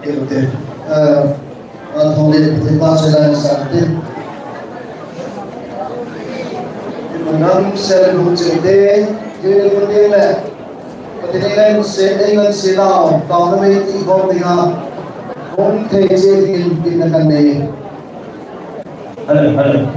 Speaker 1: ke thong le phe pa se la sa te nam sel lu che de ye lu de la ko de la se de ngan se la ta na me ti ho ti ha hom the che din na kan ne hello hello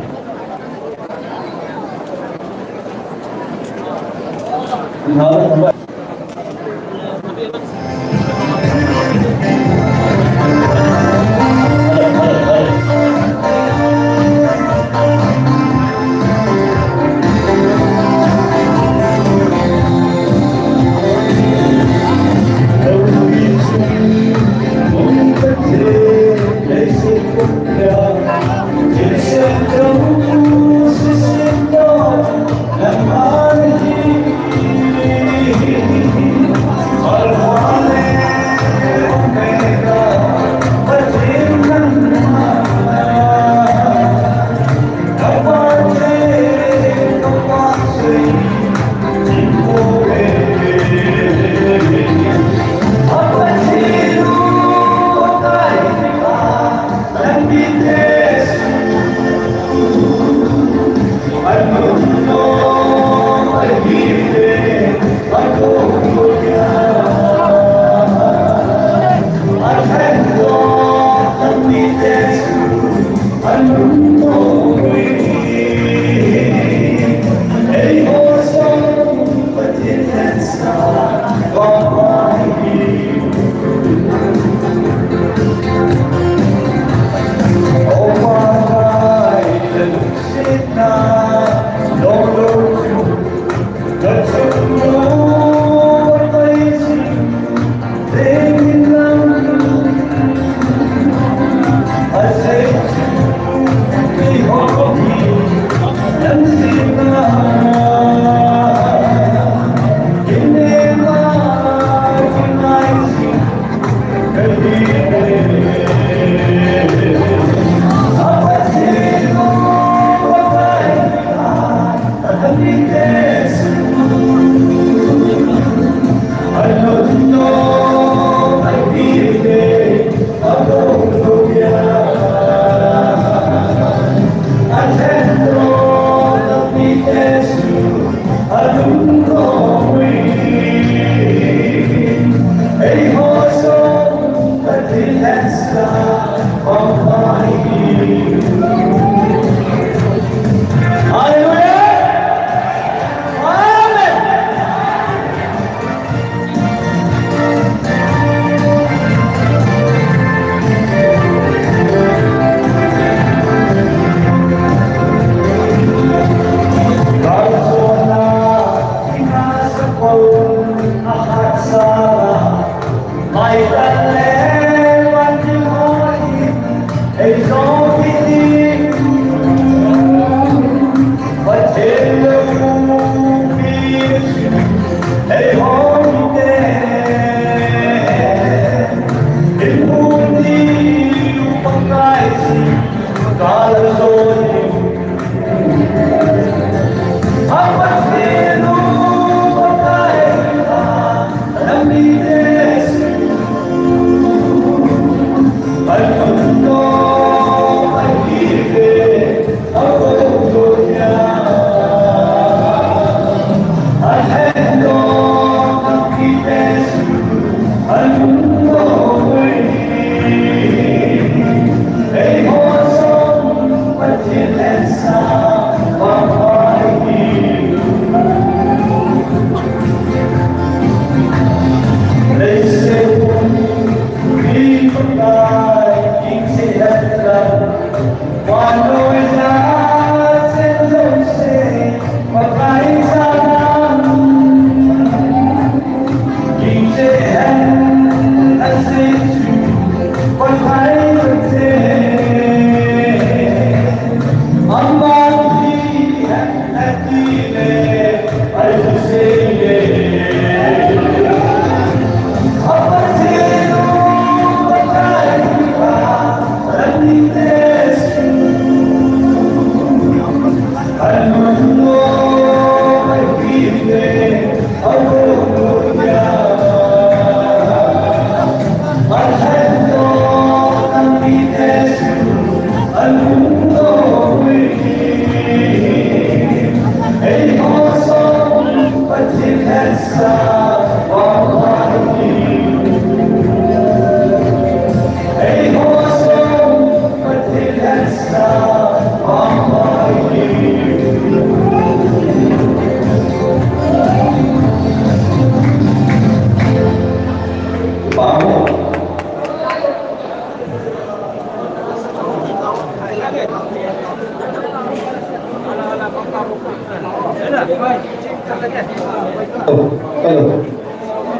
Speaker 2: Kalau.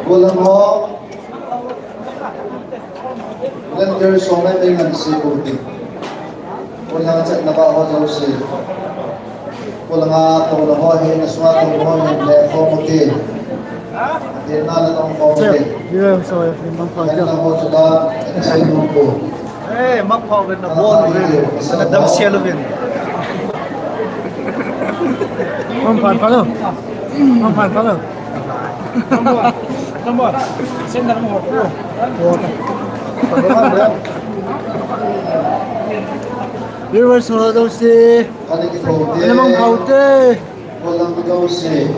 Speaker 1: Kulang ho. Ilan years ho may may security. Kulang at nakaho daw si. Kulang nga ito na ho. Hinaswatong ho yung lefo mo din. Hindi na lang ho mo din.
Speaker 4: Yeah, so limang
Speaker 1: Kaya
Speaker 4: pagka.
Speaker 1: lang ho sila. Sa inyo po.
Speaker 4: Eh, magpawin na buwan rin. Nadam siya lumin. Mampan palo. Mampan palo. Tambor. Sendal mo ko. Viewers, mga daw si...
Speaker 1: Kali kita ho din.
Speaker 4: Ano mang kaute?
Speaker 1: Kulang daw si.